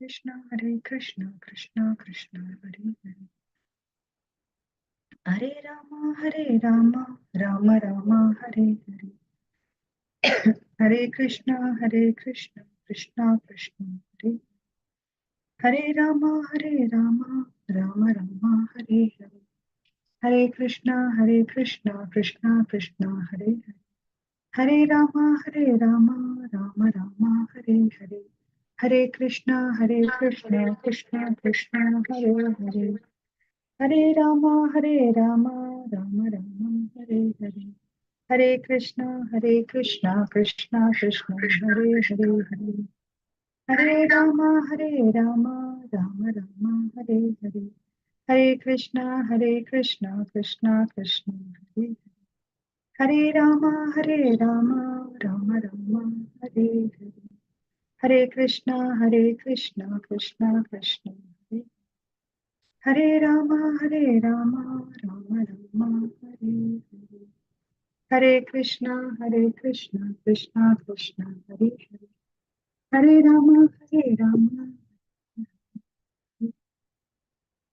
कृष्णा कृष्णा कृष्णा कृष्णा हरे हरे हरे राम राम राम हरे हरे हरे कृष्णा कृष्णा कृष्णा हरे हरे राम राम राम हरे हरे हरे कृष्णा कृष्णा कृष्णा हरे हरे हरे राम राम राम हरे हरे हरे कृष्णा कृष्णा कृष्णा हरे हरे हरे राम राम राम हरे हरे हरे कृष्णा कृष्णा कृष्णा हरे हरे हरे राम राम राम हरे हरे हरे कृष्णा कृष्णा कृष्णा हरे राम राम राम हरे हरे हरे कृष्णा कृष्णा कृष्णा हरे राम राम राम हरे हरे हरे कृष्णा कृष्णा कृष्णा हरे हरे हरे राम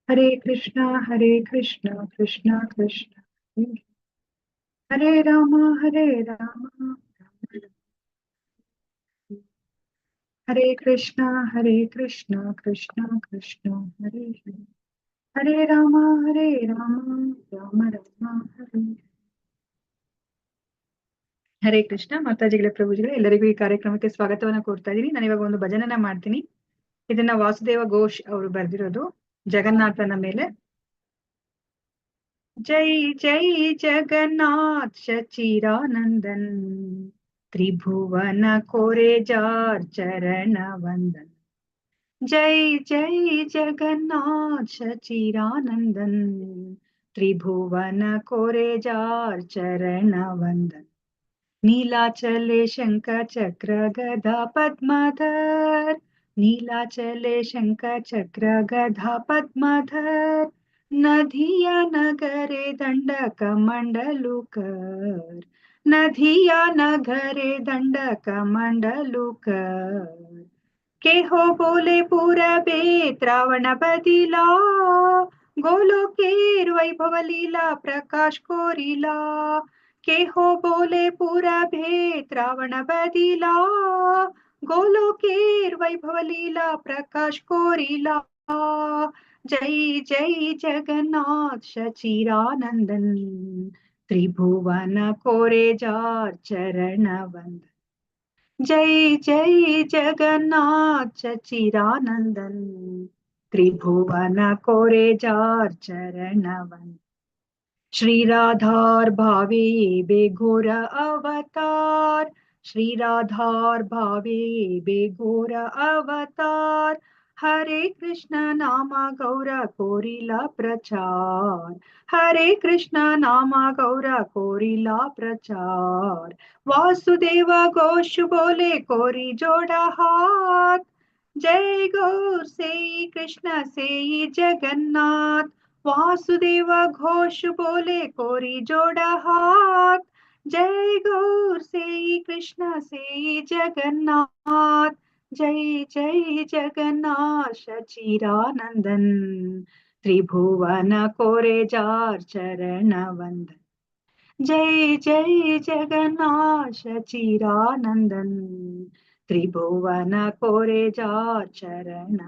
हरे कृष्णा कृष्णा कृष्णा हरे राम हरे कृष्णा कृष्णा कृष्णा हरे हरे हरे राम राम राम हरे ಹರೇ ಕೃಷ್ಣ ಮಾತಾಜಿಗಳ ಪ್ರಭುಜಿಗಳ ಎಲ್ಲರಿಗೂ ಈ ಕಾರ್ಯಕ್ರಮಕ್ಕೆ ಸ್ವಾಗತವನ್ನ ಕೋರ್ತಾ ಇದೀನಿ. ನಾನು ಇವಾಗ ಒಂದು ಭಜನನ ಮಾಡ್ತೀನಿ. ಇದನ್ನ ವಾಸುದೇವ ಘೋಷ್ ಅವರು ಬರೆದಿರೋದು ಜಗನ್ನಾಥನ ಮೇಲೆ. ಜೈ ಜೈ ಜಗನ್ನಾಥ್ ಶಚಿರಾನಂದನ್ ತ್ರಿಭುವನ ಕೋರೆ ಜಾರ್ ಚರಣ ವಂದನ್. ಜೈ ಜೈ ಜಗನ್ನಾಥ್ ಶಚಿರಾನಂದನ್ ತ್ರಿಭುವನ ಕೋರೆ ಜಾರ್ ಚರಣ ವಂದನ್. नीलाचले शंख चक्र गदा पद्माधर नीलाचले शंख चक्र गदा पद्माधर नदिया नगरे दंडक मंडलुकर नदिया नगरे दंडक मंडलुकर के हो बोले पूरा बेत रावण बदिला गोलोकेर वैभव लीला प्रकाश कोरिला के हो बोले पूरा भेद रावण बदिला गोलोकेर वैभव लीला प्रकाश कोरिला. जय जय जगन्नाथ शचिरानंदन त्रिभुवन कोरे जार चरण वंदन. जय जय जगन्नाथ शचिरानंदन त्रिभुवन कोरे जार चरण वंदन. श्री राधार भावे बेघोर अवतार श्री राधार भावे बेघोर अवतार हरे कृष्ण नाम गौर कोरिला प्रचार हरे कृष्ण नाम गौर कोरिला प्रचार. वासुदेव घोष बोले कोरी जोड़ा हाथ जय गौर से कृष्ण से जगन्नाथ. वासुदेव घोष बोले कोरी जोड़ा हाथ जय गौर से कृष्ण से जगन्नाथ. जय जय जगन्नाथ शचिरानंदन त्रिभुवन कोरे जार चरण वंदन. जय जय जगन्नाथ शचिरानंदन त्रिभुवन कोरे जार चरण.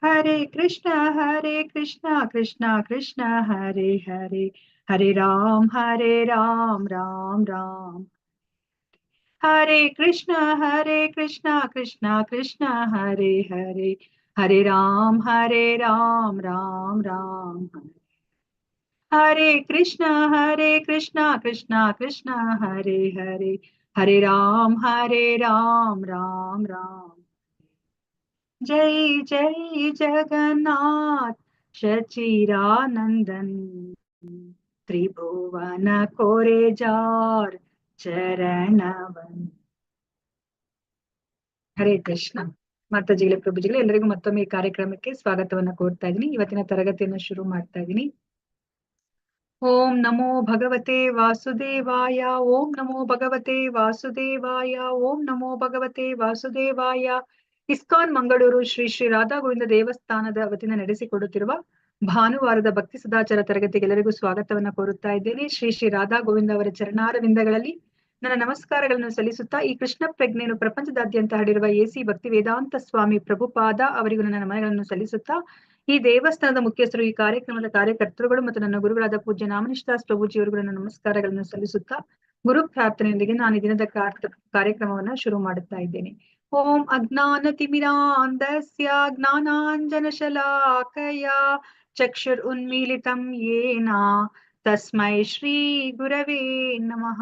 हरे कृष्णा कृष्णा कृष्णा हरे हरे हरे राम राम राम हरे कृष्णा कृष्णा कृष्णा हरे हरे हरे राम राम राम हरे कृष्णा कृष्णा कृष्णा हरे हरे राम राम राम. जय जय जगन्नाथ शचिरानंदन त्रिभुवन कोरे जार ಚರಣವನ್. ಹರೇ ಕೃಷ್ಣ ಮಾತಾಜಿಗಳೇ ಪ್ರಭುಜಿಗಳೇ ಎಲ್ಲರಿಗೂ ಮತ್ತೊಮ್ಮೆ ಈ ಕಾರ್ಯಕ್ರಮಕ್ಕೆ ಸ್ವಾಗತವನ್ನ ಕೋರ್ತಾ ಇದ್ದೀನಿ. ಇವತ್ತಿನ ತರಗತಿಯನ್ನು ಶುರು ಮಾಡ್ತಾ ಇದ್ದೀನಿ. ಓಂ ನಮೋ ಭಗವತೆ ವಾಸುದೇವಾಯ ಓಂ ನಮೋ ಭಗವತೆ ವಾಸುದೇವಾಯ ಓಂ ನಮೋ ಭಗವತೆ ವಾಸುದೇವಾಯ ಇಸ್ಕಾನ್ ಮಂಗಳೂರು ಶ್ರೀ ಶ್ರೀ ರಾಧಾ ಗೋವಿಂದ ದೇವಸ್ಥಾನದ ವತಿಯಿಂದ ನಡೆಸಿಕೊಡುತ್ತಿರುವ ಭಾನುವಾರದ ಭಕ್ತಿ ಸದಾಚಾರ ತರಗತಿಗೆ ಎಲ್ಲರಿಗೂ ಸ್ವಾಗತವನ್ನ ಕೋರುತ್ತಾ ಇದ್ದೇನೆ. ಶ್ರೀ ಶ್ರೀ ರಾಧಾ ಗೋವಿಂದ ಅವರ ಚರಣಾರವಿಂದಗಳಲ್ಲಿ ನನ್ನ ನಮಸ್ಕಾರಗಳನ್ನು ಸಲ್ಲಿಸುತ್ತಾ ಈ ಕೃಷ್ಣ ಪ್ರಜ್ಞೆಯನ್ನು ಪ್ರಪಂಚದಾದ್ಯಂತ ಹರಡಿರುವ ಎಸಿ ಭಕ್ತಿ ವೇದಾಂತ ಸ್ವಾಮಿ ಪ್ರಭುಪಾದ ಅವರಿಗೂ ನನ್ನ ನಮನಗಳನ್ನು ಸಲ್ಲಿಸುತ್ತಾ ಈ ದೇವಸ್ಥಾನದ ಮುಖ್ಯಸ್ಥರು, ಈ ಕಾರ್ಯಕ್ರಮದ ಕಾರ್ಯಕರ್ತರುಗಳು ಮತ್ತು ನನ್ನ ಗುರುಗಳಾದ ಪೂಜ್ಯ ನಾಮನಿಷ್ಠಾಸ್ ಪ್ರಭುಜಿಯವರಿಗೂ ನನ್ನ ನಮಸ್ಕಾರಗಳನ್ನು ಸಲ್ಲಿಸುತ್ತಾ ಗುರು ಪ್ರಾರ್ಥನೆಯೊಂದಿಗೆ ನಾನು ಈ ದಿನದ ಕಾರ್ಯಕ್ರಮವನ್ನ ಶುರು ಮಾಡುತ್ತಾ ಇದ್ದೇನೆ. ಓಂ ಅಜ್ಞಾನತಿಮಿರಾಂಧಸ್ಯ ಜ್ಞಾನಾಂಜನಶಲಾಕಯ ಚಕ್ಷುರುನ್ಮೀಲಿತಂ ಯೇನ ತಸ್ಮೈ ಶ್ರೀ ಗುರವೇ ನಮಃ.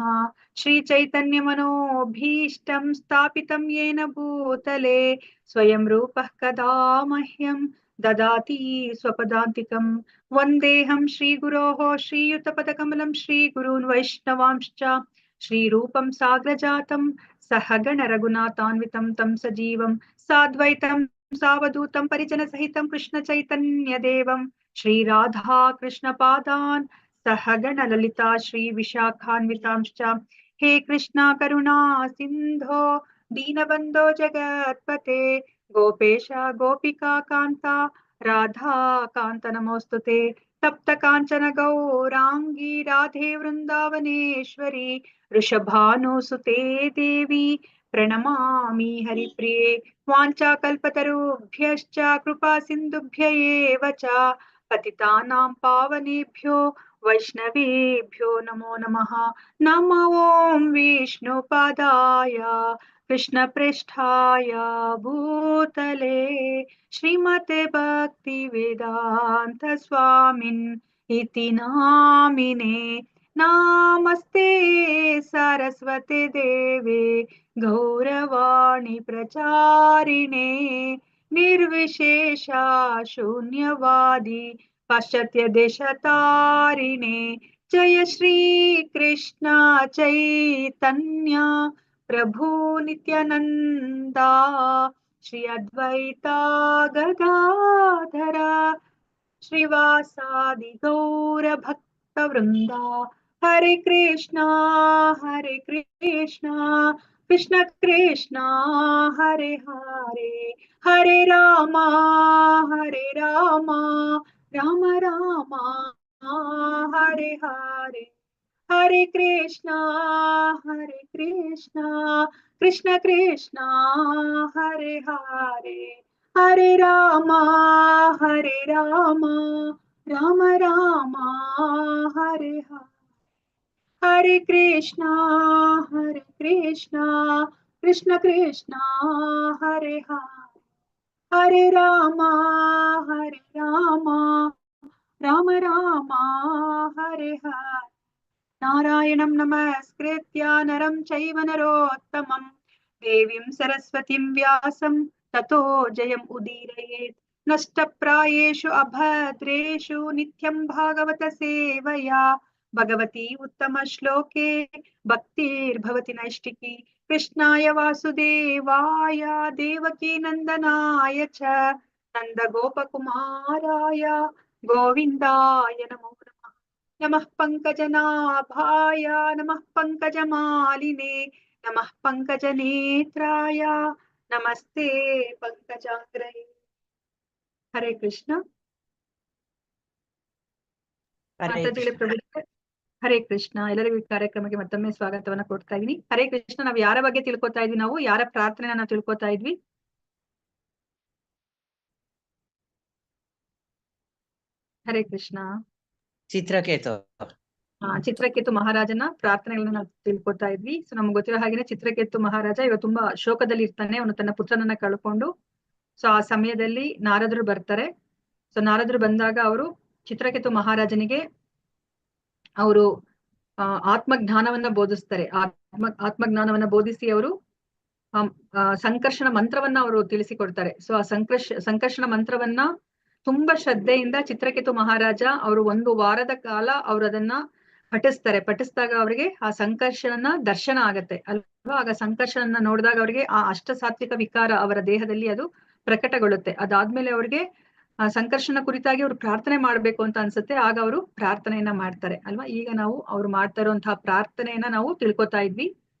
ಶ್ರೀ ಚೈತನ್ಯ ಮನೋಭೀಷ್ಟಂ ಸ್ಥಾಪಿತಂ ಯೇನ ಭೂತಲೆ ಸ್ವಯಂ ರೂಪಃ ಕದಾ ಮಹ್ಯಂ ದದಾತಿ ಸ್ವಪದಾಂತಿಕಂ. ವಂದೇಹಂ ಶ್ರೀ ಗುರೋಃ ಶ್ರೀಯುತಪದಕಮಲಂ ಶ್ರೀ ಗುರೂನ್ ವೈಷ್ಣವಾಂಶ್ಚ ಶ್ರೀರೂಪಂ ಸಾಗ್ರಜಾತಂ ಸಹಗಣ ರಘುನಾಥಾನ್ವಿತಂ ತಂ ಸಜೀವಂ ಸಾದ್ವೈತಂ ಸಾವಧೂತಂ ಪರಿಜನ ಸಹಿತಂ ಕೃಷ್ಣ ಚೈತನ್ಯ ದೇವಂ ಶ್ರೀ ರಾಧಾ ಕೃಷ್ಣ ಪಾದಾನ್ ಸಹಗಣ ಲಲಿತಾ ಶ್ರೀ ವಿಶಾಖಾನ್ವಿತಾಂಶ್ಚ. ಹೇ ಕೃಷ್ಣ ಕರುಣಾ ಸಿಂಧೋ ದೀನಬಂಧೋ ಜಗತ್ಪತೆ ಗೋಪೇಶ ಗೋಪಿಕಾ ಕಾಂತ ರಾಧಾ ಕಾಂತ ನಮೋಸ್ತುತೆ. ತಪ್ತ ಕಾಂಚನ ಗೌರಾಂಗಿ ರಾಧೆ ವೃಂದಾವನೇಶ್ವರಿ ವೃಷಭಾನುಸುತೆ ದೇವಿ ಪ್ರಣಮಾಮಿ ಹರಿಪ್ರಿಯೆ. ವಾಂಚಾಕಲ್ಪತರುಭ್ಯಶ್ಚ ಕೃಪಾ ಸಿಂಧುಭ್ಯ ಏವ ಚ ಪತಿತಾನಾಂ ಪಾವನೇಭ್ಯೋ ವೈಷ್ಣವೇಭ್ಯೋ ನಮೋ ನಮಃ. ನಮೋ ಓಂ ವಿಷ್ಣುಪಾದಾಯ ಕೃಷ್ಣ ಪ್ರೇಷ್ಠಾಯ ಭೂತಲೆ ಶ್ರೀಮತೆ ಭಕ್ತಿ ವೇದಾಂತ ಸ್ವಾಮಿನ್ ಇತಿ ನಾಮಿನೆ. ನಮಸ್ತೆ ಸರಸ್ವತಿ ದೇವೆ ಗೌರವಾಣಿ ಪ್ರಚಾರಿಣೆ ನಿರ್ವಿಶೇಷ ಶೂನ್ಯವಾದಿ ಪಾಶ್ಚಾತ್ಯ ದೇಶತಾರಿಣೆ. ಜಯ ಶ್ರೀ ಕೃಷ್ಣ ಚೈತನ್ಯ ಪ್ರಭು ನಿತ್ಯಾನಂದ ಶ್ರೀ ಅದ್ವೈತ ಗದಾಧರ ಶ್ರೀವಾಸಾದಿ ಗೌರ ಭಕ್ತ ವೃಂದ. ಹರೇ ಕೃಷ್ಣ ಕೃಷ್ಣ ಕೃಷ್ಣ ಹರೇ ಹರೇ, ಹರೇ ರಾಮ ರಾಮ ರಾಮ ಹರೇ ಹರೇ, ಹರೇ ಕೃಷ್ಣ ಕೃಷ್ಣ ಕೃಷ್ಣ ಹರೇ ಹರೇ, ಹರೇ ರಾಮ ರಾಮ ರಾಮ ಹರೇ ಹರೇ. ಹರೇ ಕೃಷ್ಣ ಕೃಷ್ಣ ಕೃಷ್ಣ ಹರೇ ಹರೇ, ಹರೇ ರಾಮ ರಾಮ ರಾಮ ಹರೇ ಹರೇ. ನಾರಾಯಣಂ ನಮಸ್ಕೃತ್ಯ ನರಂ ಚೈವ ನರೋತ್ತಮಂ ದೇವೀಂ ಸರಸ್ವತಿಂ ವ್ಯಾಸಂ ತತೋ ಜಯಂ ಉದೀರಯೇತ್. ನಷ್ಟಪ್ರಾಯೇಷು ಅಭದ್ರೇಷು ನಿತ್ಯಂ ಭಾಗವತ ಸೇವಯಾ ಭಗವತಿ ಉತ್ತಮ ಶ್ಲೋಕೆ ಭಕ್ತಿರ್ಭವತಿ ನೈಷ್ಟಿಕಿ. ಕೃಷ್ಣಾಯ ವಾಸುದೇವಾಯ ದೇವಕೀ ನಂದನಾಯ ಚ ನಂದ ಗೋಪಕುಮಾರಾಯ ಗೋವಿಂದಾಯ ನಮೋ ನಮಃ. ನಮಃ ಪಂಕಜನಾಭಾಯ ನಮಃ ಪಂಕಜಮಾಲಿನೇ ನಮಃ ಪಂಕಜನೇತ್ರಾಯ ನಮಸ್ತೆ ಪಂಕಜಾಗ್ರಯೇ. ಹರೇ ಕೃಷ್ಣ. ಹರೇ ಕೃಷ್ಣ. ಎಲ್ಲರಿಗೂ ಈ ಕಾರ್ಯಕ್ರಮಕ್ಕೆ ಮತ್ತೊಮ್ಮೆ ಸ್ವಾಗತವನ್ನ ಕೊಡ್ತಾ ಇದೀನಿ. ಹರೇ ಕೃಷ್ಣ. ನಾವು ಯಾರ ಬಗ್ಗೆ ತಿಳ್ಕೊತಾ ಇದ್ವಿ? ನಾವು ಯಾರ ಪ್ರಾರ್ಥನೆ ನಾವು ತಿಳ್ಕೊತಾ ಇದ್ವಿ? ಹರೇ ಕೃಷ್ಣ. ಚಿತ್ರಕೇತು ಮಹಾರಾಜನ ಪ್ರಾರ್ಥನೆಗಳನ್ನ ನಾವು ತಿಳ್ಕೊತಾ ಇದ್ವಿ. ಸೊ ನಮ್ಗೆ ಗೊತ್ತಿರೋ ಹಾಗೇನೆ ಚಿತ್ರಕೇತು ಮಹಾರಾಜ ಇವಾಗ ತುಂಬಾ ಶೋಕದಲ್ಲಿ ಇರ್ತಾನೆ. ಅವನು ತನ್ನ ಪುತ್ರನನ್ನ ಕಳ್ಕೊಂಡು. ಸೊ ಆ ಸಮಯದಲ್ಲಿ ನಾರದರು ಬರ್ತಾರೆ. ಸೊ ನಾರದರು ಬಂದಾಗ ಅವರು ಚಿತ್ರಕೇತು ಮಹಾರಾಜನಿಗೆ ಅವರು ಆತ್ಮಜ್ಞಾನವನ್ನ ಬೋಧಿಸ್ತಾರೆ. ಆತ್ಮಜ್ಞಾನವನ್ನ ಬೋಧಿಸಿ ಅವರು ಸಂಕರ್ಷಣ ಮಂತ್ರವನ್ನ ಅವರು ತಿಳಿಸಿಕೊಡ್ತಾರೆ. ಸೊ ಆ ಸಂಕರ್ಷಣ ಮಂತ್ರವನ್ನ ತುಂಬಾ ಶ್ರದ್ಧೆಯಿಂದ ಚಿತ್ರಕೇತು ಮಹಾರಾಜ ಅವರು 1 ವಾರದ ಕಾಲ ಅವರು ಅದನ್ನ ಪಠಿಸಿದಾಗ ಅವರಿಗೆ ಆ ಸಂಕರ್ಷಣ ದರ್ಶನ ಆಗತ್ತೆ ಅಲ್ವಾ. ಆಗ ಸಂಕರ್ಷಣ ನೋಡಿದಾಗ ಅವರಿಗೆ ಆ ಅಷ್ಟ ಸಾತ್ವಿಕ ವಿಕಾರ ಅವರ ದೇಹದಲ್ಲಿ ಅದು ಪ್ರಕಟಗೊಳ್ಳುತ್ತೆ. ಅದಾದ್ಮೇಲೆ ಅವ್ರಿಗೆ ಆ ಸಂಕರ್ಷಣ ಕುರಿತಾಗಿ ಅವ್ರು ಪ್ರಾರ್ಥನೆ ಮಾಡ್ಬೇಕು ಅಂತ ಅನ್ಸುತ್ತೆ. ಆಗ ಅವರು ಪ್ರಾರ್ಥನೆಯನ್ನ ಮಾಡ್ತಾರೆ ಅಲ್ವಾ. ಈಗ ನಾವು ಅವ್ರು ಮಾಡ್ತಾ ಇರುವಂತಹ ಪ್ರಾರ್ಥನೆಯನ್ನ ನಾವು ತಿಳ್ಕೊತಾ ಇದ್ವಿ.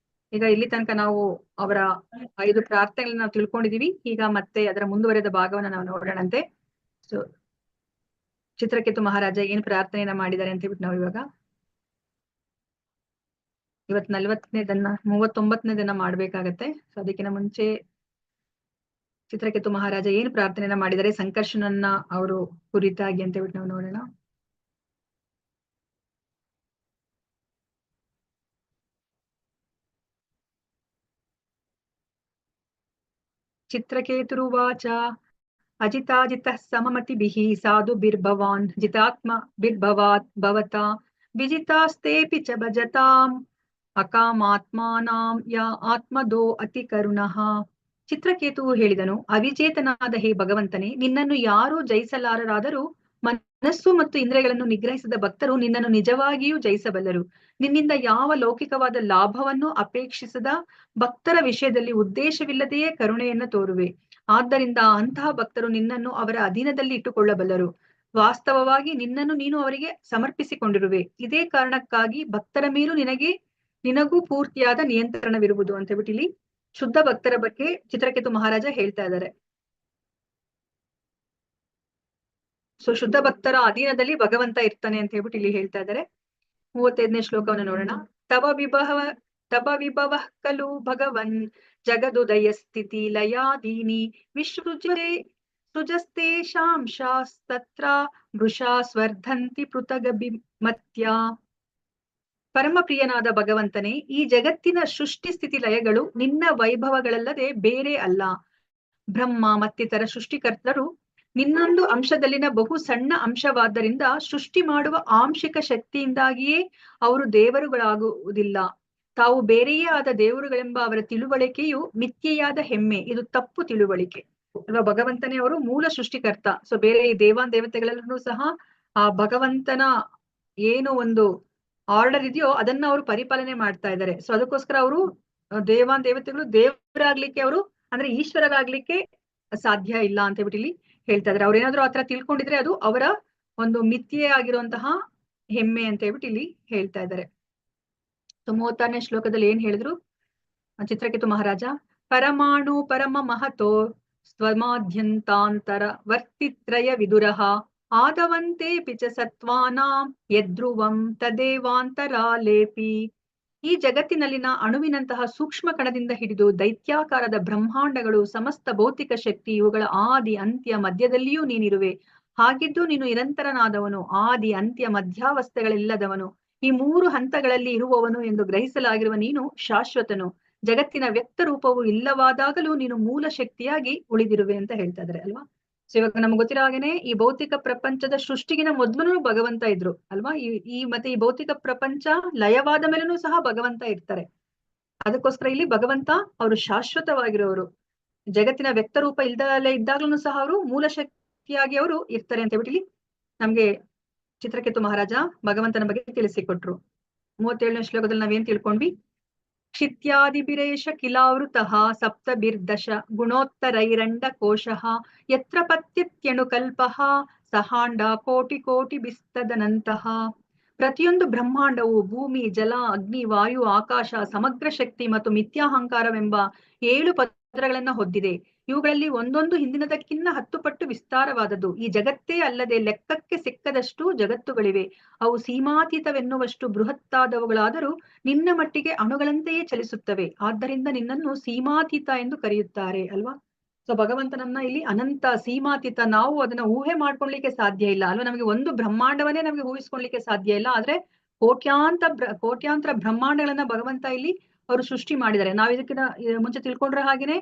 ಈಗ ಇಲ್ಲಿ ತನಕ ನಾವು ಅವರ 5 ಪ್ರಾರ್ಥನೆಗಳನ್ನ ನಾವು ತಿಳ್ಕೊಂಡಿದೀವಿ. ಈಗ ಮತ್ತೆ ಅದರ ಮುಂದುವರೆದ ಭಾಗವನ್ನ ನಾವು ನೋಡೋಣಂತೆ. ಸೊ ಚಿತ್ರಕೇತು ಮಹಾರಾಜ ಏನ್ ಪ್ರಾರ್ಥನೆಯನ್ನ ಮಾಡಿದ್ದಾರೆ ಅಂತ ಹೇಳ್ಬಿಟ್ಟು ನಾವು ಇವತ್ತು 40ನೇ ದಿನ 39ನೇ ದಿನ ಮಾಡ್ಬೇಕಾಗತ್ತೆ. ಸೊ ಅದಕ್ಕಿಂತ ಮುಂಚೆ ಚಿತ್ರಕೇತು ಮಹಾರಾಜ ಏನ್ ಪ್ರಾರ್ಥನೆಯನ್ನ ಮಾಡಿದ್ದಾರೆ ಸಂಕರ್ಷಣನ್ನ ಅವರು ಕುರಿತಾಗಿ ಅಂತ ಹೇಳ್ಬಿಟ್ಟು ನಾವು ನೋಡೋಣ. ಚಿತ್ರಕೇತುರುವಾಚ ಅಜಿತಾಜಿತಃ ಸಮಮತಿಭಿಃ ಸಾಧುಭಿರ್ಭವಾನ್ ಜಿತಾತ್ಮಭಿರ್ಭವಾತ್ ಭವತಾ ವಿಜಿತಾಸ್ತೇಪಿ ಚ ಭಜತಾಂ ಅಕಾಮಾತ್ಮಾನಾಂ ಯಾ ಆತ್ಮದೋ ಅತಿ ಕರುಣಃ. ಚಿತ್ರಕೇತುವು ಹೇಳಿದನು, ಅವಿಜೇತನಾದ ಹೇ ಭಗವಂತನೇ, ನಿನ್ನನ್ನು ಯಾರೂ ಜಯಿಸಲಾರರಾದರೂ ಮನಸ್ಸು ಮತ್ತು ಇಂದ್ರಿಯಗಳನ್ನು ನಿಗ್ರಹಿಸಿದ ಭಕ್ತರು ನಿನ್ನನ್ನು ನಿಜವಾಗಿಯೂ ಜಯಿಸಬಲ್ಲರು. ನಿನ್ನಿಂದ ಯಾವ ಲೌಕಿಕವಾದ ಲಾಭವನ್ನು ಅಪೇಕ್ಷಿಸದ ಭಕ್ತರ ವಿಷಯದಲ್ಲಿ ಉದ್ದೇಶವಿಲ್ಲದೆಯೇ ಕರುಣೆಯನ್ನು ತೋರುವೆ. ಆದ್ದರಿಂದ ಅಂತಹ ಭಕ್ತರು ನಿನ್ನನ್ನು ಅವರ ಅಧೀನದಲ್ಲಿ ಇಟ್ಟುಕೊಳ್ಳಬಲ್ಲರು. ವಾಸ್ತವವಾಗಿ ನಿನ್ನನ್ನು ನೀನು ಅವರಿಗೆ ಸಮರ್ಪಿಸಿಕೊಂಡಿರುವೆ. ಇದೇ ಕಾರಣಕ್ಕಾಗಿ ಭಕ್ತರ ಮೇಲೂ ನಿನಗೂ ಪೂರ್ತಿಯಾದ ನಿಯಂತ್ರಣವಿರುವುದು ಅಂತ ಹೇಳ್ಬಿಟ್ಟು ಇಲ್ಲಿ ಶುದ್ಧ ಭಕ್ತರ ಬಗ್ಗೆ ಚಿತ್ರಕೇತು ಮಹಾರಾಜ ಹೇಳ್ತಾ ಇದ್ದಾರೆ. ಸೊ ಶುದ್ಧ ಭಕ್ತರ ಅಧೀನದಲ್ಲಿ ಭಗವಂತ ಇರ್ತಾನೆ ಅಂತ ಹೇಳ್ಬಿಟ್ಟು ಇಲ್ಲಿ ಹೇಳ್ತಾ ಇದ್ದಾರೆ. 35ನೇ ಶ್ಲೋಕವನ್ನು ನೋಡೋಣ. ತವ ವಿಭವ ಖಲು ಭಗವನ್ ಜಗದುದಯ ಸ್ಥಿತಿ ಲಯಾದೀನಿ ಸೃಜಸ್ತೇಷಾಂ ಶಾಸ್ತತ್ರ ವೃಷಾ ಸ್ವರ್ಧಂತಿ ಪೃಥಗಭಿಮತ್ಯ. ಪರಮ ಪ್ರಿಯನಾದ ಭಗವಂತನೇ, ಈ ಜಗತ್ತಿನ ಸೃಷ್ಟಿ ಸ್ಥಿತಿ ಲಯಗಳು ನಿನ್ನ ವೈಭವಗಳಲ್ಲದೆ ಬೇರೆ ಅಲ್ಲ. ಬ್ರಹ್ಮ ಮತ್ತಿತರ ಸೃಷ್ಟಿಕರ್ತರು ನಿನ್ನೊಂದು ಅಂಶದಲ್ಲಿನ ಬಹು ಸಣ್ಣ ಅಂಶವಾದ್ದರಿಂದ ಸೃಷ್ಟಿ ಮಾಡುವ ಆಂಶಿಕ ಶಕ್ತಿಯಿಂದಾಗಿಯೇ ಅವರು ದೇವರುಗಳಾಗುವುದಿಲ್ಲ. ತಾವು ಬೇರೆಯೇ ಆದ ದೇವರುಗಳೆಂಬ ಅವರ ತಿಳುವಳಿಕೆಯು ಮಿಥ್ಯೆಯಾದ ಹೆಮ್ಮೆ. ಇದು ತಪ್ಪು ತಿಳುವಳಿಕೆ ಅಲ್ವಾ. ಭಗವಂತನೇ ಅವರು ಮೂಲ ಸೃಷ್ಟಿಕರ್ತ. ಸೊ ಬೇರೆ ಈ ದೇವತೆಗಳಲ್ಲೂ ಸಹ ಆ ಭಗವಂತನ ಏನು ಒಂದು ಆರ್ಡರ್ ಇದೆಯೋ ಅದನ್ನ ಅವರು ಪರಿಪಾಲನೆ ಮಾಡ್ತಾ ಇದ್ದಾರೆ. ಸೊ ಅದಕ್ಕೋಸ್ಕರ ಅವರು ದೇವತೆಗಳು ದೇವರಾಗ್ಲಿಕ್ಕೆ ಅವರು ಅಂದ್ರೆ ಈಶ್ವರರಾಗ್ಲಿಕ್ಕೆ ಸಾಧ್ಯ ಇಲ್ಲ ಅಂತ ಹೇಳ್ಬಿಟ್ಟು ಇಲ್ಲಿ ಹೇಳ್ತಾ ಇದ್ದಾರೆ. ಅವ್ರೇನಾದ್ರು ಆತರ ತಿಳ್ಕೊಂಡಿದ್ರೆ ಅದು ಅವರ ಒಂದು ಮಿಥ್ಯೆ ಆಗಿರುವಂತಹ ಹೆಮ್ಮೆ ಅಂತ ಹೇಳ್ಬಿಟ್ಟು ಇಲ್ಲಿ ಹೇಳ್ತಾ ಇದ್ದಾರೆ. ಸೊ 36ನೇ ಶ್ಲೋಕದಲ್ಲಿ ಏನ್ ಹೇಳಿದ್ರು ಚಿತ್ರಕೇತು ಮಹಾರಾಜ, ಪರಮಾಣು ಪರಮ ಮಹತೋ ಸ್ವಮಾದ್ಯಂತಾಂತರ ವರ್ತಿತ್ರಯ ವಿದುರಃ ಆದವಂತೆ ಪಿಚ ಸತ್ವಾನಾಂ ಯದ್ರುವಂ ತದೇವಾಂತರಾಲೇಪಿ. ಈ ಜಗತ್ತಿನಲ್ಲಿನ ಅಣುವಿನಂತಹ ಸೂಕ್ಷ್ಮ ಕಣದಿಂದ ಹಿಡಿದು ದೈತ್ಯಾಕಾರದ ಬ್ರಹ್ಮಾಂಡಗಳು, ಸಮಸ್ತ ಭೌತಿಕ ಶಕ್ತಿ, ಇವುಗಳ ಆದಿ ಅಂತ್ಯ ಮಧ್ಯದಲ್ಲಿಯೂ ನೀನಿರುವೆ. ಹಾಗಿದ್ದು ನೀನು ನಿರಂತರನಾದವನು, ಆದಿ ಅಂತ್ಯ ಮಧ್ಯಾವಸ್ಥೆಗಳಿಲ್ಲದವನು, ಈ 3 ಹಂತಗಳಲ್ಲಿ ಇರುವವನು ಎಂದು ಗ್ರಹಿಸಲಾಗಿರುವ ನೀನು ಶಾಶ್ವತನು. ಜಗತ್ತಿನ ವ್ಯಕ್ತ ರೂಪವು ಇಲ್ಲವಾದಾಗಲೂ ನೀನು ಮೂಲ ಶಕ್ತಿಯಾಗಿ ಉಳಿದಿರುವೆ ಅಂತ ಹೇಳ್ತಾ ಇದ್ದಾರೆ ಅಲ್ವಾ. ಸೊ ಇವಾಗ ನಮ್ಗೆ ಗೊತ್ತಿರೋ ಹಾಗೇನೆ ಈ ಭೌತಿಕ ಪ್ರಪಂಚದ ಸೃಷ್ಟಿಗಿನ ಮೊದ್ಲು ಭಗವಂತ ಇದ್ರು ಅಲ್ವಾ. ಮತ್ತೆ ಈ ಭೌತಿಕ ಪ್ರಪಂಚ ಲಯವಾದ ಮೇಲೂ ಸಹ ಭಗವಂತ ಇರ್ತಾರೆ. ಅದಕ್ಕೋಸ್ಕರ ಇಲ್ಲಿ ಭಗವಂತ ಅವರು ಶಾಶ್ವತವಾಗಿರೋರು. ಜಗತ್ತಿನ ವ್ಯಕ್ತ ರೂಪ ಇಲ್ದಲೇ ಇದ್ದಾಗ್ಲೂ ಸಹ ಅವರು ಮೂಲ ಶಕ್ತಿಯಾಗಿ ಅವರು ಇರ್ತಾರೆ ಅಂತ ಹೇಳ್ಬಿಟ್ಟು ಇಲ್ಲಿ ನಮ್ಗೆ ಚಿತ್ರಕೇತು ಮಹಾರಾಜ ಭಗವಂತನ ಬಗ್ಗೆ ತಿಳಿಸಿಕೊಟ್ರು. 37ನೇ ಶ್ಲೋಕದಲ್ಲಿ ನಾವೇನ್ ತಿಳ್ಕೊಂಡ್ವಿ, ಕ್ಷಿತ್ಯಾದಿಭಿರೇಷ ಕಿಲಾವೃತಃ ಸಪ್ತಭಿರ್ದಶ ಗುಣೋತ್ತರೈರಂಡ ಕೋಶಃ ಯತ್ರ ಪತ್ಯತ್ಯನುಕಲ್ಪಃ ಸಹಾಂಡ ಕೋಟಿ ಕೋಟಿ ಬಿಸ್ತದನಂತಹ. ಪ್ರತಿಯೊಂದು ಬ್ರಹ್ಮಾಂಡವು ಭೂಮಿ, ಜಲ, ಅಗ್ನಿ, ವಾಯು, ಆಕಾಶ, ಸಮಗ್ರ ಶಕ್ತಿ ಮತ್ತು ಮಿಥ್ಯಾಹಂಕಾರವೆಂಬ 7 ಪದರಗಳನ್ನ ಹೊಂದಿದೆ. ಇವುಗಳಲ್ಲಿ ಒಂದೊಂದು ಹಿಂದಿನದಕ್ಕಿನ್ನ 10 ಪಟ್ಟು ವಿಸ್ತಾರವಾದದ್ದು. ಈ ಜಗತ್ತೇ ಅಲ್ಲದೆ ಲೆಕ್ಕಕ್ಕೆ ಸಿಕ್ಕದಷ್ಟು ಜಗತ್ತುಗಳಿವೆ. ಅವು ಸೀಮಾತೀತವೆನ್ನುವಷ್ಟು ಬೃಹತ್ತಾದವುಗಳಾದರೂ ನಿನ್ನ ಮಟ್ಟಿಗೆ ಅಣುಗಳಂತೆಯೇ ಚಲಿಸುತ್ತವೆ. ಆದ್ದರಿಂದ ನಿನ್ನನ್ನು ಸೀಮಾತೀತ ಎಂದು ಕರೆಯುತ್ತಾರೆ ಅಲ್ವಾ. ಸೊ ಭಗವಂತನನ್ನ ಇಲ್ಲಿ ಅನಂತ ಸೀಮಾತೀತ, ನಾವು ಅದನ್ನ ಊಹೆ ಮಾಡ್ಕೊಳ್ಲಿಕ್ಕೆ ಸಾಧ್ಯ ಇಲ್ಲ ಅಲ್ವಾ. ನಮಗೆ ಒಂದು ಬ್ರಹ್ಮಾಂಡವನ್ನೇ ನಮಗೆ ಊಹಿಸ್ಕೊಳ್ಲಿಕ್ಕೆ ಸಾಧ್ಯ ಇಲ್ಲ. ಆದ್ರೆ ಕೋಟ್ಯಾಂತರ ಬ್ರಹ್ಮಾಂಡಗಳನ್ನ ಭಗವಂತ ಇಲ್ಲಿ ಅವರು ಸೃಷ್ಟಿ ಮಾಡಿದ್ದಾರೆ. ನಾವು ಇದಕ್ಕಿಂತ ಮುಂಚೆ ತಿಳ್ಕೊಂಡ್ರೆ ಹಾಗೇನೆ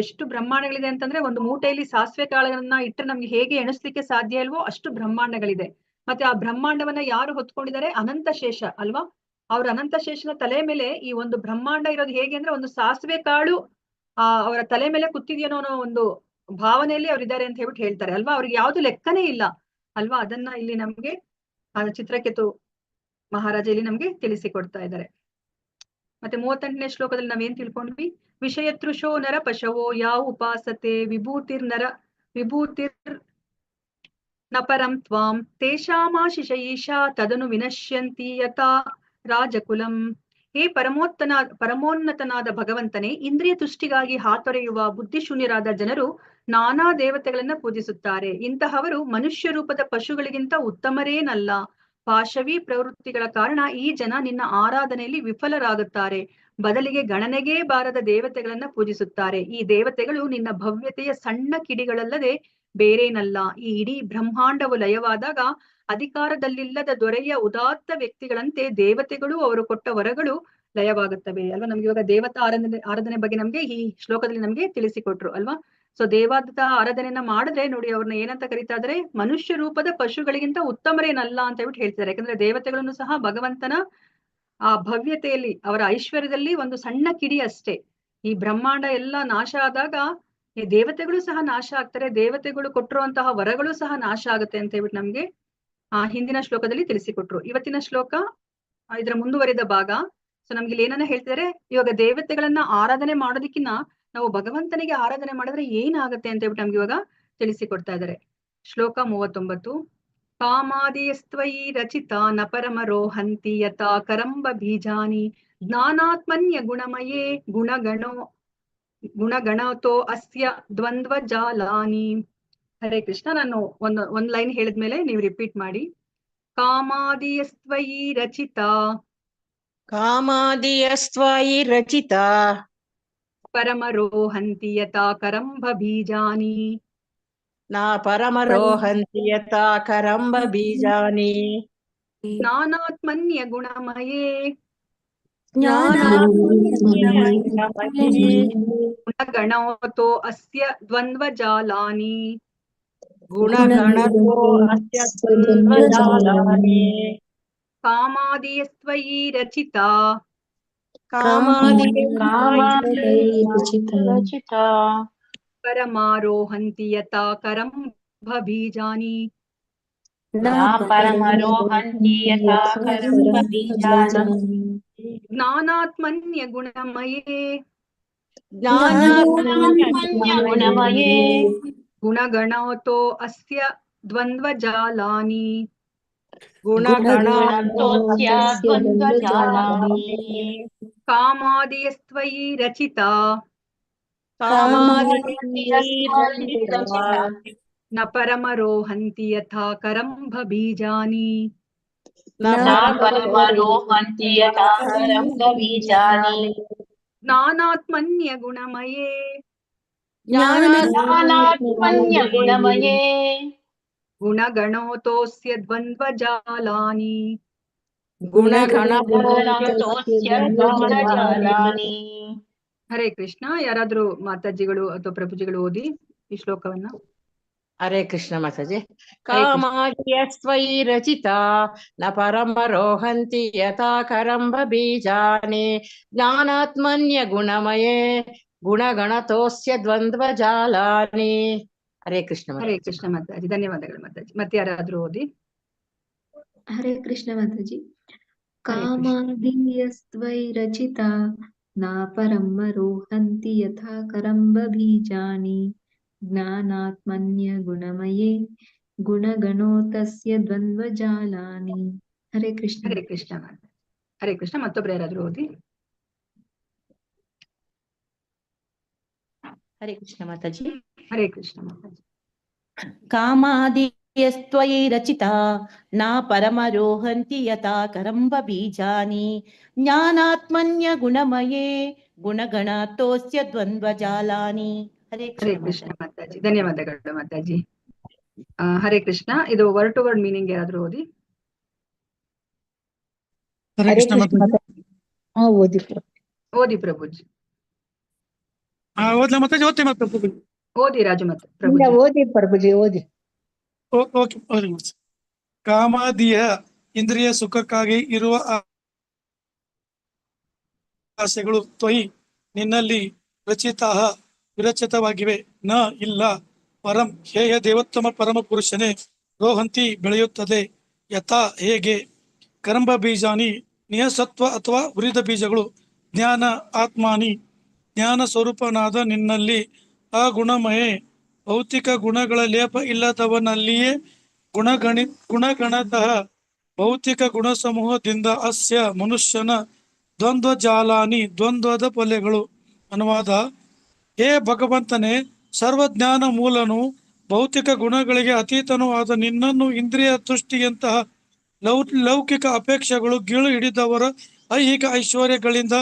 ಎಷ್ಟು ಬ್ರಹ್ಮಾಂಡಗಳಿದೆ ಅಂತಂದ್ರೆ ಒಂದು ಮೂಟೆಯಲ್ಲಿ ಸಾಸಿವೆ ಕಾಳುಗಳನ್ನ ಇಟ್ಟರೆ ನಮ್ಗೆ ಹೇಗೆ ಎಣಿಸ್ಲಿಕ್ಕೆ ಸಾಧ್ಯ ಇಲ್ವೋ ಅಷ್ಟು ಬ್ರಹ್ಮಾಂಡಗಳಿದೆ. ಮತ್ತೆ ಆ ಬ್ರಹ್ಮಾಂಡವನ್ನ ಯಾರು ಹೊತ್ಕೊಂಡಿದ್ದಾರೆ, ಅನಂತ ಶೇಷ ಅಲ್ವಾ. ಅವ್ರ ಅನಂತ ಶೇಷನ ತಲೆ ಮೇಲೆ ಈ ಒಂದು ಬ್ರಹ್ಮಾಂಡ ಇರೋದು ಹೇಗೆ ಅಂದ್ರೆ ಒಂದು ಸಾಸಿವೆ ಕಾಳು ಅವರ ತಲೆ ಮೇಲೆ ಕೂತಿದೆಯೋ ಅನ್ನೋ ಒಂದು ಭಾವನೆಯಲ್ಲಿ ಅವ್ರು ಇದ್ದಾರೆ ಅಂತ ಹೇಳ್ಬಿಟ್ಟು ಹೇಳ್ತಾರೆ ಅಲ್ವಾ. ಅವ್ರಿಗೆ ಯಾವ್ದು ಲೆಕ್ಕನೇ ಇಲ್ಲ ಅಲ್ವಾ. ಅದನ್ನ ಇಲ್ಲಿ ನಮ್ಗೆ ಚಿತ್ರಕೇತು ಮಹಾರಾಜ ಇಲ್ಲಿ ನಮ್ಗೆ ತಿಳಿಸಿಕೊಡ್ತಾ ಇದ್ದಾರೆ. ಮತ್ತೆ 38ನೇ ಶ್ಲೋಕದಲ್ಲಿ ನಾವೇನ್ ತಿಳ್ಕೊಂಡ್ವಿ, ವಿಷಯತೃಷೋ ನರ ಪಶವೋ ಯಾವ ಉಪಾಸತೆ ವಿಭೂತಿರ್ ನ ಪರಂ ತ್ವಾಂ ತೇಷಾಮಾಶಿಷ ಈಶಾ ತದನು ವಿನಶ್ಯಂತಿ ಯಥಾ ರಾಜಕುಲಂ. ಹೇ ಪರಮೋನ್ನತನಾದ ಭಗವಂತನೇ, ಇಂದ್ರಿಯ ತುಷ್ಟಿಗಾಗಿ ಹಾತೊರೆಯುವ ಬುದ್ಧಿಶೂನ್ಯರಾದ ಜನರು ನಾನಾ ದೇವತೆಗಳನ್ನ ಪೂಜಿಸುತ್ತಾರೆ. ಇಂತಹವರು ಮನುಷ್ಯ ರೂಪದ ಪಶುಗಳಿಗಿಂತ ಉತ್ತಮರೇನಲ್ಲ. ಪಾಶವಿ ಪ್ರವೃತ್ತಿಗಳ ಕಾರಣ ಈ ಜನ ನಿನ್ನ ಆರಾಧನೆಯಲ್ಲಿ ವಿಫಲರಾಗುತ್ತಾರೆ. ಬದಲಿಗೆ ಗಣನೆಗೇ ಬಾರದ ದೇವತೆಗಳನ್ನ ಪೂಜಿಸುತ್ತಾರೆ. ಈ ದೇವತೆಗಳು ನಿನ್ನ ಭವ್ಯತೆಯ ಸಣ್ಣ ಕಿಡಿಗಳಲ್ಲದೆ ಬೇರೇನಲ್ಲ. ಈ ಇಡೀ ಬ್ರಹ್ಮಾಂಡವು ಲಯವಾದಾಗ ಅಧಿಕಾರದಲ್ಲಿಲ್ಲದ ದೊರೆಯ ಉದಾತ್ತ ವ್ಯಕ್ತಿಗಳಂತೆ ದೇವತೆಗಳು ಅವರು ಕೊಟ್ಟ ವರಗಳು ಲಯವಾಗುತ್ತವೆ ಅಲ್ವಾ. ನಮ್ಗೆ ಇವಾಗ ದೇವತಾ ಆರಾಧನೆ ಬಗ್ಗೆ ನಮ್ಗೆ ಈ ಶ್ಲೋಕದಲ್ಲಿ ನಮ್ಗೆ ತಿಳಿಸಿಕೊಟ್ರು ಅಲ್ವಾ. ಸೊ ದೇವತಾ ಆರಾಧನೆಯನ್ನ ಮಾಡಿದ್ರೆ ನೋಡಿ, ಅವ್ರನ್ನ ಏನಂತ ಕರೀತಾ ಇದ್ರೆ, ಮನುಷ್ಯ ರೂಪದ ಪಶುಗಳಿಗಿಂತ ಉತ್ತಮರೇನಲ್ಲ ಅಂತ ಹೇಳ್ಬಿಟ್ಟು ಹೇಳ್ತಾರೆ. ಯಾಕಂದ್ರೆ ದೇವತೆಗಳನ್ನು ಸಹ ಭಗವಂತನ ಆ ಭವ್ಯತೆಯಲ್ಲಿ, ಅವರ ಐಶ್ವರ್ಯದಲ್ಲಿ ಒಂದು ಸಣ್ಣ ಕಿಡಿ ಅಷ್ಟೇ. ಈ ಬ್ರಹ್ಮಾಂಡ ಎಲ್ಲ ನಾಶ ಆದಾಗ ಈ ದೇವತೆಗಳು ಸಹ ನಾಶ ಆಗ್ತಾರೆ. ದೇವತೆಗಳು ಕೊಟ್ಟಿರುವಂತಹ ವರಗಳು ಸಹ ನಾಶ ಆಗುತ್ತೆ ಅಂತ ಹೇಳ್ಬಿಟ್ಟು ನಮ್ಗೆ ಹಿಂದಿನ ಶ್ಲೋಕದಲ್ಲಿ ತಿಳಿಸಿಕೊಟ್ರು. ಇವತ್ತಿನ ಶ್ಲೋಕ ಇದರ ಮುಂದುವರಿದ ಭಾಗ. ಸೊ ನಮ್ಗೆ ಇಲ್ಲಿ ಏನನ್ನ ಹೇಳ್ತಿದ್ದಾರೆ, ಇವಾಗ ದೇವತೆಗಳನ್ನ ಆರಾಧನೆ ಮಾಡೋದಕ್ಕಿಂತ ನಾವು ಭಗವಂತನಿಗೆ ಆರಾಧನೆ ಮಾಡಿದ್ರೆ ಏನಾಗುತ್ತೆ ಅಂತ ಹೇಳ್ಬಿಟ್ಟು ನಮ್ಗೆ ಇವಾಗ ತಿಳಿಸಿಕೊಡ್ತಾ ಇದ್ದಾರೆ. ಶ್ಲೋಕ 39. ಕಾಮಾದಿಯಸ್ತ್ವಯಿ ರಚಿತ ನ ಪರಮರೋಹಂತಿ ಯಥಾ ಕರಂಬ ಬೀಜಾನಿ ಜ್ಞಾನಾತ್ಮನ್ಯ ಗುಣಮಯೇ ಗುಣಗಣತೋ ಅಸ್ಯ ದ್ವಂದ್ವ ಜಾಲಾನಿ. ಹರೇ ಕೃಷ್ಣ. ನಾನು ಒಂದ್ ಲೈನ್ ಹೇಳಿದ್ಮೇಲೆ ನೀವು ರಿಪೀಟ್ ಮಾಡಿ. ಕಾಮಾದಿಯಸ್ತ್ವಯಿ ರಚಿತ ಪರಮರೋಹಂತಿ ಯಥಾ ಕರಂಬ ಬೀಜಾನಿ ಜ್ಞಾನಾತ್ಮನ್ಯ ಗುಣಮಯೇ ಗುಣಗಣೋತೋ ಅಸ್ಯ ದ್ವಂದ್ವ ಜಾಲಾನಿ. ಕಾಮಾದಿಯಸ್ತ್ವಯಿ ರಚಿತ ಪರಮಾರೋಹಂತಿ ಯಥಾ ಕರಂಬ ಬೀಜಾನಿ ಜ್ಞಾನಾತ್ಮನ್ಯ ಗುಣಮಯೇ ಗುಣಗಣೋತೋ ಅಸ್ಯ ದ್ವಂದ್ವ ಜಾಲಾನಿ. ಕಾಮಾದಿಯಸ್ತ್ವಯಿ ರಚಿತ ನ ಪರಮರೋಹಂತಿ ಯಥಾ ಕರಂಬ ಬೀಜಾನಿ ಜ್ಞಾನಾತ್ಮನ್ಯ ಗುಣಮಯೇ ಗುಣಗಣೋತೋಸ್ಯ ದ್ವಂದ್ವ ಜಾಲಾನಿ. ಹರೇ ಕೃಷ್ಣ. ಯಾರಾದ್ರೂ ಮಾತಾಜಿಗಳು ಅಥವಾ ಪ್ರಭುಜಿಗಳು ಓದಿ ಈ ಶ್ಲೋಕವನ್ನ. ಹರೇ ಕೃಷ್ಣ ಮಾತಾಜಿ. ಕಾಮಾದಿಯಸ್ತ್ವಯಿ ರಚಿತ ನ ಪರಮರೋಹಂತಿ ಯಥಾ ಕರಂಬ ಬೀಜಾನಿ ಜ್ಞಾನಾತ್ಮನ್ಯ ಗುಣಮಯೇ ಗುಣಗಣತೋಸ್ಯ ದ್ವಂದ್ವ ಜಾಲಾನಿ. ಹರೇ ಕೃಷ್ಣ. ಹರೇ ಕೃಷ್ಣ ಮಾತಾಜಿ. ಧನ್ಯವಾದಗಳು ಮಾತಾಜಿ. ಮತ್ತೆ ಯಾರಾದ್ರೂ ಓದಿ. ಹರೇ ಕೃಷ್ಣ ಮಾತಾಜಿ. ಕಾಮಾದಿಯಸ್ತ್ವಯಿ ರಚಿತ ನ ಪರಮರೋಹಂತಿ ಯಥಾ ಕರಂಬ ಬೀಜಾನಿ ಜ್ಞಾನಾತ್ಮನ್ಯ ಗುಣಮಯೇ ಗುಣಗಣೋತಸ್ಯ ದ್ವಂದ್ವ ಜಾಲಾನಿ. ಹರೇ ಕೃಷ್ಣ. ಹರೇ ಕೃಷ್ಣ ಮಾತಾಜಿ. ಹರೇ ಕೃಷ್ಣ. ಮತ್ತೊಬ್ರು ಯಾರಾದ್ರೂ ಓದಿ. ಹರೇ ಕೃಷ್ಣ ಮಾತಾಜಿ. ಹರೇ ಕೃಷ್ಣ ಮಾತಾಜಿ. ಕಾಮಾದಿಯಸ್ತ್ವಯಿ ರಚಿತ ನ ಪರಮರೋಹಂತಿ ಯಥಾ ಕರಂಬ ಬೀಜಾನಿ ಜ್ಞಾನಾತ್ಮನ್ಯ ಗುಣಮಯೇ ಗುಣಗಣತೋಸ್ಯ ದ್ವಂದ್ವ ಜಾಲಾನಿ. ಹರೇ ಕೃಷ್ಣ ಮಾತಾಜಿ. ಧನ್ಯವಾದಗಳು ಮಾತಾಜಿ. ಹರೇ ಕೃಷ್ಣ. ಇದು ವರ್ಡ್ ಟು ವರ್ಡ್ ಮೀನಿಂಗ್ ಯಾರಾದ್ರೂ ಓದಿ. ಓದಿ ಪ್ರಭುಜಿ. ಓದಿ ರಾಜು. ಮತ್ತೆ ಓದಿ ಪ್ರಭುಜಿ ಓದಿ. ಕಾಮಾದಿಯ ಇಂದ್ರಿಯ ಸುಖಕ್ಕಾಗಿ ಇರುವ ಆಸೆಗಳು ತ್ವಯಿ ನಿನ್ನಲ್ಲಿ ರಚಿತ ವಿರಚಿತವಾಗಿವೆ. ನ ಇಲ್ಲ ಪರಂ ಹೇಯ ದೇವೋತ್ತಮ ಪರಮ ಪುರುಷನೇ ರೋಹಂತಿ ಬೆಳೆಯುತ್ತದೆ. ಯಥಾ ಹೇಗೆ. ಕರಂಬ ಬೀಜಾನಿ ನಿಯಸತ್ವ ಅಥವಾ ಉರಿದ ಬೀಜಗಳು. ಜ್ಞಾನ ಆತ್ಮಾನಿ ಜ್ಞಾನ ಸ್ವರೂಪನಾದ ನಿನ್ನಲ್ಲಿ. ಆ ಗುಣಮಯೇ ಭೌತಿಕ ಗುಣಗಳ ಲೇಪ ಇಲ್ಲದವನಲ್ಲಿಯೇ ಗುಣಗಣತಃ ಭೌತಿಕ ಗುಣ ಸಮೂಹದಿಂದ ಅಸ್ಯ ಮನುಷ್ಯನ ದ್ವಂದ್ವ ಜಾಲಾನಿ, ದ್ವಂದ್ವದ ಪೊಲೆಗಳು. ಅನುವಾದ: ಹೇ ಭಗವಂತನೇ, ಸರ್ವಜ್ಞಾನ ಮೂಲನು, ಭೌತಿಕ ಗುಣಗಳಿಗೆ ಅತೀತನೂ ಆದ ನಿನ್ನನ್ನು ಇಂದ್ರಿಯ ತುಷ್ಟಿಯಂತಹ ಲೌಕಿಕ ಅಪೇಕ್ಷೆಗಳು ಗೀಳು ಹಿಡಿದವರ ಐಹಿಕ ಐಶ್ವರ್ಯಗಳಿಂದ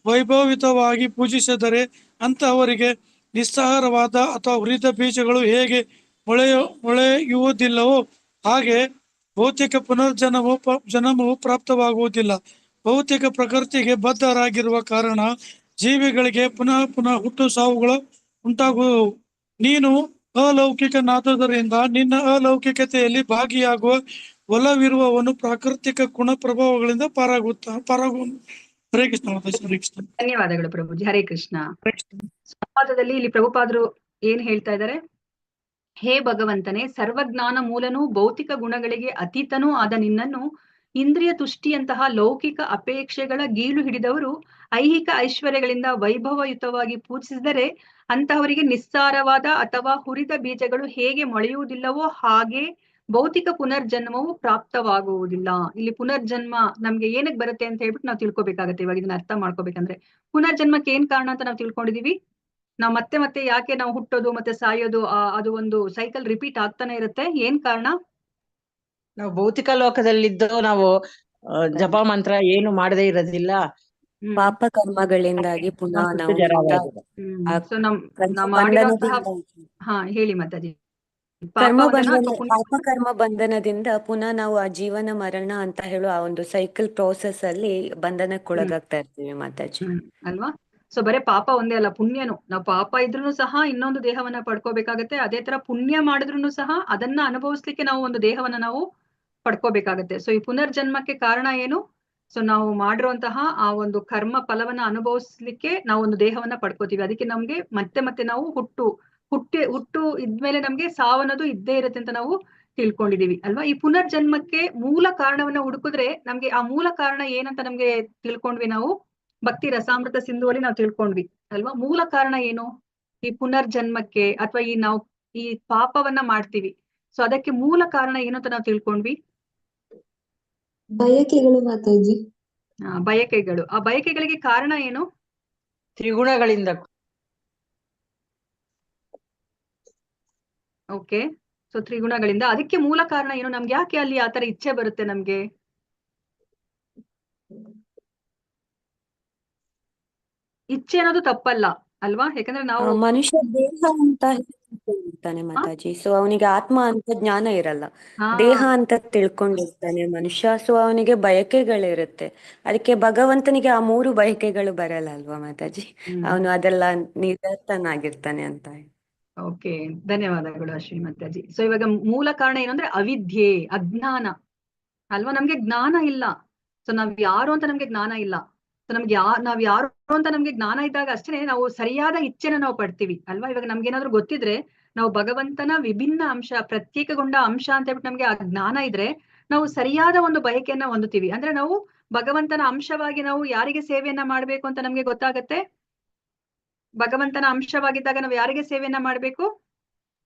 ವೈಭವಿತವಾಗಿ ಪೂಜಿಸಿದರೆ ಅಂತಹವರಿಗೆ ನಿಸ್ಸಾರವಾದ ಅಥವಾ ಹುರಿದ ಬೀಜಗಳು ಹೇಗೆ ಮೊಳೆಯುವುದಿಲ್ಲವೋ ಹಾಗೆ ಭೌತಿಕ ಜನನವು ಪ್ರಾಪ್ತವಾಗುವುದಿಲ್ಲ. ಭೌತಿಕ ಪ್ರಕೃತಿಗೆ ಬದ್ಧರಾಗಿರುವ ಕಾರಣ ಜೀವಿಗಳಿಗೆ ಪುನಃ ಪುನಃ ಹುಟ್ಟು ಸಾವುಗಳು ಉಂಟಾಗುವು. ನೀನು ಅಲೌಕಿಕನಾದುದರಿಂದ ನಿನ್ನ ಅಲೌಕಿಕತೆಯಲ್ಲಿ ಭಾಗಿಯಾಗುವ ಒಲವಿರುವವನು ಪ್ರಾಕೃತಿಕ ಗುಣ ಪ್ರಭಾವಗಳಿಂದ ಪಾರಾಗುವನು. ಹರೇ ಕೃಷ್ಣ ಮಾತಾಜಿ. ಹರೇ ಕೃಷ್ಣ. ಧನ್ಯವಾದಗಳು ಪ್ರಭುಜಿ. ಹರೇ ಕೃಷ್ಣ. ಸಂವಾದದಲ್ಲಿ ಇಲ್ಲಿ ಪ್ರಭುಪಾದರು ಏನ್ ಹೇಳ್ತಾ ಇದ್ದಾರೆ? ಹೇ ಭಗವಂತನೇ, ಸರ್ವಜ್ಞಾನ ಮೂಲನೂ ಭೌತಿಕ ಗುಣಗಳಿಗೆ ಅತೀತನೂ ಆದ ನಿನ್ನನ್ನು ಇಂದ್ರಿಯ ತುಷ್ಟಿಯಂತಹ ಲೌಕಿಕ ಅಪೇಕ್ಷೆಗಳ ಗೀಳು ಹಿಡಿದವರು ಐಹಿಕ ಐಶ್ವರ್ಯಗಳಿಂದ ವೈಭವಯುತವಾಗಿ ಪೂಜಿಸಿದರೆ ಅಂತಹವರಿಗೆ ನಿಸ್ಸಾರವಾದ ಅಥವಾ ಹುರಿದ ಬೀಜಗಳು ಹೇಗೆ ಮೊಳೆಯುವುದಿಲ್ಲವೋ ಹಾಗೆ ಭೌತಿಕ ಪುನರ್ಜನ್ಮವು ಪ್ರಾಪ್ತವಾಗುವುದಿಲ್ಲ. ಇಲ್ಲಿ ಪುನರ್ಜನ್ಮ ನಮ್ಗೆ ಏನಕ್ಕೆ ಬರುತ್ತೆ ಅಂತ ಹೇಳ್ಬಿಟ್ಟು ನಾವು ತಿಳ್ಕೊಬೇಕಾಗತ್ತೆ. ಇವಾಗ ಇದನ್ನ ಅರ್ಥ ಮಾಡ್ಕೋಬೇಕಂದ್ರೆ ಪುನರ್ಜನ್ಮಕ್ಕೆ ಏನ್ ಕಾರಣ ಅಂತ ನಾವು ತಿಳ್ಕೊಂಡಿದೀವಿ. ನಾವು ಮತ್ತೆ ಮತ್ತೆ ಯಾಕೆ ನಾವು ಹುಟ್ಟೋದು ಮತ್ತೆ ಸಾಯೋದು, ಅದು ಒಂದು ಸೈಕಲ್ ರಿಪೀಟ್ ಆಗ್ತಾನೆ ಇರುತ್ತೆ. ಏನ್ ಕಾರಣ? ನಾವು ಭೌತಿಕ ಲೋಕದಲ್ಲಿದ್ದು ನಾವು ಜಪ ಮಂತ್ರ ಏನು ಮಾಡದೇ ಇರೋದಿಲ್ಲ. ಪಾಪ ಕರ್ಮಗಳಿಂದಾಗಿ ಪುನಃ ನಾವು ಸೊ ನಾವು ಮಾಡಿರುವಂತಹ ಹೇಳಿ ಮಾತಾಜಿ. ಪಾಪ ಕರ್ಮ ಬಂಧನದಿಂದ ಪುನಃ ನಾವು ಆ ಜೀವನ ಮರಣ ಅಂತ ಹೇಳೋ ಆ ಒಂದು ಸೈಕಲ್ ಪ್ರೋಸೆಸ್ ಅಲ್ಲಿ ಬಂಧನಕ್ಕೊಳಗಾಗ್ತಾ ಇರ್ತೀವಿ ಮಾತಾಜಿ, ಅಲ್ವಾ? ಸೊ ಬರೀ ಪಾಪ ಒಂದೇ ಅಲ್ಲ, ಪುಣ್ಯನು. ನಾವು ಪಾಪ ಇದ್ರೂ ಸಹ ಇನ್ನೊಂದು ದೇಹವನ್ನ ಪಡ್ಕೋಬೇಕಾಗತ್ತೆ. ಅದೇ ತರ ಪುಣ್ಯ ಮಾಡಿದ್ರು ಸಹ ಅದನ್ನ ಅನುಭವಿಸ್ಲಿಕ್ಕೆ ನಾವು ಒಂದು ದೇಹವನ್ನ ನಾವು ಪಡ್ಕೋಬೇಕಾಗತ್ತೆ. ಸೊ ಈ ಪುನರ್ಜನ್ಮಕ್ಕೆ ಕಾರಣ ಏನು? ಸೊ ನಾವು ಮಾಡಿರುವಂತಹ ಆ ಒಂದು ಕರ್ಮ ಫಲವನ್ನ ಅನುಭವಿಸ್ಲಿಕ್ಕೆ ನಾವು ಒಂದು ದೇಹವನ್ನ ಪಡ್ಕೋತೀವಿ. ಅದಕ್ಕೆ ನಮ್ಗೆ ಮತ್ತೆ ಮತ್ತೆ ನಾವು ಹುಟ್ಟು ಇದ್ಮೇಲೆ ನಮ್ಗೆ ಸಾವನ್ನೋದು ಇದ್ದೇ ಇರುತ್ತೆ ಅಂತ ನಾವು ತಿಳ್ಕೊಂಡಿದೀವಿ ಅಲ್ವಾ? ಈ ಪುನರ್ಜನ್ಮಕ್ಕೆ ಮೂಲ ಕಾರಣವನ್ನ ಹುಡುಕಿದ್ರೆ ನಮ್ಗೆ ಆ ಮೂಲ ಕಾರಣ ಏನಂತ ನಮ್ಗೆ ತಿಳ್ಕೊಂಡ್ವಿ. ನಾವು ಭಕ್ತಿ ರಸಾಮೃತ ಸಿಂಧುವಲ್ಲಿ ನಾವು ತಿಳ್ಕೊಂಡ್ವಿ ಅಲ್ವಾ? ಮೂಲ ಕಾರಣ ಏನು ಈ ಪುನರ್ಜನ್ಮಕ್ಕೆ, ಅಥವಾ ನಾವು ಈ ಪಾಪವನ್ನ ಮಾಡ್ತೀವಿ. ಸೊ ಅದಕ್ಕೆ ಮೂಲ ಕಾರಣ ಏನು ಅಂತ ನಾವು ತಿಳ್ಕೊಂಡ್ವಿ. ಬಯಕೆಗಳು ಮಾತಾಜಿ. ಬಯಕೆಗಳು. ಆ ಬಯಕೆಗಳಿಗೆ ಕಾರಣ ಏನು? ತ್ರಿಗುಣಗಳಿಂದ. ಓಕೆ, ಸೊ ತ್ರಿಗುಣಗಳಿಂದ. ಅದಕ್ಕೆ ಮೂಲ ಕಾರಣ ಏನು? ನಮ್ಗೆ ಯಾಕೆ ಅಲ್ಲಿ ಆತರ ಇಚ್ಛೆ ಬರುತ್ತೆ ನಮ್ಗೆ? ಇಚ್ಛೆ ಅನ್ನೋದು ತಪ್ಪಲ್ಲ ಅಲ್ವಾ? ಯಾಕಂದ್ರೆ ನಾವು ಮನುಷ್ಯ ದೇಹ ಅಂತ ತಿಳ್ಕೊಂಡಿರ್ತಾನೆ ಮಾತಾಜಿ. ಸೊ ಅವನಿಗೆ ಆತ್ಮ ಅಂತ ಜ್ಞಾನ ಇರಲ್ಲ, ದೇಹ ಅಂತ ತಿಳ್ಕೊಂಡಿರ್ತಾನೆ ಮನುಷ್ಯ. ಸೊ ಅವನಿಗೆ ಬಯಕೆಗಳಿರುತ್ತೆ. ಅದಕ್ಕೆ ಭಗವಂತನಿಗೆ ಆ 3 ಬಯಕೆಗಳು ಬರಲ್ಲ ಅಲ್ವಾ ಮಾತಾಜಿ? ಅವನು ಅದೆಲ್ಲ ನಿರತನಾಗಿರ್ತಾನೆ ಅಂತ. ಓಕೆ, ಧನ್ಯವಾದಗಳು ಅಶ್ವಿನಿ ಮಾತಾಜಿ. ಸೊ ಇವಾಗ ಮೂಲ ಕಾರಣ ಏನು ಅಂದ್ರೆ ಅವಿದ್ಯೆ, ಅಜ್ಞಾನ ಅಲ್ವಾ? ನಮ್ಗೆ ಜ್ಞಾನ ಇಲ್ಲ. ಸೊ ನಾವ್ ಯಾರು ಅಂತ ನಮ್ಗೆ ಜ್ಞಾನ ಇಲ್ಲ. ಸೊ ನಾವ್ ಯಾರು ಅಂತ ನಮ್ಗೆ ಜ್ಞಾನ ಇದ್ದಾಗ ಅಷ್ಟೇ ನಾವು ಸರಿಯಾದ ಇಚ್ಛೆನ ನಾವು ಪಡ್ತೀವಿ ಅಲ್ವಾ? ಇವಾಗ ನಮ್ಗೇನಾದ್ರೂ ಗೊತ್ತಿದ್ರೆ ನಾವು ಭಗವಂತನ ವಿಭಿನ್ನ ಅಂಶ, ಪ್ರತ್ಯೇಕಗೊಂಡ ಅಂಶ ಅಂತ ಹೇಳ್ಬಿಟ್ಟು ನಮ್ಗೆ ಆ ಜ್ಞಾನ ಇದ್ರೆ ನಾವು ಸರಿಯಾದ ಒಂದು ಬಯಕೆಯನ್ನ ಹೊಂದುತ್ತೀವಿ. ಅಂದ್ರೆ ನಾವು ಭಗವಂತನ ಅಂಶವಾಗಿ ನಾವು ಯಾರಿಗೆ ಸೇವೆಯನ್ನ ಮಾಡ್ಬೇಕು ಅಂತ ನಮ್ಗೆ ಗೊತ್ತಾಗತ್ತೆ. ಭಗವಂತನ ಅಂಶವಾಗಿದ್ದಾಗ ನಾವು ಯಾರಿಗೆ ಸೇವೆಯನ್ನ ಮಾಡ್ಬೇಕು?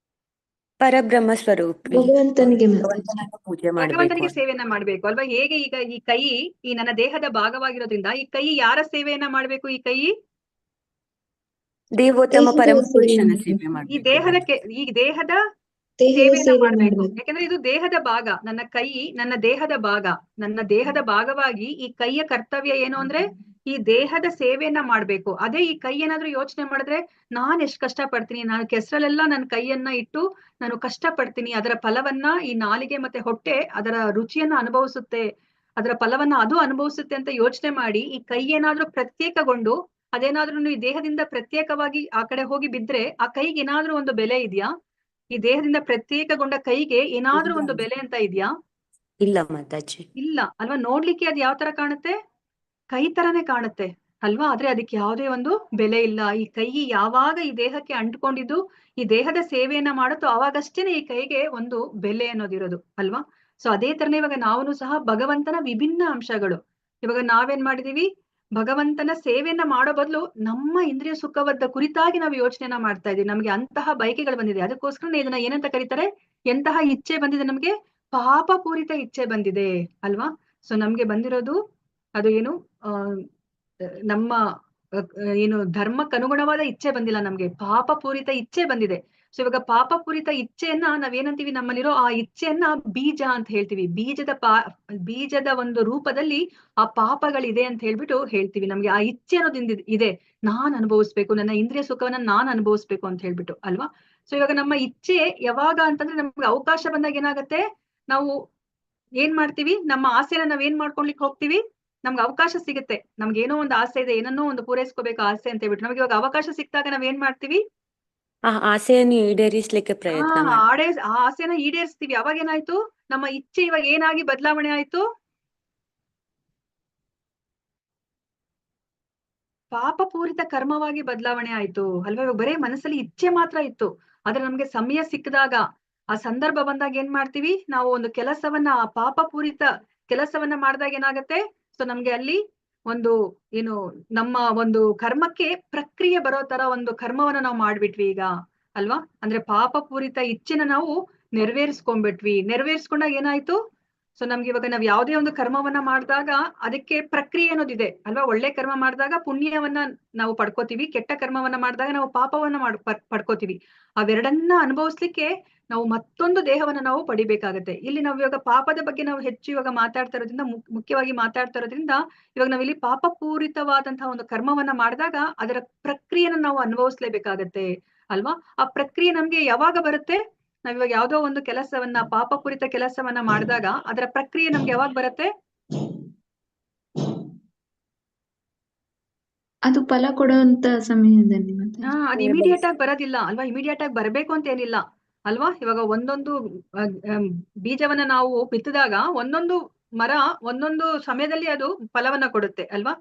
ಪರಬ್ರಹ್ಮ ಸ್ವರೂಪ ಭಗವಂತನಿಗೆ ಸೇವೆಯನ್ನ ಮಾಡ್ಬೇಕು ಅಲ್ವಾ? ಹೇಗೆ ಈಗ ಈ ಕೈ ಈ ನನ್ನ ದೇಹದ ಭಾಗವಾಗಿರೋದ್ರಿಂದ ಈ ಕೈ ಯಾರ ಸೇವೆಯನ್ನ ಮಾಡ್ಬೇಕು? ಈ ಕೈ ದೇವೋತ್ತಮ ಪರಮ ಪುರುಷನ ಸೇವೆ ಮಾಡ್ಬೇಕು. ಈ ದೇಹದ ಸೇವೆಯನ್ನ ಮಾಡ್ಬೇಕು. ಯಾಕಂದ್ರೆ ಇದು ದೇಹದ ಭಾಗ. ನನ್ನ ಕೈ ನನ್ನ ದೇಹದ ಭಾಗ. ನನ್ನ ದೇಹದ ಭಾಗವಾಗಿ ಈ ಕೈಯ ಕರ್ತವ್ಯ ಏನು ಅಂದ್ರೆ ಈ ದೇಹದ ಸೇವೆಯನ್ನ ಮಾಡ್ಬೇಕು. ಅದೇ ಈ ಕೈ ಏನಾದ್ರೂ ಯೋಚನೆ ಮಾಡಿದ್ರೆ ನಾನ್ ಎಷ್ಟ್ ಕಷ್ಟ ಪಡ್ತೀನಿ, ನಾನು ಕೆಸರಲ್ಲೆಲ್ಲ ನನ್ನ ಕೈಯನ್ನ ಇಟ್ಟು ನಾನು ಕಷ್ಟ ಪಡ್ತೀನಿ, ಅದರ ಫಲವನ್ನ ಈ ನಾಲಿಗೆ ಮತ್ತೆ ಹೊಟ್ಟೆ ಅದರ ರುಚಿಯನ್ನ ಅನುಭವಿಸುತ್ತೆ, ಅದರ ಫಲವನ್ನ ಅದು ಅನುಭವಿಸುತ್ತೆ ಅಂತ ಯೋಚನೆ ಮಾಡಿ ಈ ಕೈ ಏನಾದ್ರೂ ಪ್ರತ್ಯೇಕಗೊಂಡು ಅದೇನಾದ್ರೂ ಈ ದೇಹದಿಂದ ಪ್ರತ್ಯೇಕವಾಗಿ ಆ ಕಡೆ ಹೋಗಿ ಬಿದ್ರೆ ಆ ಕೈಗೆ ಏನಾದ್ರೂ ಒಂದು ಬೆಲೆ ಇದೆಯಾ? ಈ ದೇಹದಿಂದ ಪ್ರತ್ಯೇಕಗೊಂಡ ಕೈಗೆ ಏನಾದ್ರೂ ಒಂದು ಬೆಲೆ ಅಂತ ಇದೆಯಾ? ಇಲ್ಲ ಮಾತಾಜಿ, ಇಲ್ಲ ಅಲ್ವಾ? ನೋಡ್ಲಿಕ್ಕೆ ಅದು ಯಾವ ತರ ಕಾಣುತ್ತೆ? ಕೈ ತರನೇ ಕಾಣುತ್ತೆ ಅಲ್ವಾ? ಆದ್ರೆ ಅದಕ್ಕೆ ಯಾವುದೇ ಒಂದು ಬೆಲೆ ಇಲ್ಲ. ಈ ಕೈ ಯಾವಾಗ ಈ ದೇಹಕ್ಕೆ ಅಂಟ್ಕೊಂಡಿದ್ದು ಈ ದೇಹದ ಸೇವೆಯನ್ನ ಮಾಡುತ್ತೋ ಅವಾಗಷ್ಟೇನೆ ಈ ಕೈಗೆ ಒಂದು ಬೆಲೆ ಅನ್ನೋದಿರೋದು ಅಲ್ವಾ? ಸೊ ಅದೇ ತರನೇ ಇವಾಗ ನಾವು ಸಹ ಭಗವಂತನ ವಿಭಿನ್ನ ಅಂಶಗಳು. ಇವಾಗ ನಾವೇನ್ ಮಾಡಿದೀವಿ? ಭಗವಂತನ ಸೇವೆಯನ್ನ ಮಾಡೋ ಬದಲು ನಮ್ಮ ಇಂದ್ರಿಯ ಸುಖವದ ಕುರಿತಾಗಿ ನಾವು ಯೋಚನೆಯನ್ನ ಮಾಡ್ತಾ ಇದೀವಿ. ನಮ್ಗೆ ಅಂತಹ ಬಯಕೆಗಳು ಬಂದಿದೆ. ಅದಕ್ಕೋಸ್ಕರ ಇದನ್ನ ಏನಂತ ಕರೀತಾರೆ? ಎಂತಹ ಇಚ್ಛೆ ಬಂದಿದೆ ನಮ್ಗೆ? ಪಾಪ ಪೂರಿತ ಇಚ್ಛೆ ಬಂದಿದೆ ಅಲ್ವಾ? ಸೊ ನಮ್ಗೆ ಬಂದಿರೋದು ಅದು ಏನು? ನಮ್ಮ ಏನು ಧರ್ಮಕ್ಕನುಗುಣವಾದ ಇಚ್ಛೆ ಬಂದಿಲ್ಲ, ನಮ್ಗೆ ಪಾಪ ಪೂರಿತ ಇಚ್ಛೆ ಬಂದಿದೆ. ಸೊ ಇವಾಗ ಪಾಪ ಪೂರಿತ ಇಚ್ಛೆಯನ್ನ ನಾವೇನಂತೀವಿ, ನಮ್ಮಲ್ಲಿರೋ ಆ ಇಚ್ಛೆಯನ್ನ ಬೀಜ ಅಂತ ಹೇಳ್ತೀವಿ. ಬೀಜದ ಒಂದು ರೂಪದಲ್ಲಿ ಆ ಪಾಪಗಳಿದೆ ಅಂತ ಹೇಳ್ಬಿಟ್ಟು ಹೇಳ್ತೀವಿ. ನಮ್ಗೆ ಆ ಇಚ್ಛೆ ಅನ್ನೋದು ಇದೆ, ನಾನ್ ಅನುಭವಿಸ್ಬೇಕು, ನನ್ನ ಇಂದ್ರಿಯ ಸುಖವನ್ನ ನಾನ್ ಅನುಭವಿಸ್ಬೇಕು ಅಂತ ಹೇಳ್ಬಿಟ್ಟು ಅಲ್ವಾ. ಸೊ ಇವಾಗ ನಮ್ಮ ಇಚ್ಛೆ ಯಾವಾಗ ಅಂತಂದ್ರೆ ನಮ್ಗೆ ಅವಕಾಶ ಬಂದಾಗ ಏನಾಗತ್ತೆ, ನಾವು ಏನ್ ಮಾಡ್ತೀವಿ, ನಮ್ಮ ಆಸೆನ ನಾವ್ ಏನ್ ಮಾಡ್ಕೊಳ್ಲಿಕ್ಕೆ ಹೋಗ್ತೀವಿ, ನಮ್ಗೆ ಅವಕಾಶ ಸಿಗುತ್ತೆ, ನಮ್ಗೆ ಏನೋ ಒಂದು ಆಸೆ ಇದೆ, ಏನನ್ನೋ ಒಂದು ಪೂರೈಸ್ಕೋಬೇಕು ಆಸೆ ಅಂತ ಹೇಳ್ಬಿಟ್ಟು ನಮ್ಗೆ ಇವಾಗ ಅವಕಾಶ ಸಿಕ್ತಾಗ ನಾವ್ ಏನ್ ಮಾಡ್ತೀವಿ, ಆ ಆಸೆಯನ್ನು ಈಡೇರಿಸ್ಲಿಕ್ಕೆ ಪ್ರಯತ್ನ ಮಾಡ್ತೀವಿ. ಆ ಆಸೆನ ಈಡೇರಿಸ್ತೀವಿ. ಅವಾಗ ಏನಾಯ್ತು, ನಮ್ಮ ಇಚ್ಛೆ ಇವಾಗ ಏನಾಗಿ ಬದಲಾವಣೆ ಆಯ್ತು, ಪಾಪ ಪೂರಿತ ಕರ್ಮವಾಗಿ ಬದಲಾವಣೆ ಆಯ್ತು ಅಲ್ವಾ. ಇವಾಗ ಬರೇ ಮನಸ್ಸಲ್ಲಿ ಇಚ್ಛೆ ಮಾತ್ರ ಇತ್ತು, ಆದ್ರೆ ನಮ್ಗೆ ಸಮಯ ಸಿಕ್ಕಿದಾಗ, ಆ ಸಂದರ್ಭ ಬಂದಾಗ ಏನ್ ಮಾಡ್ತೀವಿ, ನಾವು ಒಂದು ಕೆಲಸವನ್ನ, ಆ ಪಾಪ ಪೂರಿತ ಕೆಲಸವನ್ನ ಮಾಡಿದಾಗ ಏನಾಗತ್ತೆ, ಸೊ ನಮ್ಗೆ ಅಲ್ಲಿ ಒಂದು ಏನು ನಮ್ಮ ಒಂದು ಕರ್ಮಕ್ಕೆ ಪ್ರಕ್ರಿಯೆ ಬರೋ ತರ ಒಂದು ಕರ್ಮವನ್ನ ನಾವು ಮಾಡ್ಬಿಟ್ವಿ ಈಗ ಅಲ್ವಾ. ಅಂದ್ರೆ ಪಾಪ ಪೂರಿತ ಇಚ್ಛೆನ ನಾವು ನೆರವೇರಿಸ್ಕೊಂಡಾಗ ಏನಾಯ್ತು, ಸೊ ನಮ್ಗೆ ಇವಾಗ ನಾವ್ ಯಾವ್ದೇ ಒಂದು ಕರ್ಮವನ್ನ ಮಾಡಿದಾಗ ಅದಕ್ಕೆ ಪ್ರಕ್ರಿಯೆ ಅನ್ನೋದಿದೆ ಅಲ್ವಾ. ಒಳ್ಳೆ ಕರ್ಮ ಮಾಡಿದಾಗ ಪುಣ್ಯವನ್ನ ನಾವು ಪಡ್ಕೋತೀವಿ, ಕೆಟ್ಟ ಕರ್ಮವನ್ನ ಮಾಡಿದಾಗ ನಾವು ಪಾಪವನ್ನ ಪಡ್ಕೋತೀವಿ. ಅವೆರಡನ್ನ ಅನುಭವಿಸ್ಲಿಕ್ಕೆ ನಾವು ಮತ್ತೊಂದು ದೇಹವನ್ನ ನಾವು ಪಡಿಬೇಕಾಗತ್ತೆ. ಇಲ್ಲಿ ನಾವು ಇವಾಗ ಪಾಪದ ಬಗ್ಗೆ ನಾವು ಹೆಚ್ಚು ಇವಾಗ ಮಾತಾಡ್ತಾ ಇರೋದ್ರಿಂದ, ಮುಖ್ಯವಾಗಿ ಮಾತಾಡ್ತಾ ಇರೋದ್ರಿಂದ, ಇವಾಗ ನಾವಿಲ್ಲಿ ಪಾಪ ಪೂರಿತವಾದಂತಹ ಒಂದು ಕರ್ಮವನ್ನ ಮಾಡಿದಾಗ ಅದರ ಪ್ರಕ್ರಿಯೆನ ನಾವು ಅನುಭವಿಸ್ಲೇಬೇಕಾಗತ್ತೆ ಅಲ್ವಾ. ಆ ಪ್ರಕ್ರಿಯೆ ನಮ್ಗೆ ಯಾವಾಗ ಬರುತ್ತೆ, ನಾವಿವಾಗ ಯಾವ್ದೋ ಒಂದು ಕೆಲಸವನ್ನ, ಪಾಪಪೂರಿತ ಕೆಲಸವನ್ನ ಮಾಡಿದಾಗ ಅದರ ಪ್ರಕ್ರಿಯೆ ನಮ್ಗೆ ಯಾವಾಗ ಬರುತ್ತೆ, ಅದು ಫಲ ಕೊಡುವಂತ ಸಮಯದಲ್ಲಿ ಅದು ಇಮಿಡಿಯೇಟ್ ಆಗಿ ಬರೋದಿಲ್ಲ ಅಲ್ವಾ. ಇಮಿಡಿಯೇಟ್ ಆಗಿ ಬರ್ಬೇಕು ಅಂತ ಏನಿಲ್ಲ ಅಲ್ವಾ. ಇವಾಗ ಒಂದೊಂದು ಬೀಜವನ್ನ ನಾವು ಬಿತ್ತಿದಾಗ ಒಂದೊಂದು ಮರ ಒಂದೊಂದು ಸಮಯದಲ್ಲಿ ಅದು ಫಲವನ್ನ ಕೊಡುತ್ತೆ ಅಲ್ವಾ.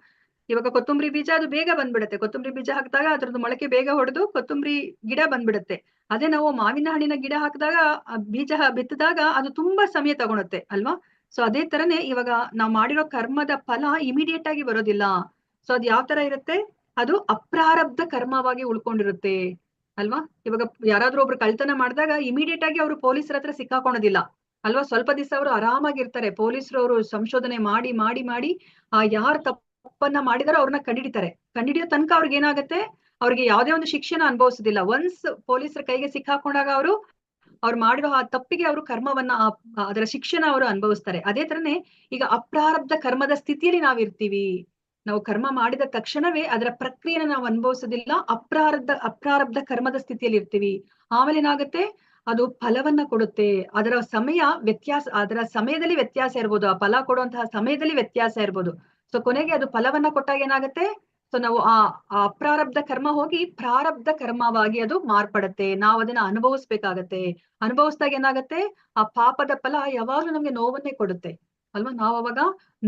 ಇವಾಗ ಕೊತ್ತಂಬರಿ ಬೀಜ ಅದು ಬೇಗ ಬಂದ್ಬಿಡುತ್ತೆ, ಕೊತ್ತಂಬರಿ ಬೀಜ ಹಾಕಿದಾಗ ಅದ್ರದ್ದು ಮೊಳಕೆ ಬೇಗ ಹೊಡೆದು ಕೊತ್ತಂಬರಿ ಗಿಡ ಬಂದ್ಬಿಡುತ್ತೆ. ಅದೇ ನಾವು ಮಾವಿನ ಹಣ್ಣಿನ ಗಿಡ ಹಾಕಿದಾಗ, ಬೀಜ ಬಿತ್ತಿದಾಗ ಅದು ತುಂಬಾ ಸಮಯ ತಗೊಳುತ್ತೆ ಅಲ್ವಾ. ಸೊ ಅದೇ ತರನೇ ಇವಾಗ ನಾವು ಮಾಡಿರೋ ಕರ್ಮದ ಫಲ ಇಮಿಡಿಯೇಟ್ ಆಗಿ ಬರೋದಿಲ್ಲ. ಸೊ ಅದ್ ಯಾವ ತರ ಇರುತ್ತೆ, ಅದು ಅಪ್ರಾರಬ್ಧ ಕರ್ಮವಾಗಿ ಉಳ್ಕೊಂಡಿರುತ್ತೆ ಅಲ್ವಾ. ಇವಾಗ ಯಾರಾದ್ರೂ ಒಬ್ರು ಕಳ್ತನ ಮಾಡಿದಾಗ ಇಮಿಡಿಯೇಟ್ ಆಗಿ ಅವರು ಪೊಲೀಸರ ಹತ್ರ ಸಿಕ್ಕಾಕೊಳೋದಿಲ್ಲ ಅಲ್ವಾ. ಸ್ವಲ್ಪ ದಿವಸ ಅವರು ಆರಾಮಾಗಿರ್ತಾರೆ, ಪೊಲೀಸರು ಅವರು ಸಂಶೋಧನೆ ಮಾಡಿ ಮಾಡಿ ಮಾಡಿ ಯಾರು ತಪ್ಪನ್ನ ಮಾಡಿದಾರೋ ಅವ್ರನ್ನ ಕಂಡಿಡಿಯೋ ತನಕ ಅವ್ರಿಗೆ ಏನಾಗುತ್ತೆ, ಅವ್ರಿಗೆ ಯಾವ್ದೇ ಒಂದು ಶಿಕ್ಷೆನ ಅನುಭವಿಸೋದಿಲ್ಲ. ಒನ್ಸ್ ಪೊಲೀಸರ ಕೈಗೆ ಸಿಕ್ಕಾಕೊಂಡಾಗ ಅವ್ರು ಮಾಡಿರೋ ಆ ತಪ್ಪಿಗೆ ಅವರು ಕರ್ಮವನ್ನ, ಅದರ ಶಿಕ್ಷೆನ ಅವರು ಅನುಭವಿಸ್ತಾರೆ. ಅದೇ ತರನೇ ಈಗ ಅಪ್ರಾರಬ್ಧ ಕರ್ಮದ ಸ್ಥಿತಿಯಲ್ಲಿ ನಾವಿರ್ತೀವಿ. ನಾವು ಕರ್ಮ ಮಾಡಿದ ತಕ್ಷಣವೇ ಅದರ ಪ್ರಕ್ರಿಯೆನ ನಾವು ಅನುಭವಿಸೋದಿಲ್ಲ, ಅಪ್ರಾರಬ್ಧ ಕರ್ಮದ ಸ್ಥಿತಿಯಲ್ಲಿ ಇರ್ತೀವಿ. ಆಮೇಲೆ ಏನಾಗುತ್ತೆ, ಅದು ಫಲವನ್ನ ಕೊಡುತ್ತೆ. ಅದರ ಸಮಯದಲ್ಲಿ ವ್ಯತ್ಯಾಸ ಇರ್ಬೋದು, ಆ ಫಲ ಕೊಡುವಂತಹ ಸಮಯದಲ್ಲಿ ವ್ಯತ್ಯಾಸ ಇರ್ಬೋದು. ಸೊ ಕೊನೆಗೆ ಅದು ಫಲವನ್ನ ಕೊಟ್ಟಾಗ ಏನಾಗುತ್ತೆ, ಸೊ ನಾವು ಆ ಅಪ್ರಾರಬ್ಧ ಕರ್ಮ ಹೋಗಿ ಪ್ರಾರಬ್ಧ ಕರ್ಮವಾಗಿ ಅದು ಮಾರ್ಪಡುತ್ತೆ. ನಾವು ಅದನ್ನ ಅನುಭವಿಸ್ಬೇಕಾಗತ್ತೆ. ಅನುಭವಿಸಿದಾಗ ಏನಾಗತ್ತೆ, ಆ ಪಾಪದ ಫಲ ಯಾವಾಗ್ಲೂ ನಮ್ಗೆ ನೋವನ್ನೇ ಕೊಡುತ್ತೆ ಅಲ್ವಾ. ನಾವು ಅವಾಗ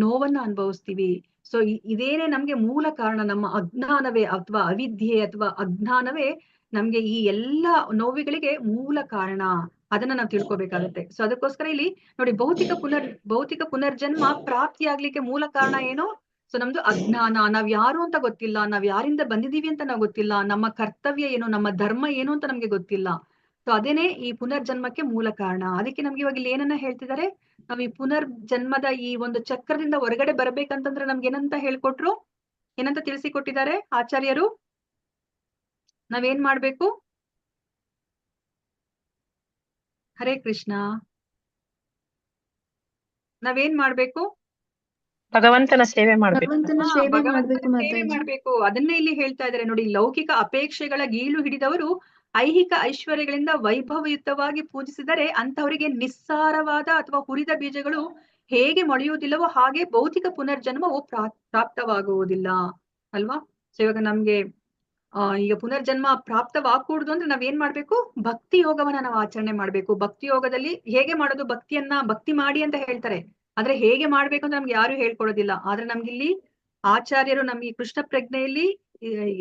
ನೋವನ್ನ ಅನುಭವಿಸ್ತೀವಿ. ಸೊ ಇದೇನೇ ನಮ್ಗೆ ಮೂಲ ಕಾರಣ, ನಮ್ಮ ಅಜ್ಞಾನವೇ ಅಥವಾ ಅವಿದ್ಯೆ ಅಥವಾ ಅಜ್ಞಾನವೇ ನಮ್ಗೆ ಈ ಎಲ್ಲಾ ನೋವುಗಳಿಗೆ ಮೂಲ ಕಾರಣ. ಅದನ್ನ ನಾವು ತಿಳ್ಕೊಬೇಕಾಗತ್ತೆ. ಸೊ ಅದಕ್ಕೋಸ್ಕರ ಇಲ್ಲಿ ನೋಡಿ, ಭೌತಿಕ ಪುನರ್ಜನ್ಮ ಪ್ರಾಪ್ತಿಯಾಗ್ಲಿಕ್ಕೆ ಮೂಲ ಕಾರಣ ಏನು, ಸೊ ನಮ್ದು ಅಜ್ಞಾನ. ನಾವ್ ಯಾರು ಅಂತ ಗೊತ್ತಿಲ್ಲ, ನಾವ್ ಯಾರಿಂದ ಬಂದಿದೀವಿ ಅಂತ ನಾವು ಗೊತ್ತಿಲ್ಲ, ನಮ್ಮ ಕರ್ತವ್ಯ ಏನು, ನಮ್ಮ ಧರ್ಮ ಏನು ಅಂತ ನಮ್ಗೆ ಗೊತ್ತಿಲ್ಲ. ಸೊ ಅದೇನೆ ಈ ಪುನರ್ಜನ್ಮಕ್ಕೆ ಮೂಲ ಕಾರಣ. ಅದಕ್ಕೆ ನಮ್ಗೆ ಇವಾಗ ಇಲ್ಲಿ ಏನನ್ನ ಹೇಳ್ತಿದ್ದಾರೆ, ನಾವ್ ಈ ಪುನರ್ಜನ್ಮದ ಈ ಒಂದು ಚಕ್ರದಿಂದ ಹೊರಗಡೆ ಬರ್ಬೇಕಂತಂದ್ರೆ ನಮ್ಗೆ ಏನಂತ ಹೇಳ್ಕೊಟ್ರು, ಏನಂತ ತಿಳಿಸಿಕೊಟ್ಟಿದ್ದಾರೆ ಆಚಾರ್ಯರು, ನಾವೇನ್ ಮಾಡ್ಬೇಕು, ಹರೇ ಕೃಷ್ಣ, ನಾವೇನ್ ಮಾಡ್ಬೇಕು, ಭಗವಂತನ ಸೇವೆ ಮಾಡ್ಬೇಕು. ಭಗವಂತನ ಸೇವೆ ಮಾಡ್ಬೇಕು ಸೇವೆ ಮಾಡ್ಬೇಕು. ಅದನ್ನೇ ಇಲ್ಲಿ ಹೇಳ್ತಾ ಇದ್ದಾರೆ ನೋಡಿ. ಲೌಕಿಕ ಅಪೇಕ್ಷೆಗಳ ಗೀಳು ಹಿಡಿದವರು ಐಹಿಕ ಐಶ್ವರ್ಯಗಳಿಂದ ವೈಭವಯುತವಾಗಿ ಪೂಜಿಸಿದರೆ ಅಂತವರಿಗೆ ನಿಸ್ಸಾರವಾದ ಅಥವಾ ಹುರಿದ ಬೀಜಗಳು ಹೇಗೆ ಮೊಳೆಯುವುದಿಲ್ಲವೋ ಹಾಗೆ ಭೌತಿಕ ಪುನರ್ಜನ್ಮವು ಪ್ರಾಪ್ತವಾಗುವುದಿಲ್ಲ ಅಲ್ವಾ. ಸೊ ಇವಾಗ ನಮ್ಗೆ ಈಗ ಪುನರ್ಜನ್ಮ ಪ್ರಾಪ್ತವಾಗಕೂಡುದು ಅಂದ್ರೆ ನಾವೇನ್ ಮಾಡ್ಬೇಕು, ಭಕ್ತಿ ಯೋಗವನ್ನ ನಾವು ಆಚರಣೆ ಮಾಡ್ಬೇಕು. ಭಕ್ತಿ ಯೋಗದಲ್ಲಿ ಹೇಗೆ ಮಾಡೋದು, ಭಕ್ತಿ ಮಾಡಿ ಅಂತ ಹೇಳ್ತಾರೆ, ಆದ್ರೆ ಹೇಗೆ ಮಾಡ್ಬೇಕು ಅಂತ ನಮ್ಗೆ ಯಾರು ಹೇಳ್ಕೊಡೋದಿಲ್ಲ. ಆದ್ರೆ ನಮ್ಗಿಲ್ಲಿ ಆಚಾರ್ಯರು ನಮ್ಗೆ ಕೃಷ್ಣ ಪ್ರಜ್ಞೆಯಲ್ಲಿ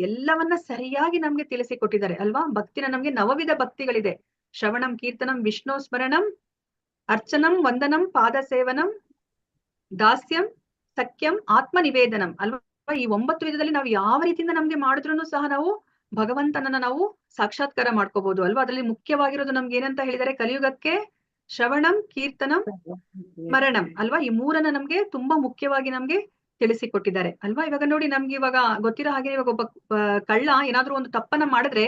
ಎಲ್ಲವನ್ನ ಸರಿಯಾಗಿ ನಮ್ಗೆ ತಿಳಿಸಿಕೊಟ್ಟಿದ್ದಾರೆ ಅಲ್ವಾ. ಭಕ್ತಿನ ನಮ್ಗೆ ನವವಿಧ ಭಕ್ತಿಗಳಿದೆ. ಶ್ರವಣಂ, ಕೀರ್ತನಂ, ವಿಷ್ಣು ಸ್ಮರಣಂ, ಅರ್ಚನಂ, ವಂದನಂ, ಪಾದ ಸೇವನಂ, ದಾಸ್ಯಂ, ಸಖ್ಯಂ, ಆತ್ಮ ನಿವೇದನಂ ಅಲ್ವಾ. ಈ 9 ವಿಧದಲ್ಲಿ ನಾವು ಯಾವ ರೀತಿಯಿಂದ ನಮ್ಗೆ ಮಾಡಿದ್ರು ಸಹ ನಾವು ಭಗವಂತನನ್ನ ನಾವು ಸಾಕ್ಷಾತ್ಕಾರ ಮಾಡ್ಕೋಬಹುದು ಅಲ್ವಾ. ಅದ್ರಲ್ಲಿ ಮುಖ್ಯವಾಗಿರೋದು ನಮ್ಗೆ ಏನಂತ ಹೇಳಿದರೆ, ಕಲಿಯುಗಕ್ಕೆ ಶ್ರವಣಂ, ಕೀರ್ತನಂ, ಸ್ಮರಣಂ ಅಲ್ವಾ. ಈ ಮೂರನ್ನ ನಮ್ಗೆ ತುಂಬಾ ಮುಖ್ಯವಾಗಿ ನಮ್ಗೆ ತಿಳಿಸಿಕೊಟ್ಟಿದ್ದಾರೆ ಅಲ್ವಾ. ಇವಾಗ ನೋಡಿ ನಮ್ಗೆ ಇವಾಗ ಗೊತ್ತಿರೋ ಹಾಗೆ ಇವಾಗ ಒಬ್ಬ ಕಳ್ಳ ಏನಾದ್ರೂ ಒಂದು ತಪ್ಪನ್ನ ಮಾಡಿದ್ರೆ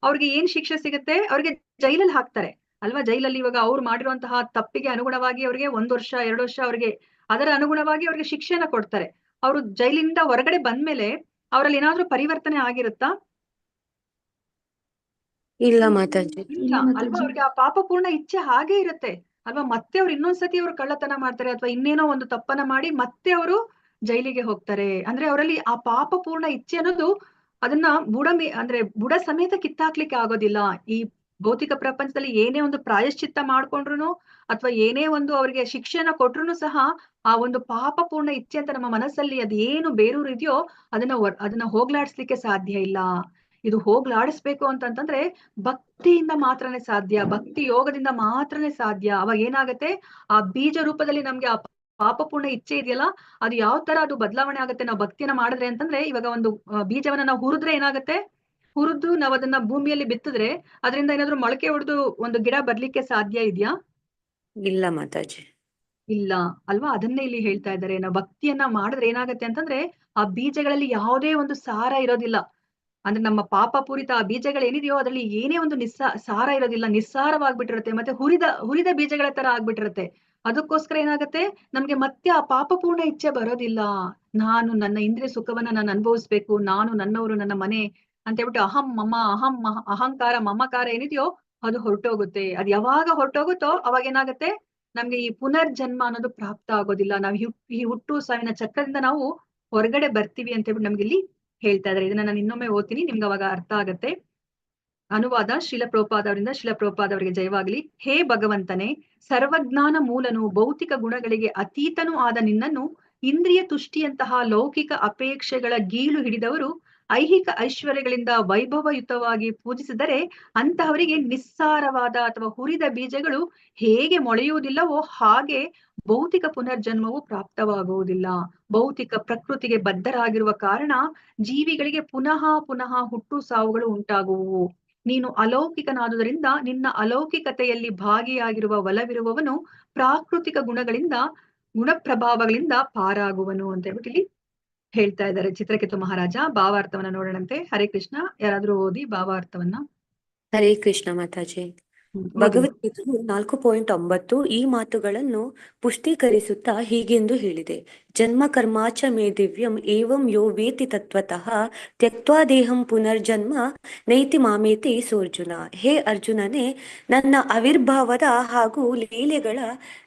ಅವ್ರಿಗೆ ಏನ್ ಶಿಕ್ಷೆ ಸಿಗುತ್ತೆ, ಅವ್ರಿಗೆ ಜೈಲಲ್ಲಿ ಹಾಕ್ತಾರೆ ಅಲ್ವಾ. ಜೈಲಲ್ಲಿ ಇವಾಗ ಅವ್ರು ಮಾಡಿರುವಂತಹ ತಪ್ಪಿಗೆ ಅನುಗುಣವಾಗಿ ಅವ್ರಿಗೆ 1 ವರ್ಷ 2 ವರ್ಷ ಅವ್ರಿಗೆ ಅದರ ಅನುಗುಣವಾಗಿ ಅವ್ರಿಗೆ ಶಿಕ್ಷೆನ ಕೊಡ್ತಾರೆ. ಅವರು ಜೈಲಿಂದ ಹೊರಗಡೆ ಬಂದ್ಮೇಲೆ ಅವರಲ್ಲಿ ಏನಾದ್ರೂ ಪರಿವರ್ತನೆ ಆಗಿರುತ್ತಾ? ಇಲ್ಲ ಮಾತಾಜಿ. ಇಲ್ಲ ಅಲ್ವಾ. ಅವ್ರಿಗೆ ಆ ಪಾಪಪೂರ್ಣ ಇಚ್ಛೆ ಹಾಗೆ ಇರುತ್ತೆ ಅಲ್ವಾ. ಮತ್ತೆ ಅವ್ರು ಇನ್ನೊಂದ್ಸತಿ ಅವ್ರು ಕಳ್ಳತನ ಮಾಡ್ತಾರೆ ಅಥವಾ ಇನ್ನೇನೋ ಒಂದು ತಪ್ಪನ್ನ ಮಾಡಿ ಮತ್ತೆ ಅವರು ಜೈಲಿಗೆ ಹೋಗ್ತಾರೆ. ಅಂದ್ರೆ ಅವರಲ್ಲಿ ಆ ಪಾಪಪೂರ್ಣ ಇಚ್ಛೆ ಅನ್ನೋದು ಅದನ್ನ ಅಂದ್ರೆ ಬುಡ ಸಮೇತ ಕಿತ್ತಾಕ್ಲಿಕ್ಕೆ ಆಗೋದಿಲ್ಲ. ಈ ಭೌತಿಕ ಪ್ರಪಂಚದಲ್ಲಿ ಏನೇ ಒಂದು ಪ್ರಾಯಶ್ಚಿತ್ತ ಮಾಡ್ಕೊಂಡ್ರು ಅಥವಾ ಏನೇ ಒಂದು ಅವರಿಗೆ ಶಿಕ್ಷೆನ ಕೊಟ್ರು ಸಹ ಆ ಒಂದು ಪಾಪಪೂರ್ಣ ಇಚ್ಛೆ ಅಂತ ನಮ್ಮ ಮನಸ್ಸಲ್ಲಿ ಅದೇನು ಬೇರೂರು ಇದೆಯೋ ಅದನ್ನ ಹೋಗ್ಲಾಡಿಸ್ಲಿಕ್ಕೆ ಸಾಧ್ಯ ಇಲ್ಲ. ಇದು ಹೋಗ್ಲಾಡಿಸ್ಬೇಕು ಅಂತಂತಂದ್ರೆ ಭಕ್ತಿಯಿಂದ ಮಾತ್ರನೇ ಸಾಧ್ಯ, ಭಕ್ತಿ ಯೋಗದಿಂದ ಮಾತ್ರನೇ ಸಾಧ್ಯ. ಅವಾಗ ಏನಾಗತ್ತೆ, ಆ ಬೀಜ ರೂಪದಲ್ಲಿ ನಮ್ಗೆ ಆ ಪಾಪಪೂರ್ಣ ಇಚ್ಛೆ ಇದೆಯಲ್ಲ ಅದು ಯಾವ ತರ ಅದು ಬದಲಾವಣೆ ಆಗುತ್ತೆ ನಾವು ಭಕ್ತಿಯನ್ನ ಮಾಡಿದ್ರೆ ಅಂತಂದ್ರೆ, ಇವಾಗ ಒಂದು ಬೀಜವನ್ನ ನಾವು ಹುರಿದ್ರೆ ಏನಾಗುತ್ತೆ, ಹುರಿದು ನಾವ್ ಅದನ್ನ ಭೂಮಿಯಲ್ಲಿ ಬಿತ್ತಿದ್ರೆ ಅದರಿಂದ ಏನಾದ್ರು ಮೊಳಕೆ ಹೊಡೆದು ಒಂದು ಗಿಡ ಬರ್ಲಿಕ್ಕೆ ಸಾಧ್ಯ ಇದೆಯಾ? ಇಲ್ಲ ಮಾತಾಜಿ. ಇಲ್ಲ ಅಲ್ವಾ. ಅದನ್ನೇ ಇಲ್ಲಿ ಹೇಳ್ತಾ ಇದ್ದಾರೆ, ನಾವು ಭಕ್ತಿಯನ್ನ ಮಾಡಿದ್ರೆ ಏನಾಗತ್ತೆ ಅಂತಂದ್ರೆ ಆ ಬೀಜಗಳಲ್ಲಿ ಯಾವುದೇ ಒಂದು ಸಾರ ಇರೋದಿಲ್ಲ. ಅಂದ್ರೆ ನಮ್ಮ ಪಾಪ ಪೂರಿತ ಆ ಬೀಜಗಳೇನಿದೆಯೋ ಅದ್ರಲ್ಲಿ ಏನೇ ಒಂದು ಸಾರ ಇರೋದಿಲ್ಲ, ನಿಸ್ಸಾರವಾಗ್ಬಿಟ್ಟಿರುತ್ತೆ. ಮತ್ತೆ ಹುರಿದ ಬೀಜಗಳ ತರ ಆಗ್ಬಿಟ್ಟಿರುತ್ತೆ. ಅದಕ್ಕೋಸ್ಕರ ಏನಾಗತ್ತೆ, ನಮ್ಗೆ ಮತ್ತೆ ಆ ಪಾಪಪೂರ್ಣ ಇಚ್ಛೆ ಬರೋದಿಲ್ಲ. ನಾನು ನನ್ನ ಇಂದ್ರಿಯ ಸುಖವನ್ನ ನಾನು ಅನುಭವಿಸ್ಬೇಕು, ನಾನು ನನ್ನವರು ನನ್ನ ಮನೆ ಅಂತ ಹೇಳ್ಬಿಟ್ಟು ಅಹಂಕಾರ ಮಮಕಾರ ಏನಿದೆಯೋ ಅದು ಹೊರಟೋಗುತ್ತೆ. ಅದು ಯಾವಾಗ ಹೊರಟೋಗುತ್ತೋ ಅವಾಗ ಏನಾಗತ್ತೆ, ನಮ್ಗೆ ಈ ಪುನರ್ಜನ್ಮ ಅನ್ನೋದು ಪ್ರಾಪ್ತ ಆಗೋದಿಲ್ಲ. ನಾವು ಈ ಹುಟ್ಟು ಸಾವಿನ ಚಕ್ರದಿಂದ ನಾವು ಹೊರಗಡೆ ಬರ್ತೀವಿ ಅಂತ ಹೇಳ್ಬಿಟ್ಟು ನಮ್ಗೆ ಇಲ್ಲಿ ಹೇಳ್ತಾ ಇದ್ದಾರೆ. ಇದನ್ನ ನಾನು ಇನ್ನೊಮ್ಮೆ ಓದ್ತೀನಿ, ನಿಮ್ಗೆ ಅವಾಗ ಅರ್ಥ ಆಗತ್ತೆ. ಅನುವಾದ ಶ್ರೀಲ ಪ್ರಭುಪಾದ ಅವರಿಂದ. ಶ್ರೀಲ ಪ್ರಭುಪಾದ ಅವರಿಗೆ ಜಯವಾಗಲಿ. ಹೇ ಭಗವಂತನೇ, ಸರ್ವಜ್ಞಾನ ಮೂಲನು, ಭೌತಿಕ ಗುಣಗಳಿಗೆ ಅತೀತನೂ ಆದ ನಿನ್ನನ್ನು ಇಂದ್ರಿಯ ತುಷ್ಟಿಯಂತಹ ಲೌಕಿಕ ಅಪೇಕ್ಷೆಗಳ ಗೀಳು ಹಿಡಿದವರು ಐಹಿಕ ಐಶ್ವರ್ಯಗಳಿಂದ ವೈಭವಯುತವಾಗಿ ಪೂಜಿಸಿದರೆ ಅಂತಹವರಿಗೆ ನಿಸ್ಸಾರವಾದ ಅಥವಾ ಹುರಿದ ಬೀಜಗಳು ಹೇಗೆ ಮೊಳೆಯುವುದಿಲ್ಲವೋ ಹಾಗೆ ಭೌತಿಕ ಪುನರ್ಜನ್ಮವು ಪ್ರಾಪ್ತವಾಗುವುದಿಲ್ಲ. ಭೌತಿಕ ಪ್ರಕೃತಿಗೆ ಬದ್ಧರಾಗಿರುವ ಕಾರಣ ಜೀವಿಗಳಿಗೆ ಪುನಃ ಪುನಃ ಹುಟ್ಟು ಸಾವುಗಳು ಉಂಟಾಗುವು. ನೀನು ಅಲೌಕಿಕನಾದುದರಿಂದ ನಿನ್ನ ಅಲೌಕಿಕತೆಯಲ್ಲಿ ಭಾಗಿಯಾಗಿರುವ ಒಲವಿರುವವನು ಪ್ರಾಕೃತಿಕ ಗುಣಪ್ರಭಾವಗಳಿಂದ ಪಾರಾಗುವನು ಅಂತ ಹೇಳ್ಬಿಟ್ಟು ಇಲ್ಲಿ ಹೇಳ್ತಾ ಇದ್ದಾರೆ ಚಿತ್ರಕೇತು ಮಹಾರಾಜ. ಭಾವಾರ್ಥವನ್ನ ನೋಡೋಣಂತೆ. ಹರೇ ಕೃಷ್ಣ. ಯಾರಾದ್ರೂ ಓದಿ ಭಾವಾರ್ಥವನ್ನ. ಹರೇ ಕೃಷ್ಣ ಮಾತಾಜಿ. ಭಗವದ್ಗೀತೆ 4.9 ಈ ಮಾತುಗಳನ್ನು ಪುಷ್ಟೀಕರಿಸುತ್ತಾ ಹೀಗೆಂದು ಹೇಳಿದೆ. ಜನ್ಮ ಕರ್ಮಾಚ ಮೇ ದಿವ್ಯಂ ಏವಂ ಯೋ ವೇತಿ ತತ್ವತಃ ತ್ಯಕ್ತ್ವಾ ದೇಹಂ ಪುನರ್ಜನ್ಮ ನೈತಿ ಮಾಮೇತಿ ಸೋರ್ಜುನ. ಹೇ ಅರ್ಜುನನೇ, ನನ್ನ ಆವಿರ್ಭಾವದ ಹಾಗೂ ಲೀಲೆಗಳ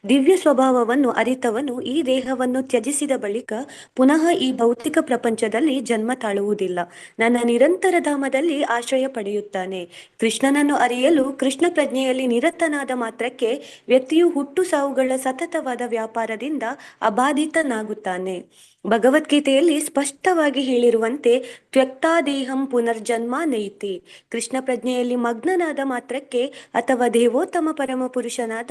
ದಿವ್ಯ ಸ್ವಭಾವವನ್ನು ಅರಿತವನು ಈ ದೇಹವನ್ನು ತ್ಯಜಿಸಿದ ಬಳಿಕ ಪುನಃ ಈ ಭೌತಿಕ ಪ್ರಪಂಚದಲ್ಲಿ ಜನ್ಮ ತಾಳುವುದಿಲ್ಲ. ನನ್ನ ನಿರಂತರ ಧಾಮದಲ್ಲಿ ಆಶ್ರಯ ಪಡೆಯುತ್ತಾನೆ. ಕೃಷ್ಣನನ್ನು ಅರಿಯಲು ಕೃಷ್ಣ ಪ್ರಜ್ಞೆಯಲ್ಲಿ ನಿರತನಾದ ಮಾತ್ರಕ್ಕೆ ವ್ಯಕ್ತಿಯು ಹುಟ್ಟು ಸಾವುಗಳ ಸತತವಾದ ವ್ಯಾಪಾರದಿಂದ ಅಬಾಧಿತನಾಗುತ್ತಾನೆ. ಭಗವದ್ಗೀತೆಯಲ್ಲಿ ಸ್ಪಷ್ಟವಾಗಿ ಹೇಳಿರುವಂತೆ ತ್ಯಕ್ತಾದೇಹಂ ಪುನರ್ಜನ್ಮ ನೈತಿ. ಕೃಷ್ಣ ಪ್ರಜ್ಞೆಯಲ್ಲಿ ಮಗ್ನನಾದ ಮಾತ್ರಕ್ಕೆ ಅಥವಾ ದೇವೋತ್ತಮ ಪರಮ ಪುರುಷನಾದ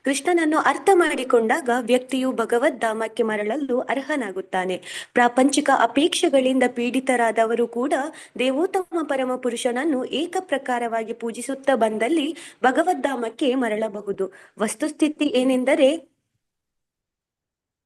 ಕೃಷ್ಣನನ್ನು ಅರ್ಥ ಮಾಡಿಕೊಂಡಾಗ ವ್ಯಕ್ತಿಯು ಭಗವದ್ಧಾಮಕ್ಕೆ ಮರಳಲು ಅರ್ಹನಾಗುತ್ತಾನೆ. ಪ್ರಾಪಂಚಿಕ ಅಪೇಕ್ಷೆಗಳಿಂದ ಪೀಡಿತರಾದವರು ಕೂಡ ದೇವೋತ್ತಮ ಪರಮ ಪುರುಷನನ್ನು ಏಕಪ್ರಕಾರವಾಗಿ ಪೂಜಿಸುತ್ತಾ ಬಂದಲ್ಲಿ ಭಗವದ್ಧಾಮಕ್ಕೆ ಮರಳಬಹುದು.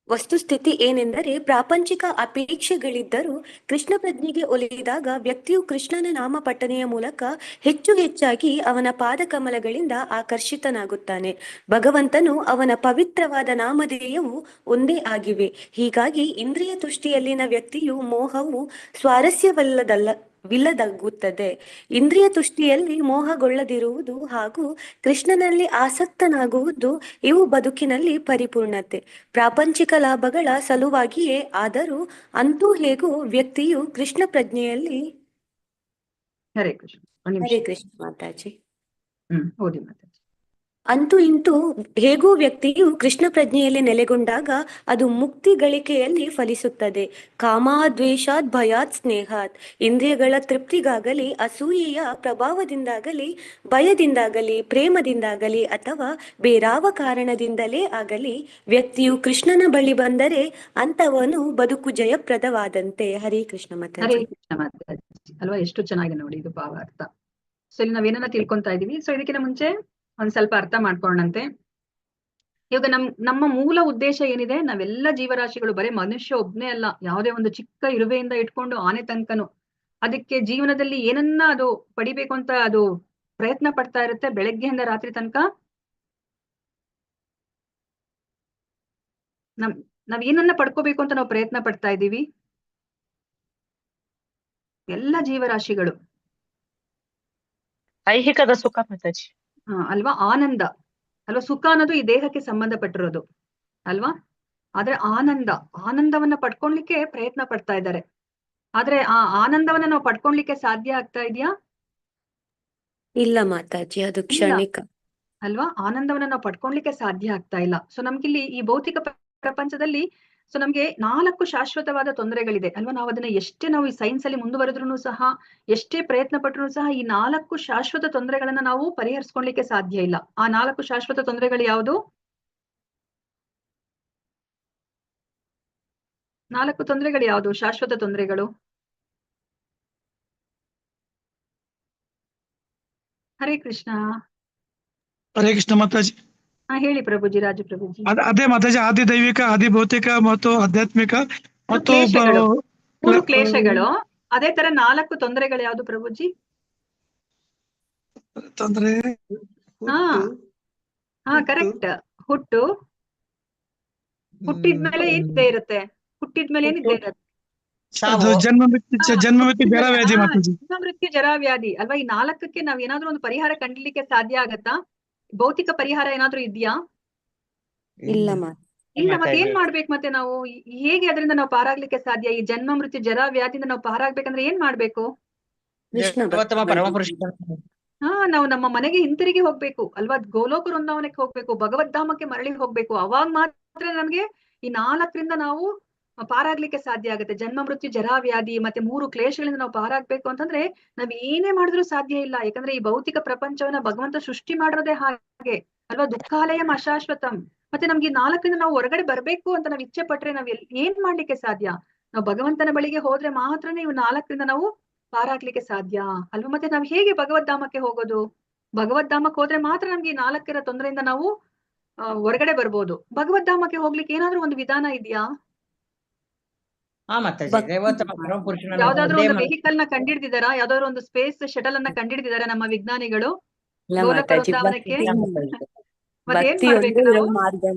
ವಸ್ತುಸ್ಥಿತಿ ಏನೆಂದರೆ ಪ್ರಾಪಂಚಿಕ ಅಪೇಕ್ಷೆಗಳಿದ್ದರೂ ಕೃಷ್ಣ ಪ್ರಜ್ಞೆಗೆ ಒಲಿದಾಗ ವ್ಯಕ್ತಿಯು ಕೃಷ್ಣನ ನಾಮ ಪಠನೆಯ ಮೂಲಕ ಹೆಚ್ಚು ಹೆಚ್ಚಾಗಿ ಅವನ ಪಾದಕಮಲಗಳಿಂದ ಆಕರ್ಷಿತನಾಗುತ್ತಾನೆ. ಭಗವಂತನು ಅವನ ಪವಿತ್ರವಾದ ನಾಮಧೇಯವು ಒಂದೇ ಆಗಿವೆ. ಹೀಗಾಗಿ ಇಂದ್ರಿಯ ತುಷ್ಟಿಯಲ್ಲಿನ ವ್ಯಕ್ತಿಯು ಮೋಹವು ವಿಲ್ಲದಾಗುತ್ತದೆ. ಇಂದ್ರಿಯ ತುಷ್ಟಿಯಲ್ಲಿ ಮೋಹಗೊಳ್ಳದಿರುವುದು ಹಾಗೂ ಕೃಷ್ಣನಲ್ಲಿ ಆಸಕ್ತನಾಗುವುದು ಇವು ಬದುಕಿನಲ್ಲಿ ಪರಿಪೂರ್ಣತೆ. ಪ್ರಾಪಂಚಿಕ ಲಾಭಗಳ ಸಲುವಾಗಿಯೇ ಆದರೂ ಅಂತೂ ಹೇಗೂ ವ್ಯಕ್ತಿಯು ಕೃಷ್ಣ ಪ್ರಜ್ಞೆಯಲ್ಲಿ ಹರೇ ಕೃಷ್ಣ. ಹರೇ ಕೃಷ್ಣ ಮಾತಾಜಿ. ಓದಿ ಮಾತಾಜಿ. ಅಂತೂ ಇಂತೂ ಹೇಗೂ ವ್ಯಕ್ತಿಯು ಕೃಷ್ಣ ಪ್ರಜ್ಞೆಯಲ್ಲಿ ನೆಲೆಗೊಂಡಾಗ ಅದು ಮುಕ್ತಿ ಗಳಿಕೆಯಲ್ಲಿ ಫಲಿಸುತ್ತದೆ. ಕಾಮಾದ್ವೇಷಾತ್ ಭಯಾತ್ ಸ್ನೇಹಾತ್. ಇಂದ್ರಿಯಗಳ ತೃಪ್ತಿಗಾಗಲಿ ಅಸೂಯೆಯ ಪ್ರಭಾವದಿಂದಾಗಲಿ ಭಯದಿಂದಾಗಲಿ ಪ್ರೇಮದಿಂದಾಗಲಿ ಅಥವಾ ಬೇರಾವ ಕಾರಣದಿಂದಲೇ ಆಗಲಿ ವ್ಯಕ್ತಿಯು ಕೃಷ್ಣನ ಬಳಿ ಬಂದರೆ ಅಂತವನು ಬದುಕು ಜಯಪ್ರದವಾದಂತೆ. ಹರೇ ಕೃಷ್ಣ ಮಾತಾಜಿ. ಹರೇ ಕೃಷ್ಣ ಮಾತಾಜಿ ಅಲ್ವಾ. ಎಷ್ಟು ಚೆನ್ನಾಗಿ ನೋಡಿ ಇದು ಭಾವಾರ್ಥ. ಸೊ ಇಲ್ಲಿ ನಾವೇನನ್ನ ತಿಳ್ಕೊಂತಾ ಇದೀವಿ. ಸೊ ಇದಕ್ಕಿಂತ ಮುಂಚೆ ಒಂದ್ ಸ್ವಲ್ಪ ಅರ್ಥ ಮಾಡ್ಕೊಳ್ಳೋಣಂತೆ. ಇವಾಗ ನಮ್ಮ ಮೂಲ ಉದ್ದೇಶ ಏನಿದೆ, ನಾವೆಲ್ಲ ಜೀವರಾಶಿಗಳು, ಬರೀ ಮನುಷ್ಯ ಒಬ್ನೇ ಅಲ್ಲ, ಯಾವುದೇ ಒಂದು ಚಿಕ್ಕ ಇರುವೆಯಿಂದ ಇಟ್ಕೊಂಡು ಆನೆ ತನಕನು ಅದಕ್ಕೆ ಜೀವನದಲ್ಲಿ ಏನನ್ನ ಅದು ಪಡಿಬೇಕು ಅಂತ ಅದು ಪ್ರಯತ್ನ ಪಡ್ತಾ ಇರುತ್ತೆ ಬೆಳಗ್ಗೆಯಿಂದ ರಾತ್ರಿ ತನಕ. ನಾವ್ ಏನನ್ನ ಪಡ್ಕೋಬೇಕು ಅಂತ ನಾವು ಪ್ರಯತ್ನ ಪಡ್ತಾ ಇದ್ದೀವಿ, ಎಲ್ಲ ಜೀವರಾಶಿಗಳು. ಐಹಿಕದ ಸುಖ ಮಾತಾಜಿ. ಅಲ್ವಾ, ಆನಂದ ಅಲ್ವಾ, ಸುಖ ಅನ್ನೋದು ಈ ದೇಹಕ್ಕೆ ಸಂಬಂಧಪಟ್ಟಿರೋದು ಅಲ್ವಾ. ಆದ್ರೆ ಆನಂದವನ್ನ ಪಡ್ಕೊಳ್ಲಿಕ್ಕೆ ಪ್ರಯತ್ನ ಪಡ್ತಾ ಇದ್ದಾರೆ. ಆದ್ರೆ ಆ ಆನಂದವನ್ನ ನಾವು ಪಡ್ಕೊಳ್ಲಿಕ್ಕೆ ಸಾಧ್ಯ ಆಗ್ತಾ ಇದೆಯಾ? ಇಲ್ಲ ಮಾತಾಜಿ, ಅದು ಕ್ಷಣಿಕ ಅಲ್ವಾ. ಆನಂದವನ್ನ ನಾವು ಪಡ್ಕೊಳ್ಲಿಕ್ಕೆ ಸಾಧ್ಯ ಆಗ್ತಾ ಇಲ್ಲ. ಸೊ ನಮ್ಗಿಲ್ಲಿ ಈ ಭೌತಿಕ ಪ್ರಪಂಚದಲ್ಲಿ ಸೊ ನಮ್ಗೆ 4 ಶಾಶ್ವತವಾದ ತೊಂದರೆಗಳಿದೆ ಅಲ್ವಾ. ನಾವು ಅದನ್ನ ಎಷ್ಟೇ ನಾವು ಈ ಸೈನ್ಸ್ ಅಲ್ಲಿ ಮುಂದುವರೆದ್ರು ಸಹ, ಎಷ್ಟೇ ಪ್ರಯತ್ನ ಪಟ್ಟರು ಸಹ ಈ 4 ಶಾಶ್ವತ ತೊಂದರೆಗಳನ್ನ ನಾವು ಪರಿಹರಿಸ್ಕೊಳ್ಲಿಕ್ಕೆ ಸಾಧ್ಯ ಇಲ್ಲ. ಆ 4 ಶಾಶ್ವತ ತೊಂದರೆಗಳು ಯಾವುದು? 4 ತೊಂದರೆಗಳು ಯಾವುದು ಶಾಶ್ವತ ತೊಂದರೆಗಳು? ಹರೇ ಕೃಷ್ಣ. ಹರೇ ಕೃಷ್ಣ ಮಾತಾಜಿ. ಹೇಳಿ ಪ್ರಭುಜಿ, ರಾಜು ಪ್ರಭುಜಿ. ಅದೇ ಮಾತಾಜಿ, ಆದಿ ದೈವಿಕ, ಆದಿ ಭೌತಿಕ ಮತ್ತು ಆಧ್ಯಾತ್ಮಿಕ ಮತ್ತು ಕ್ಲೇಶಗಳು, 3 ಕ್ಲೇಶಗಳು. ಅದೇ ತರ 4 ತೊಂದರೆಗಳು ಯಾವುದು ಪ್ರಭುಜಿ? ತೊಂದರೆ. ಕರೆಕ್ಟ್. ಹುಟ್ಟಿದ್ಮೇಲೆ ಏನಿದೆ ಇರುತ್ತೆ? ಹುಟ್ಟಿದ್ಮೇಲೆ ಏನಿದೆ ಇರುತ್ತೆ? ಜನ್ಮ ಮೃತ್ಯು ಜರ ವ್ಯಾಧಿ ಮಾತಾಜಿ. ಜನ್ಮ ಮೃತ್ಯು ಜರ ವ್ಯಾಧಿ ಅಲ್ವಾ. ಈ 4ಕ್ಕೆ ನಾವ್ ಏನಾದ್ರೂ ಒಂದು ಪರಿಹಾರ ಕಂಡಿಡ್ಲಿಕ್ಕೆ ಸಾಧ್ಯ ಆಗತ್ತಾ? ಭೌತಿಕ ಪರಿಹಾರ ಏನಾದ್ರೂ ಇದೆಯಾ? ಇಲ್ಲ ಮತ್ತೆ ಏನ್ ಮಾಡ್ಬೇಕು? ಮತ್ತೆ ನಾವು ಹೇಗೆ ಅದರಿಂದ ನಾವು ಪಾರಾಗ್ಲಿಕ್ಕೆ ಸಾಧ್ಯ? ಈ ಜನ್ಮ ಮೃತ್ಯು ಜರ ವ್ಯಾಧಿಯಿಂದ ನಾವು ಪಾರಾಗ್ಬೇಕಂದ್ರೆ ಏನ್ ಮಾಡ್ಬೇಕು? ನಾವು ನಮ್ಮ ಮನೆಗೆ ಹಿಂತಿರುಗಿ ಹೋಗ್ಬೇಕು ಅಲ್ವಾ. ಗೋಲೋಕ ವೃಂದಾವನಕ್ಕೆ ಹೋಗ್ಬೇಕು, ಭಗವದ್ಧಾಮಕ್ಕೆ ಮರಳಿ ಹೋಗ್ಬೇಕು. ಅವಾಗ ಮಾತ್ರ ನಮ್ಗೆ ಈ 4ರಿಂದ ನಾವು ಪಾರಾಗ್ಲಿಕ್ಕೆ ಸಾಧ್ಯ ಆಗುತ್ತೆ. ಜನ್ಮ ಮೃತ್ಯು ಜರಾ ವ್ಯಾಧಿ ಮತ್ತೆ 3 ಕ್ಲೇಶಗಳಿಂದ ನಾವು ಪಾರಾಗ್ಬೇಕು ಅಂತಂದ್ರೆ ನಾವ್ ಏನೇ ಮಾಡಿದ್ರು ಸಾಧ್ಯ ಇಲ್ಲ. ಯಾಕಂದ್ರೆ ಈ ಭೌತಿಕ ಪ್ರಪಂಚವನ್ನ ಭಗವಂತ ಸೃಷ್ಟಿ ಮಾಡಿರೋದೇ ಹಾಗೆ ಅಲ್ವಾ. ದುಃಖಾಲಯಂ ಅಶಾಶ್ವತಂ. ಮತ್ತೆ ನಮ್ಗೆ ಈ 4ರಿಂದ ನಾವು ಹೊರಗಡೆ ಬರ್ಬೇಕು ಅಂತ ನಾವ್ ಇಚ್ಛೆ ಪಟ್ರೆ ನಾವ್ ಏನ್ ಮಾಡ್ಲಿಕ್ಕೆ ಸಾಧ್ಯ? ನಾವು ಭಗವಂತನ ಬಳಿಗೆ ಹೋದ್ರೆ ಮಾತ್ರನೇ ಇವು 4ರಿಂದ ನಾವು ಪಾರಾಗ್ಲಿಕ್ಕೆ ಸಾಧ್ಯ ಅಲ್ವಾ. ಮತ್ತೆ ನಾವ್ ಹೇಗೆ ಭಗವದ್ಧಾಮಕ್ಕೆ ಹೋಗೋದು? ಭಗವದ್ಧಾಮಕ್ಕೆ ಹೋದ್ರೆ ಮಾತ್ರ ನಮ್ಗೆ ಈ 4ರ ತೊಂದರೆಯಿಂದ ನಾವು ಹೊರಗಡೆ ಬರ್ಬೋದು. ಭಗವದ್ಧಾಮಕ್ಕೆ ಹೋಗ್ಲಿಕ್ಕೆ ಏನಾದ್ರೂ ಒಂದು ವಿಧಾನ ಇದೆಯಾ? ಯಾವ್ದಾದ್ರು ಒಂದು ವೆಹಿಕಲ್ ನ ಕಂಡಿಡ್ದಿದಾರಾ? ಯಾವ್ದಾದ್ರು ಒಂದು ಸ್ಪೇಸ್ ಶಟಲ್ ಅನ್ನ ಕಂಡಿಡ್ದಿದಾರಾ ನಮ್ಮ ವಿಜ್ಞಾನಿಗಳು ಗೋಲಕ ವೃಂದಾವನಕ್ಕೆ? ಮತ್ತೇನ್ ಮಾಡ್ಬೇಕು ನಾವು?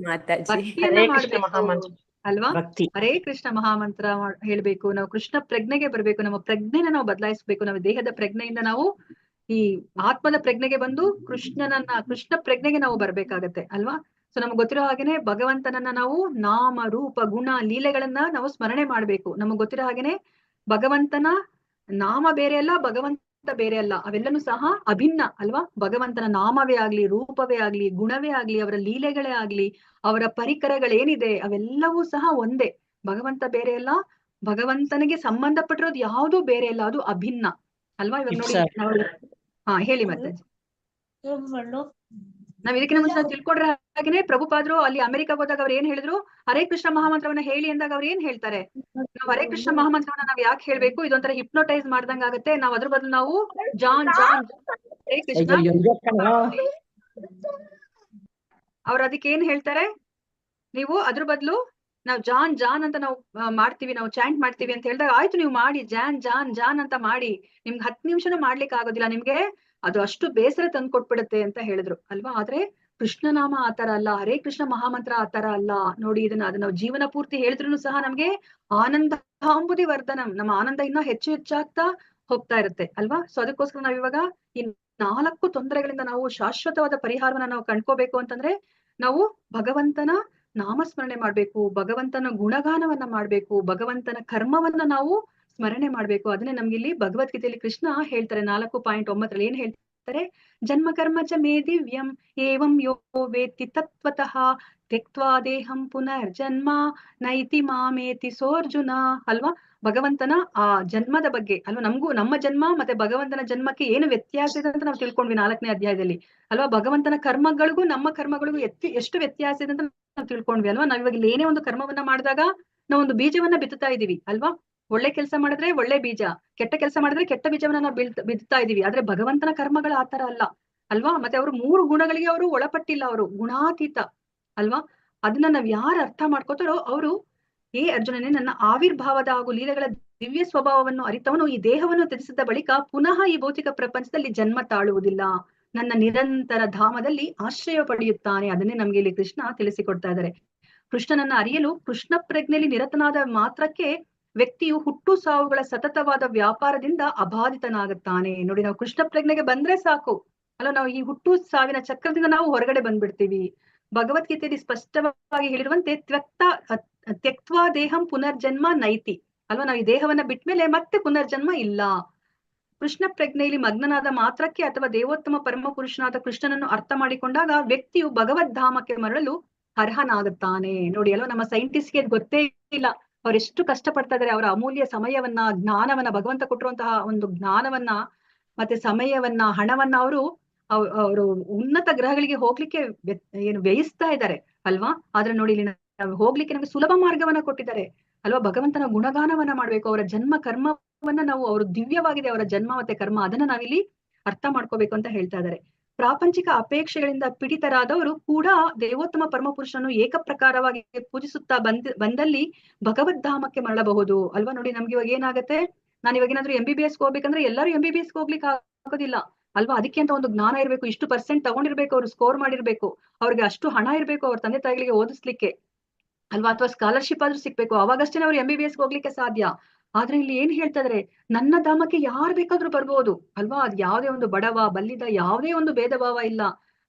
ಭಕ್ತಿಯನ್ನ ಮಾಡ್ಬೇಕು ಅಲ್ವಾ. ಹರೇ ಕೃಷ್ಣ ಮಹಾಮಂತ್ರ ಹೇಳ್ಬೇಕು. ನಾವು ಕೃಷ್ಣ ಪ್ರಜ್ಞೆಗೆ ಬರ್ಬೇಕು. ನಮ್ಮ ಪ್ರಜ್ಞೆನ ನಾವು ಬದಲಾಯಿಸ್ಬೇಕು. ನಾವು ದೇಹದ ಪ್ರಜ್ಞೆಯಿಂದ ನಾವು ಈ ಆತ್ಮದ ಪ್ರಜ್ಞೆಗೆ ಬಂದು ಕೃಷ್ಣ ಪ್ರಜ್ಞೆಗೆ ನಾವು ಬರ್ಬೇಕಾಗತ್ತೆ ಅಲ್ವಾ. ಸೊ ನಮ್ಗೆ ಗೊತ್ತಿರೋ ಹಾಗೇನೆ ಭಗವಂತನನ್ನ ನಾವು ನಾಮ ರೂಪ ಗುಣ ಲೀಲೆಗಳನ್ನ ನಾವು ಸ್ಮರಣೆ ಮಾಡ್ಬೇಕು. ನಮಗ್ ಗೊತ್ತಿರೋ ಹಾಗೇನೆ ಭಗವಂತನ ನಾಮ ಬೇರೆ ಅಲ್ಲ, ಭಗವಂತ ಬೇರೆ ಅಲ್ಲ, ಅವೆಲ್ಲನೂ ಸಹ ಅಭಿನ್ನ ಅಲ್ವಾ. ಭಗವಂತನ ನಾಮವೇ ಆಗ್ಲಿ, ರೂಪವೇ ಆಗ್ಲಿ, ಗುಣವೇ ಆಗ್ಲಿ, ಅವರ ಲೀಲೆಗಳೇ ಆಗ್ಲಿ, ಅವರ ಪರಿಕರಗಳೇನಿದೆ ಅವೆಲ್ಲವೂ ಸಹ ಒಂದೇ. ಭಗವಂತ ಬೇರೆ ಅಲ್ಲ, ಭಗವಂತನಿಗೆ ಸಂಬಂಧಪಟ್ಟಿರೋದು ಯಾವುದೂ ಬೇರೆ ಅಲ್ಲ, ಅದು ಅಭಿನ್ನ ಅಲ್ವಾ. ಇವಾಗ ನೋಡಿ ನಾವು ಹೇಳಿ ಮತ್ತೆ. ನಾವ್ ಇದಕ್ಕಿಂತ ಮುಂಚೆ ನಾವು ತಿಳ್ಕೊಂಡ್ರೆ ಹಾಗೇನೆ ಪ್ರಭುಪಾದ್ರು ಅಲ್ಲಿ ಅಮೆರಿಕಾಗ್ ಹೋದಾಗ ಅವ್ರು ಏನ್ ಹೇಳಿದ್ರು? ಹರೇ ಕೃಷ್ಣ ಮಹಾಮಂತ್ರವನ್ನ ಹೇಳಿ ಅಂದಾಗ ಅವ್ರು ಏನ್ ಹೇಳ್ತಾರೆ? ನಾವು ಹರೇ ಕೃಷ್ಣ ಮಹಾಮಂತ್ರವನ್ನ ನಾವ್ ಯಾಕೆ ಹೇಳ್ಬೇಕು? ಇದೊಂಥರ ಹಿಪ್ನೋಟೈಸ್ ಮಾಡ್ದಂಗ ಆಗತ್ತೆ. ನಾವ್ ಅದ್ರ ಬದಲು ನಾವು ಜಾನ್ ಹರೇ ಕೃಷ್ಣ ಅವ್ರ ಅದಕ್ಕೆ ಏನ್ ಹೇಳ್ತಾರೆ? ನೀವು ಅದ್ರ ಬದಲು ನಾವು ಜಾನ್ ಅಂತ ನಾವು ಮಾಡ್ತೀವಿ, ನಾವು ಚಾಂಟ್ ಮಾಡ್ತೀವಿ ಅಂತ ಹೇಳಿದಾಗ ಆಯ್ತು ನೀವು ಮಾಡಿ, ಜಾನ್ ಅಂತ ಮಾಡಿ. ನಿಮ್ಗೆ 10 ನಿಮಿಷನೂ ಮಾಡ್ಲಿಕ್ಕೆ ಆಗೋದಿಲ್ಲ, ನಿಮ್ಗೆ ಅದು ಅಷ್ಟು ಬೇಸರ ತಂದು ಕೊಟ್ಬಿಡುತ್ತೆ ಅಂತ ಹೇಳಿದ್ರು ಅಲ್ವಾ. ಆದ್ರೆ ಕೃಷ್ಣನಾಮ ಆತರ ಅಲ್ಲ, ಹರೇ ಕೃಷ್ಣ ಮಹಾಮಂತ್ರ ಆತರ ಅಲ್ಲ ನೋಡಿ. ಅದು ನಾವು ಜೀವನ ಪೂರ್ತಿ ಹೇಳಿದ್ರು ಸಹ ನಮ್ಗೆ ಆನಂದ ಅಂಬುದಿ ವರ್ಧನಂ, ನಮ್ಮ ಆನಂದ ಇನ್ನೂ ಹೆಚ್ಚು ಹೆಚ್ಚಾಗ್ತಾ ಹೋಗ್ತಾ ಇರುತ್ತೆ ಅಲ್ವಾ. ಸೊ ಅದಕ್ಕೋಸ್ಕರ ನಾವ್ ಇವಾಗ ಈ 4 ತೊಂದರೆಗಳಿಂದ ನಾವು ಶಾಶ್ವತವಾದ ಪರಿಹಾರವನ್ನ ನಾವು ಕಂಡ್ಕೋಬೇಕು ಅಂತಂದ್ರೆ ನಾವು ಭಗವಂತನ ನಾಮಸ್ಮರಣೆ ಮಾಡ್ಬೇಕು, ಭಗವಂತನ ಗುಣಗಾನವನ್ನ ಮಾಡ್ಬೇಕು, ಭಗವಂತನ ಕರ್ಮವನ್ನ ನಾವು ಸ್ಮರಣೆ ಮಾಡ್ಬೇಕು. ಅದನ್ನೇ ನಮ್ಗಿಲ್ಲಿ ಭಗವದ್ಗೀತೆಯಲ್ಲಿ ಕೃಷ್ಣ ಹೇಳ್ತಾರೆ 4.9 ಏನ್ ಹೇಳ್ತಾರೆ? ಜನ್ಮ ಕರ್ಮ ಚ ಮೇ ದಿವ್ಯಂ ಏವಂ ಯೋ ವೇತ್ತಿ ತತ್ವತಃ ತ್ಯಕ್ತ್ವಾ ದೇಹಂ ಪುನರ್ಜನ್ಮ ನೈತಿ ಮಾಮೇತಿ ಸೋರ್ಜುನ ಅಲ್ವಾ. ಭಗವಂತನ ಆ ಜನ್ಮದ ಬಗ್ಗೆ ಅಲ್ವಾ, ನಮಗೂ ನಮ್ಮ ಜನ್ಮ ಮತ್ತೆ ಭಗವಂತನ ಜನ್ಮಕ್ಕೆ ಏನು ವ್ಯತ್ಯಾಸ ಇದೆ ಅಂತ ನಾವು ತಿಳ್ಕೊಂಡ್ವಿ 4ನೇ ಅಧ್ಯಾಯದಲ್ಲಿ ಅಲ್ವಾ. ಭಗವಂತನ ಕರ್ಮಗಳಿಗೂ ನಮ್ಮ ಕರ್ಮಗಳಿಗೂ ಎಷ್ಟು ವ್ಯತ್ಯಾಸ ಇದೆ ಅಂತ ನಾವು ತಿಳ್ಕೊಂಡ್ವಿ ಅಲ್ವಾ. ನಾವ್ ಇವಾಗ ಏನೇ ಒಂದು ಕರ್ಮವನ್ನ ಮಾಡಿದಾಗ ನಾವು ಒಂದು ಬೀಜವನ್ನ ಬಿತ್ತುತ್ತಾ ಇದೀವಿ ಅಲ್ವಾ. ಒಳ್ಳೆ ಕೆಲಸ ಮಾಡಿದ್ರೆ ಒಳ್ಳೆ ಬೀಜ, ಕೆಟ್ಟ ಕೆಲಸ ಮಾಡಿದ್ರೆ ಕೆಟ್ಟ ಬೀಜವನ್ನ ನಾವು ಬಿತ್ತಾ ಇದೀವಿ. ಆದ್ರೆ ಭಗವಂತನ ಕರ್ಮಗಳು ಆತರ ಅಲ್ಲ ಅಲ್ವಾ. ಮತ್ತೆ ಅವರು 3 ಗುಣಗಳಿಗೆ ಅವರು ಒಳಪಟ್ಟಿಲ್ಲ, ಅವರು ಗುಣಾತೀತ ಅಲ್ವಾ? ಅದನ್ನ ನಾವ್ ಯಾರು ಅರ್ಥ ಮಾಡ್ಕೋತಾರೋ ಅವರು, ಏ ಅರ್ಜುನನೇ, ನನ್ನ ಆವಿರ್ಭಾವದ ಹಾಗೂ ಲೀಲೆಗಳ ದಿವ್ಯ ಸ್ವಭಾವವನ್ನು ಅರಿತವನು ಈ ದೇಹವನ್ನು ತ್ಯಜಿಸಿದ ಬಳಿಕ ಪುನಃ ಈ ಭೌತಿಕ ಪ್ರಪಂಚದಲ್ಲಿ ಜನ್ಮ ತಾಳುವುದಿಲ್ಲ, ನನ್ನ ನಿರಂತರ ಧಾಮದಲ್ಲಿ ಆಶ್ರಯ ಪಡೆಯುತ್ತಾನೆ. ಅದನ್ನೇ ನಮ್ಗೆ ಇಲ್ಲಿ ಕೃಷ್ಣ ತಿಳಿಸಿಕೊಡ್ತಾ ಇದ್ದಾರೆ. ಕೃಷ್ಣನನ್ನ ಅರಿಯಲು ಕೃಷ್ಣ ಪ್ರಜ್ಞೆಯಲ್ಲಿ ನಿರತನಾದ ಮಾತ್ರಕ್ಕೆ ವ್ಯಕ್ತಿಯು ಹುಟ್ಟು ಸಾವುಗಳ ಸತತವಾದ ವ್ಯಾಪಾರದಿಂದ ಅಬಾಧಿತನಾಗುತ್ತಾನೆ. ನೋಡಿ, ನಾವು ಕೃಷ್ಣ ಪ್ರಜ್ಞೆಗೆ ಬಂದ್ರೆ ಸಾಕು ಅಲ್ಲ, ನಾವು ಈ ಹುಟ್ಟು ಸಾವಿನ ಚಕ್ರದಿಂದ ನಾವು ಹೊರಗಡೆ ಬಂದ್ಬಿಡ್ತೀವಿ. ಭಗವದ್ಗೀತೆಯಲ್ಲಿ ಸ್ಪಷ್ಟವಾಗಿ ಹೇಳಿರುವಂತೆ ತ್ಯಕ್ತ್ವಾ ದೇಹಂ ಪುನರ್ಜನ್ಮ ನೈತಿ ಅಲ್ವಾ? ನಾವು ಈ ದೇಹವನ್ನ ಬಿಟ್ಮೇಲೆ ಮತ್ತೆ ಪುನರ್ಜನ್ಮ ಇಲ್ಲ. ಕೃಷ್ಣ ಪ್ರಜ್ಞೆಯಲ್ಲಿ ಮಗ್ನನಾದ ಮಾತ್ರಕ್ಕೆ ಅಥವಾ ದೇವೋತ್ತಮ ಪರಮ ಪುರುಷನಾದ ಕೃಷ್ಣನನ್ನು ಅರ್ಥ ಮಾಡಿಕೊಂಡಾಗ ವ್ಯಕ್ತಿಯು ಭಗವದ್ಧಾಮಕ್ಕೆ ಮರಳಲು ಅರ್ಹನಾಗುತ್ತಾನೆ. ನೋಡಿ ಅಲ್ವಾ, ನಮ್ಮ ಸೈಂಟಿಸ್ಟ್ಗೆ ಗೊತ್ತೇ ಇಲ್ಲ ಅವರೆಷ್ಟು ಕಷ್ಟ ಪಡ್ತಾ ಇದಾರೆ. ಅವರ ಅಮೂಲ್ಯ ಸಮಯವನ್ನ, ಜ್ಞಾನವನ್ನ, ಭಗವಂತ ಕೊಟ್ಟಿರುವಂತಹ ಒಂದು ಜ್ಞಾನವನ್ನ ಮತ್ತೆ ಸಮಯವನ್ನ, ಹಣವನ್ನ ಅವರು ಉನ್ನತ ಗ್ರಹಗಳಿಗೆ ಹೋಗ್ಲಿಕ್ಕೆ ಏನು ವ್ಯಯಿಸ್ತಾ ಇದ್ದಾರೆ ಅಲ್ವಾ? ಆದ್ರೆ ನೋಡಿ, ಇಲ್ಲಿ ನಾವು ಹೋಗ್ಲಿಕ್ಕೆ ನಮ್ಗೆ ಸುಲಭ ಮಾರ್ಗವನ್ನ ಕೊಟ್ಟಿದ್ದಾರೆ ಅಲ್ವಾ? ಭಗವಂತನ ಗುಣಗಾನವನ್ನ ಮಾಡ್ಬೇಕು. ಅವರ ಜನ್ಮ ಕರ್ಮವನ್ನ ನಾವು, ಅವರು ದಿವ್ಯವಾಗಿದೆ ಅವರ ಜನ್ಮ ಮತ್ತೆ ಕರ್ಮ, ಅದನ್ನ ನಾವಿಲ್ಲಿ ಅರ್ಥ ಮಾಡ್ಕೋಬೇಕು ಅಂತ ಹೇಳ್ತಾ ಇದ್ದಾರೆ. ಪ್ರಾಪಂಚಿಕ ಅಪೇಕ್ಷೆಗಳಿಂದ ಪೀಡಿತರಾದವರು ಕೂಡ ದೇವೋತ್ತಮ ಪರಮಪುರುಷನನ್ನು ಏಕಪ್ರಕಾರವಾಗಿ ಪೂಜಿಸುತ್ತಾ ಬಂದಲ್ಲಿ ಭಗವದ್ಧಾಮಕ್ಕೆ ಮರಳಬಹುದು ಅಲ್ವಾ? ನೋಡಿ, ನಮ್ಗೆ ಇವಾಗ ಏನಾಗುತ್ತೆ, ನಾನು ಇವಾಗ ಏನಾದ್ರು MBBS ಹೋಗ್ಬೇಕಂದ್ರೆ ಎಲ್ಲರೂ MBBS ಹೋಗ್ಲಿಕ್ಕೆ ಆಗೋದಿಲ್ಲ ಅಲ್ವಾ? ಅದಕ್ಕೆ ಅಂತ ಒಂದು ಜ್ಞಾನ ಇರ್ಬೇಕು, ಇಷ್ಟು % ತಗೊಂಡಿರ್ಬೇಕು, ಅವ್ರು ಸ್ಕೋರ್ ಮಾಡಿರ್ಬೇಕು, ಅವ್ರಿಗೆ ಅಷ್ಟು ಹಣ ಇರ್ಬೇಕು ಅವ್ರ ತಂದೆ ತಾಯಿಗಳಿಗೆ ಓದಿಸ್ಲಿಕ್ಕೆ ಅಲ್ವಾ? ಅಥವಾ ಸ್ಕಾಲರ್ಶಿಪ್ ಆದ್ರೂ ಸಿಕ್ಬೇಕು, ಅವಾಗಷ್ಟೇ ಅವ್ರು MBBS ಹೋಗ್ಲಿಕ್ಕೆ ಸಾಧ್ಯ. ಆದ್ರೆ ಇಲ್ಲಿ ಏನ್ ಹೇಳ್ತಾ ಇದಾರೆ, ನನ್ನ ಧಾಮಕ್ಕೆ ಯಾರು ಬೇಕಾದ್ರೂ ಬರ್ಬೋದು ಅಲ್ವಾ? ಅದ್ ಯಾವ್ದೇ ಒಂದು ಬಡವ ಬಲ್ಲಿದ ಯಾವುದೇ ಒಂದು ಭೇದ ಭಾವ ಇಲ್ಲ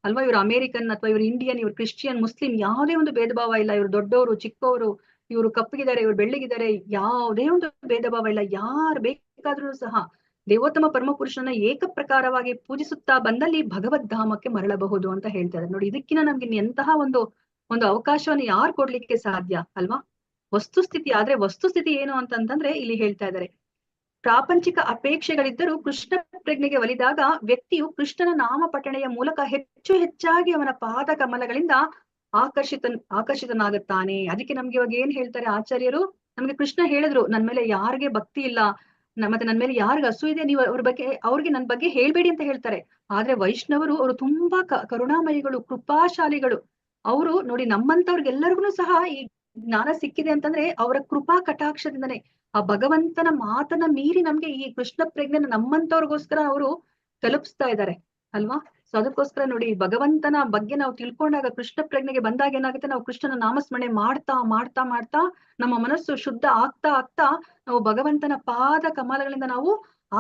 ಅಲ್ವಾ? ಇವ್ರು ಅಮೇರಿಕನ್ ಅಥವಾ ಇವ್ರು ಇಂಡಿಯನ್, ಇವ್ರು ಕ್ರಿಶ್ಚಿಯನ್, ಮುಸ್ಲಿಂ, ಯಾವುದೇ ಒಂದು ಭೇದ ಭಾವ ಇಲ್ಲ. ಇವ್ರು ದೊಡ್ಡವರು ಚಿಕ್ಕವರು, ಇವ್ರು ಕಪ್ಪಗಿದ್ದಾರೆ, ಇವ್ರು ಬೆಳ್ಳಗಿದ್ದಾರೆ, ಯಾವುದೇ ಒಂದು ಭೇದ ಭಾವ ಇಲ್ಲ. ಯಾರು ಬೇಕಾದ್ರೂ ಸಹ ದೇವೋತ್ತಮ ಪರಮ ಪುರುಷನ ಏಕಪ್ರಕಾರವಾಗಿ ಪೂಜಿಸುತ್ತಾ ಬಂದಲ್ಲಿ ಭಗವದ್ಧಾಮಕ್ಕೆ ಮರಳಬಹುದು ಅಂತ ಹೇಳ್ತಾ ಇದ್ದಾರೆ. ನೋಡಿ, ಇದಕ್ಕಿನ ನಮ್ಗೆ ಎಂತಹ ಒಂದು ಅವಕಾಶವನ್ನು ಯಾರು ಕೊಡ್ಲಿಕ್ಕೆ ಸಾಧ್ಯ ಅಲ್ವಾ? ವಸ್ತುಸ್ಥಿತಿ. ಆದ್ರೆ ವಸ್ತುಸ್ಥಿತಿ ಏನು ಅಂತಂದ್ರೆ ಇಲ್ಲಿ ಹೇಳ್ತಾ ಇದ್ದಾರೆ, ಪ್ರಾಪಂಚಿಕ ಅಪೇಕ್ಷೆಗಳಿದ್ದರೂ ಕೃಷ್ಣ ಪ್ರಜ್ಞೆಗೆ ಒಲಿದಾಗ ವ್ಯಕ್ತಿಯು ಕೃಷ್ಣನ ನಾಮ ಪಠಣೆಯ ಮೂಲಕ ಹೆಚ್ಚು ಹೆಚ್ಚಾಗಿ ಅವನ ಪಾದ ಕಮಲಗಳಿಂದ ಆಕರ್ಷಿತನಾಗುತ್ತಾನೆ. ಅದಕ್ಕೆ ನಮ್ಗೆ ಇವಾಗ ಏನ್ ಹೇಳ್ತಾರೆ ಆಚಾರ್ಯರು, ನಮ್ಗೆ ಕೃಷ್ಣ ಹೇಳಿದ್ರು, ನನ್ ಮೇಲೆ ಯಾರಿಗೆ ಭಕ್ತಿ ಇಲ್ಲ, ಮತ್ತೆ ನನ್ ಮೇಲೆ ಯಾರಿಗ ಹಸು ಇದೆ, ನೀವು ಅವ್ರಿಗೆ ನನ್ ಬಗ್ಗೆ ಹೇಳ್ಬೇಡಿ ಅಂತ ಹೇಳ್ತಾರೆ. ಆದ್ರೆ ವೈಷ್ಣವರು ಅವರು ತುಂಬಾ ಕರುಣಾಮಯಿಗಳು, ಕೃಪಾಶಾಲಿಗಳು. ಅವರು ನೋಡಿ, ನಮ್ಮಂತವ್ರಿಗೆಲ್ಲರಿಗೂ ಸಹ ಈ ಜ್ಞಾನ ಸಿಕ್ಕಿದೆ ಅಂತಂದ್ರೆ ಅವರ ಕೃಪಾ ಕಟಾಕ್ಷದಿಂದನೇ. ಆ ಭಗವಂತನ ಮಾತನ್ನ ಮೀರಿ ನಮ್ಗೆ ಈ ಕೃಷ್ಣ ಪ್ರಜ್ಞೆನ ನಮ್ಮಂತವ್ರಿಗೋಸ್ಕರ ಅವರು ತಲುಪಿಸ್ತಾ ಇದ್ದಾರೆ ಅಲ್ವಾ? ಸೊ ಅದಕ್ಕೋಸ್ಕರ ನೋಡಿ, ಭಗವಂತನ ಬಗ್ಗೆ ನಾವು ತಿಳ್ಕೊಂಡಾಗ, ಕೃಷ್ಣ ಪ್ರಜ್ಞೆಗೆ ಬಂದಾಗ ಏನಾಗುತ್ತೆ, ನಾವು ಕೃಷ್ಣನ ನಾಮಸ್ಮರಣೆ ಮಾಡ್ತಾ ಮಾಡ್ತಾ ಮಾಡ್ತಾ ನಮ್ಮ ಮನಸ್ಸು ಶುದ್ಧ ಆಗ್ತಾ ಆಗ್ತಾ ನಾವು ಭಗವಂತನ ಪಾದ ಕಮಲಗಳಿಂದ ನಾವು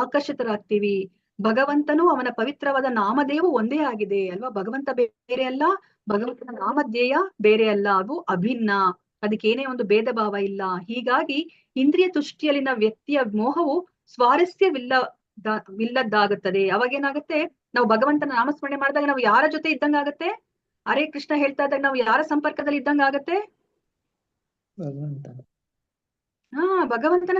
ಆಕರ್ಷಿತರಾಗ್ತೀವಿ. ಭಗವಂತನು ಅವನ ಪವಿತ್ರವಾದ ನಾಮದೇವು ಒಂದೇ ಆಗಿದೆ ಅಲ್ವಾ? ಭಗವಂತ ಬೇರೆ ಅಲ್ಲ, ಭಗವಂತನ ನಾಮಧೇಯ ಬೇರೆ ಅಲ್ಲ, ಅವು ಅಭಿನ್ನ, ಅದಕ್ಕೇನೇ ಒಂದು ಭೇದ ಭಾವ ಇಲ್ಲ. ಹೀಗಾಗಿ ಇಂದ್ರಿಯ ತುಷ್ಟಿಯಲ್ಲಿನ ವ್ಯಕ್ತಿಯ ಮೋಹವು ಸ್ವಾರಸ್ಯವಿಲ್ಲದಾಗುತ್ತದೆ. ಅವಾಗೇನಾಗುತ್ತೆ, ನಾವು ಭಗವಂತನ ನಾಮಸ್ಮರಣೆ ಮಾಡಿದಾಗ ನಾವು ಯಾರ ಜೊತೆ ಇದ್ದಂಗಾಗತ್ತೆ, ಹರೇ ಕೃಷ್ಣ ಹೇಳ್ತಾ ಇದ್ದಾಗ ನಾವು ಯಾರ ಸಂಪರ್ಕದಲ್ಲಿ ಇದ್ದಂಗಾಗತ್ತೆ? ಭಗವಂತನ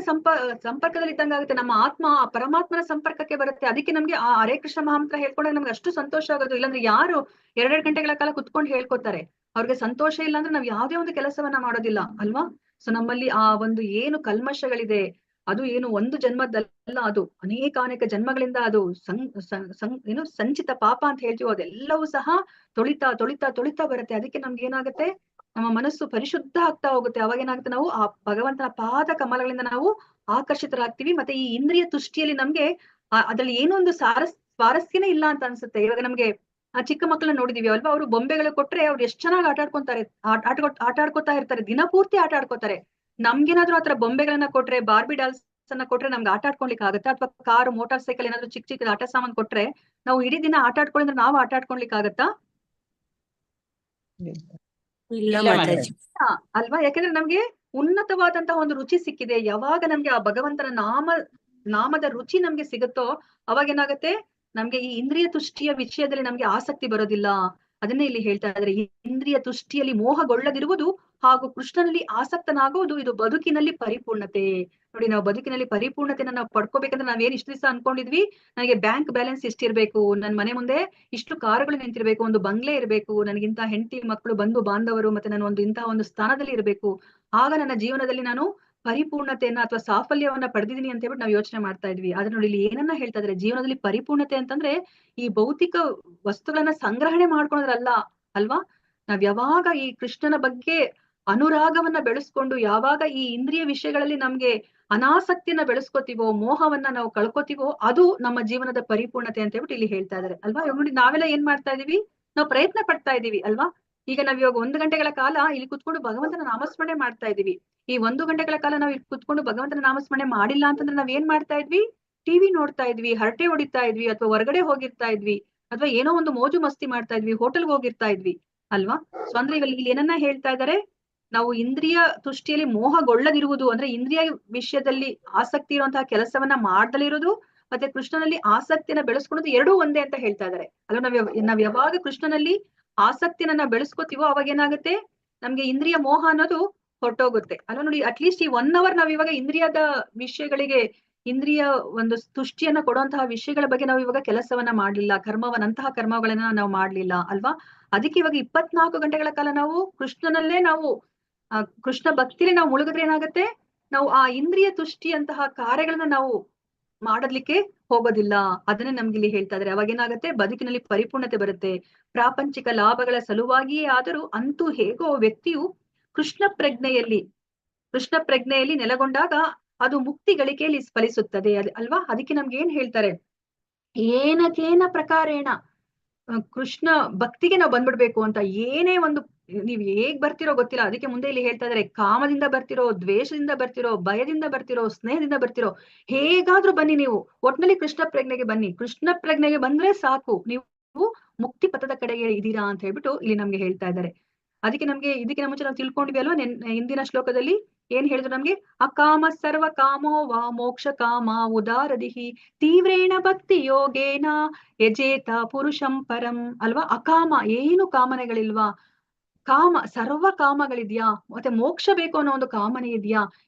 ಸಂಪರ್ಕದಲ್ಲಿ ಇದ್ದಂಗಾಗುತ್ತೆ. ನಮ್ಮ ಆತ್ಮ ಪರಮಾತ್ಮನ ಸಂಪರ್ಕಕ್ಕೆ ಬರುತ್ತೆ. ಅದಕ್ಕೆ ನಮ್ಗೆ ಆ ಹರೇ ಕೃಷ್ಣ ಮಹಾಮಂತ್ರ ಹೇಳ್ಕೊಂಡಾಗ ನಮ್ಗೆ ಅಷ್ಟು ಸಂತೋಷ ಆಗೋದು. ಇಲ್ಲಾಂದ್ರೆ ಯಾರು 2 ಗಂಟೆಗಳ ಕಾಲ ಕುತ್ಕೊಂಡು ಹೇಳ್ಕೊತಾರೆ, ಅವ್ರಿಗೆ ಸಂತೋಷ ಇಲ್ಲ ಅಂದ್ರೆ ನಾವ್ ಯಾವ್ದೇ ಒಂದು ಕೆಲಸವನ್ನ ಮಾಡೋದಿಲ್ಲ ಅಲ್ವಾ? ಸೊ ನಮ್ಮಲ್ಲಿ ಆ ಒಂದು ಏನು ಕಲ್ಮಶಗಳಿದೆ, ಅದು ಏನು ಒಂದು ಜನ್ಮದಲ್ಲ, ಅದು ಅನೇಕ ಜನ್ಮಗಳಿಂದ ಅದು ಏನು ಸಂಚಿತ ಪಾಪ ಅಂತ ಹೇಳ್ತೀವೋ, ಅದೆಲ್ಲವೂ ಸಹ ತೊಳಿತಾ ತೊಳಿತಾ ತೊಳಿತಾ ಬರುತ್ತೆ. ಅದಕ್ಕೆ ನಮ್ಗೆ ಏನಾಗುತ್ತೆ, ನಮ್ಮ ಮನಸ್ಸು ಪರಿಶುದ್ಧ ಆಗ್ತಾ ಹೋಗುತ್ತೆ. ಅವಾಗ ಏನಾಗುತ್ತೆ, ನಾವು ಆ ಭಗವಂತನ ಪಾದ ಕಮಲಗಳಿಂದ ನಾವು ಆಕರ್ಷಿತರಾಗ್ತೀವಿ. ಮತ್ತೆ ಈ ಇಂದ್ರಿಯ ತುಷ್ಟಿಯಲ್ಲಿ ನಮ್ಗೆ ಅದ್ರಲ್ಲಿ ಏನೋ ಒಂದು ಸ್ವಾರಸ್ಯನೇ ಇಲ್ಲ ಅಂತ ಅನ್ಸುತ್ತೆ. ಇವಾಗ ನಮ್ಗೆ ಆ ಚಿಕ್ಕ ಮಕ್ಕಳನ್ನ ನೋಡಿದೀವಿ ಅಲ್ವಾ, ಅವರು ಬೊಂಬೆಗಳು ಕೊಟ್ರೆ ಅವ್ರು ಎಷ್ಟ್ ಚೆನ್ನಾಗಿ ಆಟ ಆಡ್ಕೊತಾ ಇರ್ತಾರೆ, ದಿನ ಪೂರ್ತಿ ಆಟ ಆಡ್ಕೋತಾರೆ. ನಮ್ಗೇನಾದ್ರೂ ಆತರ ಬೊಂಬೆಗಳನ್ನ ಕೊಟ್ರೆ, ಬಾರ್ಬಿ ಡಾಲ್ಸ್ ಅನ್ನ ಕೊಟ್ರೆ ನಮ್ಗೆ ಆಟ ಆಡ್ಕೊಳ್ಲಿಕ್ಕೆ ಆಗುತ್ತೆ? ಅಥವಾ ಕಾರ್, ಮೋಟಾರ್ ಸೈಕಲ್ ಏನಾದ್ರು ಚಿಕ್ಕ ಚಿಕ್ಕ ಆಟ ಸಾಮಾನ್ ಕೊಟ್ರೆ ನಾವು ಇಡೀ ದಿನ ಆಟ ಆಡ್ಕೊಳ್ಳಿದ್ರೆ ನಾವು ಆಟ ಆಡ್ಕೊಳ್ಲಿಕ್ಕೆ ಆಗತ್ತಾ? ಅಲ್ವಾ? ಯಾಕಂದ್ರೆ ನಮ್ಗೆ ಉನ್ನತವಾದಂತಹ ಒಂದು ರುಚಿ ಸಿಕ್ಕಿದೆ. ಯಾವಾಗ ನಮ್ಗೆ ಆ ಭಗವಂತನ ನಾಮದ ರುಚಿ ನಮ್ಗೆ ಸಿಗುತ್ತೋ ಅವಾಗ ಏನಾಗುತ್ತೆ, ನಮ್ಗೆ ಈ ಇಂದ್ರಿಯ ತುಷ್ಟಿಯ ವಿಷಯದಲ್ಲಿ ನಮ್ಗೆ ಆಸಕ್ತಿ ಬರೋದಿಲ್ಲ. ಅದನ್ನೇ ಇಲ್ಲಿ ಹೇಳ್ತಾ ಇದ್ದಾರೆ, ಇಂದ್ರಿಯ ತುಷ್ಟಿಯಲ್ಲಿ ಮೋಹಗೊಳ್ಳದಿರುವುದು ಹಾಗೂ ಕೃಷ್ಣನಲ್ಲಿ ಆಸಕ್ತನಾಗುವುದು ಇದು ಬದುಕಿನಲ್ಲಿ ಪರಿಪೂರ್ಣತೆ. ನೋಡಿ, ನಾವು ಬದುಕಿನಲ್ಲಿ ಪರಿಪೂರ್ಣತೆನ ನಾವು ಪಡ್ಕೋಬೇಕಂದ್ರೆ ನಾವೇನ್ ಇಷ್ಟು ದಿವಸ ಅನ್ಕೊಂಡಿದ್ವಿ, ನನಗೆ ಬ್ಯಾಂಕ್ ಬ್ಯಾಲೆನ್ಸ್ ಇಷ್ಟಿರ್ಬೇಕು, ನನ್ ಮನೆ ಮುಂದೆ ಇಷ್ಟು ಕಾರುಗಳು ನಿಂತಿರ್ಬೇಕು, ಒಂದು ಬಂಗ್ಲೆ ಇರ್ಬೇಕು, ನನಗಿಂತ ಹೆಂಡತಿ ಮಕ್ಕಳು ಬಂಧು ಬಾಂಧವರು, ಮತ್ತೆ ನಾನು ಇಂತಹ ಒಂದು ಸ್ಥಾನದಲ್ಲಿ ಇರ್ಬೇಕು, ಆಗ ನನ್ನ ಜೀವನದಲ್ಲಿ ನಾನು ಪರಿಪೂರ್ಣತೆಯನ್ನ ಅಥವಾ ಸಾಫಲ್ಯವನ್ನ ಪಡೆದಿದ್ದೀನಿ ಅಂತ ಹೇಳ್ಬಿಟ್ಟು ನಾವು ಯೋಚನೆ ಮಾಡ್ತಾ ಇದ್ವಿ. ಆದ್ರೆ ನೋಡಿ, ಇಲ್ಲಿ ಏನನ್ನ ಹೇಳ್ತಾ ಇದ್ರೆ, ಜೀವನದಲ್ಲಿ ಪರಿಪೂರ್ಣತೆ ಅಂತಂದ್ರೆ ಈ ಭೌತಿಕ ವಸ್ತುಗಳನ್ನ ಸಂಗ್ರಹಣೆ ಮಾಡ್ಕೊಳೋದ್ರಲ್ಲ ಅಲ್ವಾ? ನಾವ್ ಯಾವಾಗ ಈ ಕೃಷ್ಣನ ಬಗ್ಗೆ ಅನುರಾಗವನ್ನ ಬೆಳೆಸ್ಕೊಂಡು ಯಾವಾಗ ಈ ಇಂದ್ರಿಯ ವಿಷಯಗಳಲ್ಲಿ ನಮ್ಗೆ ಅನಾಸಕ್ತಿಯನ್ನ ಬೆಳೆಸ್ಕೋತೀವೋ, ಮೋಹವನ್ನ ನಾವು ಕಳ್ಕೊತೀವೋ, ಅದು ನಮ್ಮ ಜೀವನದ ಪರಿಪೂರ್ಣತೆ ಅಂತ ಹೇಳ್ಬಿಟ್ಟು ಇಲ್ಲಿ ಹೇಳ್ತಾ ಇದಾರೆ ಅಲ್ವಾ. ಇವಾಗ ನೋಡಿ ನಾವೆಲ್ಲ ಏನ್ ಮಾಡ್ತಾ ಇದೀವಿ, ನಾವು ಪ್ರಯತ್ನ ಪಡ್ತಾ ಇದೀವಿ ಅಲ್ವಾ. ಈಗ ನಾವ್ ಇವಾಗ 1 ಗಂಟೆಗಳ ಕಾಲ ಇಲ್ಲಿ ಕುತ್ಕೊಂಡು ಭಗವಂತನ ನಾಮಸ್ಮರಣೆ ಮಾಡ್ತಾ ಇದೀವಿ. ಈ 1 ಗಂಟೆಗಳ ಕಾಲ ನಾವು ಇಲ್ಲಿ ಕುತ್ಕೊಂಡು ಭಗವಂತನ ನಾಮಸ್ಮರಣೆ ಮಾಡಿಲ್ಲ ಅಂತಂದ್ರೆ ನಾವ್ ಏನ್ ಮಾಡ್ತಾ ಇದ್ವಿ, ಟಿವಿ ನೋಡ್ತಾ ಇದ್ವಿ, ಹರಟೆ ಹೊಡಿತಾ ಇದ್ವಿ, ಅಥವಾ ಹೊರಗಡೆ ಹೋಗಿರ್ತಾ ಇದ್ವಿ, ಅಥವಾ ಏನೋ ಒಂದು ಮೋಜು ಮಸ್ತಿ ಮಾಡ್ತಾ ಇದ್ವಿ, ಹೋಟೆಲ್ಗೆ ಹೋಗಿರ್ತಾ ಇದ್ವಿ ಅಲ್ವಾ. ಸೊ ಅಂದ್ರೆ ಇವಾಗ ಇಲ್ಲಿ ಏನನ್ನ ಹೇಳ್ತಾ ಇದಾರೆ, ನಾವು ಇಂದ್ರಿಯ ತುಷ್ಟಿಯಲ್ಲಿ ಮೋಹಗೊಳ್ಳದಿರುವುದು ಅಂದ್ರೆ ಇಂದ್ರಿಯ ವಿಷಯದಲ್ಲಿ ಆಸಕ್ತಿ ಇರುವಂತಹ ಕೆಲಸವನ್ನ ಮಾಡ್ದಲೇ ಇರೋದು, ಮತ್ತೆ ಕೃಷ್ಣನಲ್ಲಿ ಆಸಕ್ತಿಯನ್ನ ಬೆಳೆಸ್ಕೊಳ್ಳೋದು ಎರಡೂ ಒಂದೇ ಅಂತ ಹೇಳ್ತಾ ಇದಾರೆ ಅಲ್ವಾ. ನಾವ್ ಯಾವಾಗ ಕೃಷ್ಣನಲ್ಲಿ ಆಸಕ್ತಿಯನ್ನ ನಾವು ಬೆಳೆಸ್ಕೋತೀವೋ ಅವಾಗ ಏನಾಗುತ್ತೆ, ನಮ್ಗೆ ಇಂದ್ರಿಯ ಮೋಹ ಅನ್ನೋದು ಹೊರಟೋಗುತ್ತೆ ಅಲ್ವಾ. ನೋಡಿ ಅಟ್ಲೀಸ್ಟ್ ಈ 1 hour ನಾವ್ ಇವಾಗ ಇಂದ್ರಿಯದ ವಿಷಯಗಳಿಗೆ, ಇಂದ್ರಿಯ ಒಂದು ತುಷ್ಟಿಯನ್ನ ಕೊಡುವಂತಹ ವಿಷಯಗಳ ಬಗ್ಗೆ ನಾವು ಇವಾಗ ಕೆಲಸವನ್ನ ಮಾಡ್ಲಿಲ್ಲ, ಅಂತಹ ಕರ್ಮಗಳನ್ನ ನಾವು ಮಾಡ್ಲಿಲ್ಲ ಅಲ್ವಾ. ಅದಕ್ಕೆ ಇವಾಗ 24 ಗಂಟೆಗಳ ಕಾಲ ನಾವು ಕೃಷ್ಣನಲ್ಲೇ ನಾವು ಕೃಷ್ಣ ಭಕ್ತಿಲಿ ನಾವು ಮುಳುಗಿದ್ರೆ ಏನಾಗುತ್ತೆ, ನಾವು ಆ ಇಂದ್ರಿಯ ತುಷ್ಟಿ ಅಂತಹ ಕಾರ್ಯಗಳನ್ನ ನಾವು ಮಾಡಲಿಕ್ಕೆ ಹೋಗೋದಿಲ್ಲ. ಅದನ್ನೇ ನಮ್ಗೆ ಇಲ್ಲಿ ಹೇಳ್ತಾ ಇದಾರೆ. ಅವಾಗ ಏನಾಗುತ್ತೆ, ಬದುಕಿನಲ್ಲಿ ಪರಿಪೂರ್ಣತೆ ಬರುತ್ತೆ. ಪ್ರಾಪಂಚಿಕ ಲಾಭಗಳ ಸಲುವಾಗಿಯೇ ಆದರೂ ಅಂತೂ ಹೇಗೋ ವ್ಯಕ್ತಿಯು ಕೃಷ್ಣ ಪ್ರಜ್ಞೆಯಲ್ಲಿ ನೆಲೆಗೊಂಡಾಗ ಅದು ಮುಕ್ತಿ ಗಳಿಕೆಯಲ್ಲಿ ಫಲಿಸುತ್ತದೆ ಅಲ್ವಾ. ಅದಕ್ಕೆ ನಮ್ಗೆ ಏನ್ ಹೇಳ್ತಾರೆ, ಏನಕೇನ ಪ್ರಕಾರೇಣ ಕೃಷ್ಣ ಭಕ್ತಿಗೆ ನಾವು ಬಂದ್ಬಿಡ್ಬೇಕು ಅಂತ. ಏನೇ ಒಂದು ನೀವ್ ಹೇಗ್ ಬರ್ತಿರೋ ಗೊತ್ತಿಲ್ಲ, ಅದಕ್ಕೆ ಮುಂದೆ ಇಲ್ಲಿ ಹೇಳ್ತಾ ಇದಾರೆ, ಕಾಮದಿಂದ ಬರ್ತಿರೋ, ದ್ವೇಷದಿಂದ ಬರ್ತಿರೋ, ಭಯದಿಂದ ಬರ್ತಿರೋ, ಸ್ನೇಹದಿಂದ ಬರ್ತಿರೋ, ಹೇಗಾದ್ರೂ ಬನ್ನಿ, ನೀವು ಒಟ್ನಲ್ಲಿ ಕೃಷ್ಣ ಪ್ರಜ್ಞೆಗೆ ಬನ್ನಿ. ಕೃಷ್ಣ ಪ್ರಜ್ಞೆಗೆ ಬಂದ್ರೆ ಸಾಕು, ನೀವು ಮುಕ್ತಿ ಪಥದ ಕಡೆಗೆ ಇದೀರಾ ಅಂತ ಹೇಳ್ಬಿಟ್ಟು ಇಲ್ಲಿ ನಮ್ಗೆ ಹೇಳ್ತಾ ಇದ್ದಾರೆ. ಅದಕ್ಕೆ ನಮ್ಗೆ ಇದಕ್ಕಿಂತ ಮುಂಚೆ ನಾವು ತಿಳ್ಕೊಂಡಿವಿ ಅಲ್ವಾ, ಹಿಂದಿನ ಶ್ಲೋಕದಲ್ಲಿ ಏನ್ ಹೇಳಿದ್ರು ನಮ್ಗೆ, ಅಕಾಮ ಸರ್ವ ಕಾಮೋ ವಾ ಮೋಕ್ಷ ಕಾಮ ಉದಾರದಿಹಿ ತೀವ್ರೇಣ ಭಕ್ತಿ ಯೋಗೇನ ಯಜೇತ ಪುರುಷಂ ಪರಂ ಅಲ್ವಾ. ಅಕಾಮ, ಏನು ಕಾಮನೆಗಳಿಲ್ವಾ, ಸರ್ವ ಕಾಮಗಳಿದ್ಯಾ, ಮತ್ತೆ ಮೋಕ್ಷ ಬೇಕು ಅನ್ನೋ ಒಂದು ಕಾಮನೆ ಇದೆಯಾ,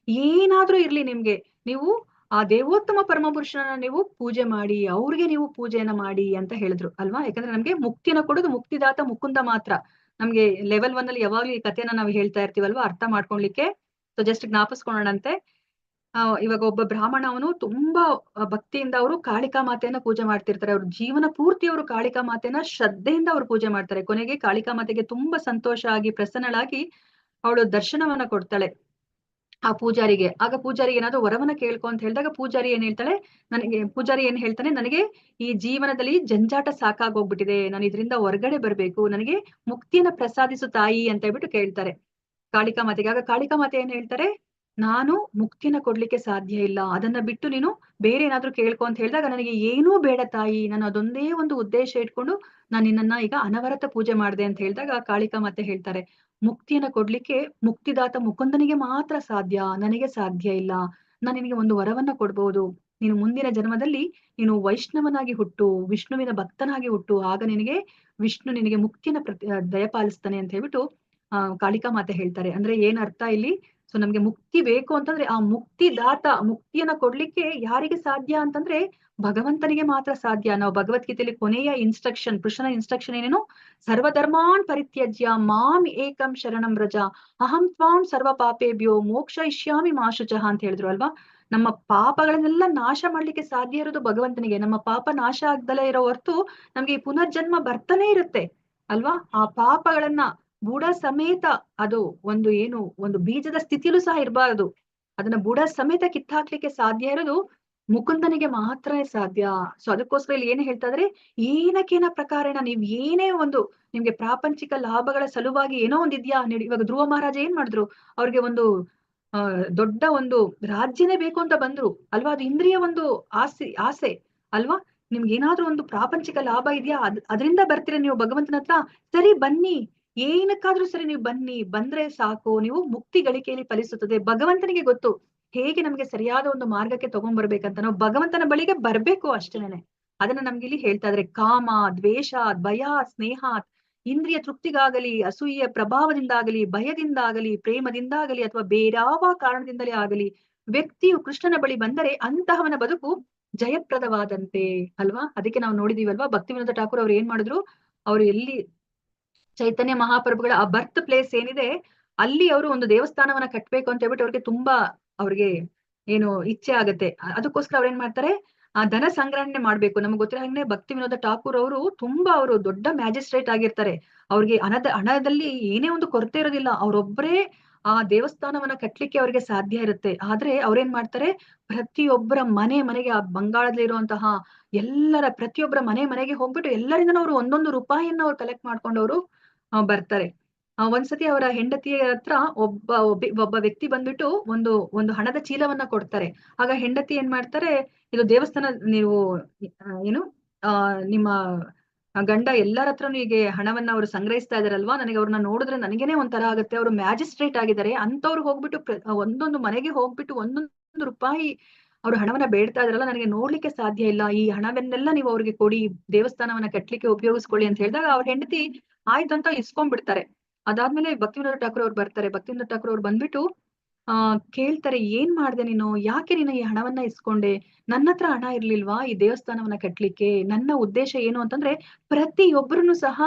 ಏನಾದ್ರೂ ಇರ್ಲಿ ನಿಮ್ಗೆ, ನೀವು ಆ ದೇವೋತ್ತಮ ಪರಮ ಪುರುಷನ ನೀವು ಪೂಜೆ ಮಾಡಿ, ಅವ್ರಿಗೆ ನೀವು ಪೂಜೆಯನ್ನ ಮಾಡಿ ಅಂತ ಹೇಳಿದ್ರು ಅಲ್ವಾ. ಯಾಕಂದ್ರೆ ನಮ್ಗೆ ಮುಕ್ತಿನ ಕೊಡೋದು ಮುಕ್ತಿದಾತ ಮುಕುಂದ ಮಾತ್ರ. ನಮ್ಗೆ ಲೆವೆಲ್ 1 ಅಲ್ಲಿ ಯಾವಾಗ್ಲೂ ಈ ಕಥೆನ ನಾವು ಹೇಳ್ತಾ ಇರ್ತೀವಲ್ವಾ, ಅರ್ಥ ಮಾಡ್ಕೊಳ್ಲಿಕ್ಕೆ. So just ಜ್ಞಾಪಿಸ್ಕೊಳ್ಳೋಣಂತೆ. ಇವಾಗ ಒಬ್ಬ ಬ್ರಾಹ್ಮಣ, ಅವನು ತುಂಬಾ ಭಕ್ತಿಯಿಂದ ಅವರು ಕಾಳಿಕಾ ಮಾತೆಯನ್ನ ಪೂಜೆ ಮಾಡ್ತಿರ್ತಾರೆ. ಅವ್ರ ಜೀವನ ಪೂರ್ತಿ ಅವರು ಕಾಳಿಕಾ ಮಾತೆಯನ್ನ ಶ್ರದ್ಧೆಯಿಂದ ಅವ್ರು ಪೂಜೆ ಮಾಡ್ತಾರೆ. ಕೊನೆಗೆ ಕಾಳಿಕಾ ಮಾತೆಗೆ ತುಂಬಾ ಸಂತೋಷ ಆಗಿ ಪ್ರಸನ್ನಳಾಗಿ ಅವಳು ದರ್ಶನವನ್ನ ಕೊಡ್ತಾಳೆ ಆ ಪೂಜಾರಿಗೆ. ಆಗ ಪೂಜಾರಿ ಏನಾದ್ರು ವರವನ್ನ ಕೇಳ್ಕೊ ಅಂತ ಹೇಳಿದಾಗ ಪೂಜಾರಿ ಏನ್ ಹೇಳ್ತಾನೆ, ನನಗೆ ಈ ಜೀವನದಲ್ಲಿ ಜಂಜಾಟ ಸಾಕಾಗೋಗ್ಬಿಟ್ಟಿದೆ, ನಾನು ಇದರಿಂದ ಹೊರಗಡೆ ಬರ್ಬೇಕು, ನನಗೆ ಮುಕ್ತಿಯನ್ನ ಪ್ರಸಾದಿಸು ತಾಯಿ ಅಂತ ಹೇಳ್ಬಿಟ್ಟು ಕೇಳ್ತಾರೆ ಕಾಳಿಕಾ ಮಾತೆಗೆ. ಆಗ ಕಾಳಿಕಾ ಮಾತೆ ಏನ್ ಹೇಳ್ತಾರೆ, ನಾನು ಮುಕ್ತಿನ ಕೊಡ್ಲಿಕ್ಕೆ ಸಾಧ್ಯ ಇಲ್ಲ, ಅದನ್ನ ಬಿಟ್ಟು ನೀನು ಬೇರೆ ಏನಾದ್ರು ಕೇಳ್ಕೊ ಅಂತ ಹೇಳಿದಾಗ, ನನಗೆ ಏನೂ ಬೇಡ ತಾಯಿ, ನಾನು ಅದೊಂದೇ ಒಂದು ಉದ್ದೇಶ ಇಟ್ಕೊಂಡು ನಾನು ನಿನ್ನನ್ನ ಈಗ ಅನವರತ ಪೂಜೆ ಮಾಡಿದೆ ಅಂತ ಹೇಳಿದಾಗ ಕಾಳಿಕಾ ಮಾತೆ ಹೇಳ್ತಾರೆ, ಮುಕ್ತಿಯನ್ನ ಕೊಡ್ಲಿಕ್ಕೆ ಮುಕ್ತಿದಾತ ಮುಕುಂದನಿಗೆ ಮಾತ್ರ ಸಾಧ್ಯ, ನನಗೆ ಸಾಧ್ಯ ಇಲ್ಲ. ನಾನು ನಿನಗೆ ಒಂದು ವರವನ್ನ ಕೊಡ್ಬಹುದು, ನೀನು ಮುಂದಿನ ಜನ್ಮದಲ್ಲಿ ನೀನು ವೈಷ್ಣವನಾಗಿ ಹುಟ್ಟು, ವಿಷ್ಣುವಿನ ಭಕ್ತನಾಗಿ ಹುಟ್ಟು, ಆಗ ವಿಷ್ಣು ನಿನಗೆ ಮುಕ್ತಿಯನ್ನ ದಯಪಾಲಿಸ್ತಾನೆ ಅಂತ ಹೇಳ್ಬಿಟ್ಟು ಕಾಳಿಕಾ ಮಾತೆ ಹೇಳ್ತಾರೆ. ಅಂದ್ರೆ ಏನ್ ಅರ್ಥ ಇಲ್ಲಿ, ಸೊ ನಮ್ಗೆ ಮುಕ್ತಿ ಬೇಕು ಅಂತಂದ್ರೆ ಆ ಮುಕ್ತಿದಾತ ಮುಕ್ತಿಯನ್ನ ಕೊಡ್ಲಿಕ್ಕೆ ಯಾರಿಗೆ ಸಾಧ್ಯ ಅಂತಂದ್ರೆ ಭಗವಂತನಿಗೆ ಮಾತ್ರ ಸಾಧ್ಯ. ನಾವು ಭಗವದ್ಗೀತೆಯಲ್ಲಿ ಕೊನೆಯ ಇನ್ಸ್ಟ್ರಕ್ಷನ್, ಕೃಷ್ಣನ ಇನ್ಸ್ಟ್ರಕ್ಷನ್ ಏನೇನು, ಸರ್ವಧರ್ಮಾನ್ ಪರಿತ್ಯಜ್ಯ ಮಾಂ ಏಕಂ ಶರಣಂ ವ್ರಜ ಅಹಂ ತ್ವಾಂ ಸರ್ವ ಪಾಪೇಭ್ಯೋ ಮೋಕ್ಷಯಿಷ್ಯಾಮಿ ಮಾ ಶುಚಃ ಅಂತ ಹೇಳಿದ್ರು ಅಲ್ವಾ. ನಮ್ಮ ಪಾಪಗಳನ್ನೆಲ್ಲ ನಾಶ ಮಾಡ್ಲಿಕ್ಕೆ ಸಾಧ್ಯ ಇರೋದು ಭಗವಂತನಿಗೆ. ನಮ್ಮ ಪಾಪ ನಾಶ ಆಗ್ದಲೇ ಇರೋ ಹೊರತು ನಮ್ಗೆ ಈ ಪುನರ್ಜನ್ಮ ಬರ್ತಾನೆ ಇರುತ್ತೆ ಅಲ್ವಾ. ಆ ಪಾಪಗಳನ್ನ ಬುಡ ಸಮೇತ, ಅದು ಒಂದು ಬೀಜದ ಸ್ಥಿತಿಯಲ್ಲೂ ಸಹ ಇರಬಾರದು, ಅದನ್ನ ಬುಡ ಸಮೇತ ಕಿತ್ತಾಕ್ಲಿಕ್ಕೆ ಸಾಧ್ಯ ಇರೋದು ಮುಕುಂದನಿಗೆ ಮಾತ್ರ ಸಾಧ್ಯ. ಸೊ ಅದಕ್ಕೋಸ್ಕರ ಇಲ್ಲಿ ಏನ್ ಹೇಳ್ತಾ ಇದ್ರೆ, ಏನಕ್ಕೇನ ಪ್ರಕಾರೇಣ ನೀವ್ ಏನೇ ಒಂದು ನಿಮ್ಗೆ ಪ್ರಾಪಂಚಿಕ ಲಾಭಗಳ ಸಲುವಾಗಿ ಏನೋ ಒಂದಿದ್ಯಾ. ಇವಾಗ ಧ್ರುವ ಮಹಾರಾಜ ಏನ್ ಮಾಡಿದ್ರು, ಅವ್ರಿಗೆ ಒಂದು ದೊಡ್ಡ ಒಂದು ರಾಜ್ಯನೇ ಬೇಕು ಅಂತ ಬಂದ್ರು ಅಲ್ವಾ. ಅದು ಇಂದ್ರಿಯ ಒಂದು ಆಸೆ ಅಲ್ವಾ. ನಿಮ್ಗೆ ಏನಾದ್ರೂ ಒಂದು ಪ್ರಾಪಂಚಿಕ ಲಾಭ ಇದೆಯಾ, ಅದರಿಂದ ಬರ್ತೀರ ನೀವು ಭಗವಂತನ ಹತ್ರ, ಸರಿ ಬನ್ನಿ, ಏನಕ್ಕಾದ್ರೂ ಸರಿ ನೀವು ಬನ್ನಿ, ಬಂದ್ರೆ ಸಾಕು, ನೀವು ಮುಕ್ತಿ ಗಳಿಕೆಯಲ್ಲಿ ಫಲಿಸುತ್ತದೆ. ಭಗವಂತನಿಗೆ ಗೊತ್ತು ಹೇಗೆ ನಮ್ಗೆ ಸರಿಯಾದ ಒಂದು ಮಾರ್ಗಕ್ಕೆ ತಗೊಂಡ್ಬರ್ಬೇಕಂತ. ನಾವು ಭಗವಂತನ ಬಳಿಗೆ ಬರ್ಬೇಕು ಅಷ್ಟೇನೆ. ಅದನ್ನ ನಮ್ಗೆ ಇಲ್ಲಿ ಹೇಳ್ತಾ ಇದ್ರೆ, ಕಾಮ, ದ್ವೇಷ, ಭಯ, ಸ್ನೇಹ, ಇಂದ್ರಿಯ ತೃಪ್ತಿಗಾಗಲಿ, ಅಸೂಯೆಯ ಪ್ರಭಾವದಿಂದಾಗಲಿ, ಭಯದಿಂದಾಗಲಿ, ಪ್ರೇಮದಿಂದಾಗಲಿ, ಅಥವಾ ಬೇರಾವ ಕಾರಣದಿಂದಲೇ ಆಗಲಿ ವ್ಯಕ್ತಿಯು ಕೃಷ್ಣನ ಬಳಿ ಬಂದರೆ ಅಂತಹವನ ಬದುಕು ಜಯಪ್ರದವಾದಂತೆ ಅಲ್ವಾ. ಅದಕ್ಕೆ ನಾವು ನೋಡಿದೀವಲ್ವಾ, ಭಕ್ತಿವಿನೋದ ಠಾಕೂರ್ ಅವ್ರು ಏನ್ ಮಾಡಿದ್ರು, ಅವ್ರು ಎಲ್ಲಿ ಚೈತನ್ಯ ಮಹಾಪ್ರಭುಗಳ ಆ ಬರ್ತ್ ಪ್ಲೇಸ್ ಏನಿದೆ ಅಲ್ಲಿ ಅವರು ಒಂದು ದೇವಸ್ಥಾನವನ್ನ ಕಟ್ಬೇಕು ಅಂತ ಹೇಳ್ಬಿಟ್ಟು ಅವ್ರಿಗೆ ತುಂಬಾ ಏನು ಇಚ್ಛೆ ಆಗತ್ತೆ. ಅದಕ್ಕೋಸ್ಕರ ಅವ್ರು ಏನ್ ಮಾಡ್ತಾರೆ, ಆ ಧನ ಸಂಗ್ರಹಣೆ ಮಾಡ್ಬೇಕು. ನಮ್ಗೆ ಗೊತ್ತಿರೋ ಹಾಗೆ ಭಕ್ತಿ ವಿನೋದ ಠಾಕೂರ್ ಅವರು ತುಂಬಾ ಅವರು ದೊಡ್ಡ ಮ್ಯಾಜಿಸ್ಟ್ರೇಟ್ ಆಗಿರ್ತಾರೆ. ಅವ್ರಿಗೆ ಹಣದಲ್ಲಿ ಏನೇ ಒಂದು ಕೊರತೆ ಇರೋದಿಲ್ಲ. ಅವ್ರೊಬ್ಬರೇ ಆ ದೇವಸ್ಥಾನವನ್ನ ಕಟ್ಲಿಕ್ಕೆ ಅವ್ರಿಗೆ ಸಾಧ್ಯ ಇರುತ್ತೆ. ಆದ್ರೆ ಅವ್ರೇನ್ ಮಾಡ್ತಾರೆ, ಪ್ರತಿಯೊಬ್ಬರ ಮನೆಗೆ ಆ ಬಂಗಾಳದಲ್ಲಿ ಇರುವಂತಹ ಪ್ರತಿಯೊಬ್ಬರ ಮನೆಗೆ ಹೋಗ್ಬಿಟ್ಟು ಎಲ್ಲರಿಂದನೂ ಅವರು ಒಂದೊಂದು ರೂಪಾಯಿಯನ್ನ ಅವ್ರು ಕಲೆಕ್ಟ್ ಮಾಡ್ಕೊಂಡು ಅವರು ಬರ್ತಾರೆ. ಒಂದ್ಸತಿ ಅವರ ಹೆಂಡತಿಯ ಹತ್ರ ಒಬ್ಬ ವ್ಯಕ್ತಿ ಬಂದ್ಬಿಟ್ಟು ಒಂದು ಹಣದ ಚೀಲವನ್ನ ಕೊಡ್ತಾರೆ. ಆಗ ಹೆಂಡತಿ ಏನ್ ಮಾಡ್ತಾರೆ, ಇದು ದೇವಸ್ಥಾನ, ನೀವು ಏನು ನಿಮ್ಮ ಗಂಡ ಎಲ್ಲರ ಹತ್ರನು ಹೀಗೆ ಹಣವನ್ನ ಅವರು ಸಂಗ್ರಹಿಸ್ತಾ ಇದಾರಲ್ವಾ, ನನಗೆ ಅವ್ರನ್ನ ನೋಡಿದ್ರೆ ನನಗೇನೆ ಒಂಥರ ಆಗುತ್ತೆ. ಅವರು ಮ್ಯಾಜಿಸ್ಟ್ರೇಟ್ ಆಗಿದ್ದಾರೆ, ಅಂತವ್ರು ಹೋಗ್ಬಿಟ್ಟು ಒಂದೊಂದು ಮನೆಗೆ ಹೋಗ್ಬಿಟ್ಟು ಒಂದೊಂದು ರೂಪಾಯಿ ಅವ್ರು ಹಣವನ್ನ ಬೇಡ್ತಾ ಇದಾರಲ್ಲ, ನನಗೆ ನೋಡ್ಲಿಕ್ಕೆ ಸಾಧ್ಯ ಇಲ್ಲ, ಈ ಹಣವನ್ನೆಲ್ಲ ನೀವು ಅವ್ರಿಗೆ ಕೊಡಿ, ದೇವಸ್ಥಾನವನ್ನ ಕಟ್ಲಿಕ್ಕೆ ಉಪಯೋಗಿಸ್ಕೊಳ್ಳಿ ಅಂತ ಹೇಳಿದಾಗ ಅವ್ರ ಹೆಂಡತಿ ಆಯ್ತು ಅಂತ ಇಸ್ಕೊಂಡ್ಬಿಡ್ತಾರೆ. ಅದಾದ್ಮೇಲೆ ಭಕ್ತಿವಿನೋದ ಠಾಕೂರ್ ಅವ್ರು ಬರ್ತಾರೆ. ಭಕ್ತಿವಿನೋದ ಠಾಕೂರ್ ಅವ್ರು ಬಂದ್ಬಿಟ್ಟು ಕೇಳ್ತಾರೆ, ಏನ್ ಮಾಡ್ದೆ ನೀನು, ಯಾಕೆ ನೀನು ಈ ಹಣವನ್ನ ಇಸ್ಕೊಂಡೆ, ನನ್ನ ಹತ್ರ ಹಣ ಇರ್ಲಿಲ್ವಾ ಈ ದೇವಸ್ಥಾನವನ್ನ ಕಟ್ಲಿಕ್ಕೆ, ನನ್ನ ಉದ್ದೇಶ ಏನು ಅಂತಂದ್ರೆ ಪ್ರತಿಯೊಬ್ಬರನ್ನು ಸಹ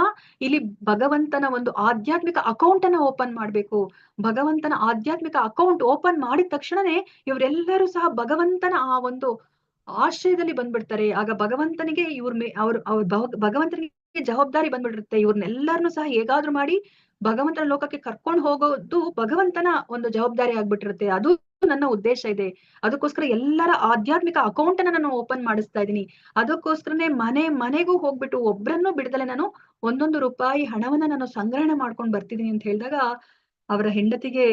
ಇಲ್ಲಿ ಭಗವಂತನ ಒಂದು ಆಧ್ಯಾತ್ಮಿಕ ಅಕೌಂಟ್ ಅನ್ನ ಓಪನ್ ಮಾಡ್ಬೇಕು. ಭಗವಂತನ ಆಧ್ಯಾತ್ಮಿಕ ಅಕೌಂಟ್ ಓಪನ್ ಮಾಡಿದ ತಕ್ಷಣನೇ ಇವರೆಲ್ಲರೂ ಸಹ ಭಗವಂತನ ಆ ಒಂದು ಆಶ್ರಯದಲ್ಲಿ ಬಂದ್ಬಿಡ್ತಾರೆ. ಆಗ ಭಗವಂತನಿಗೆ ಭಗವಂತನಿಗೆ ಜವಾಬ್ದಾರಿ ಬಂದ್ಬಿಟ್ಟಿರುತ್ತೆ. ಇವ್ರನ್ನೆಲ್ಲರನ್ನು ಸಹ ಹೇಗಾದ್ರೂ ಮಾಡಿ ಭಗವಂತನ ಲೋಕಕ್ಕೆ ಕರ್ಕೊಂಡು ಹೋಗೋದು ಭಗವಂತನ ಒಂದು ಜವಾಬ್ದಾರಿ ಆಗ್ಬಿಟ್ಟಿರುತ್ತೆ. ಅದು ನನ್ನ ಉದ್ದೇಶ ಇದೆ. ಅದಕ್ಕೋಸ್ಕರ ಎಲ್ಲರ ಆಧ್ಯಾತ್ಮಿಕ ಅಕೌಂಟ್ ಅನ್ನ ನಾನು ಓಪನ್ ಮಾಡಿಸ್ತಾ ಇದ್ದೀನಿ. ಅದಕ್ಕೋಸ್ಕರನೇ ಮನೆಗೂ ಹೋಗ್ಬಿಟ್ಟು ಒಬ್ರನ್ನು ಬಿಡದಲೆ ನಾನು ಒಂದೊಂದು ರೂಪಾಯಿ ಹಣವನ್ನ ನಾನು ಸಂಗ್ರಹಣೆ ಮಾಡ್ಕೊಂಡು ಬರ್ತಿದ್ದೀನಿ ಅಂತ ಹೇಳಿದಾಗ ಅವರ ಹೆಂಡತಿಗೆ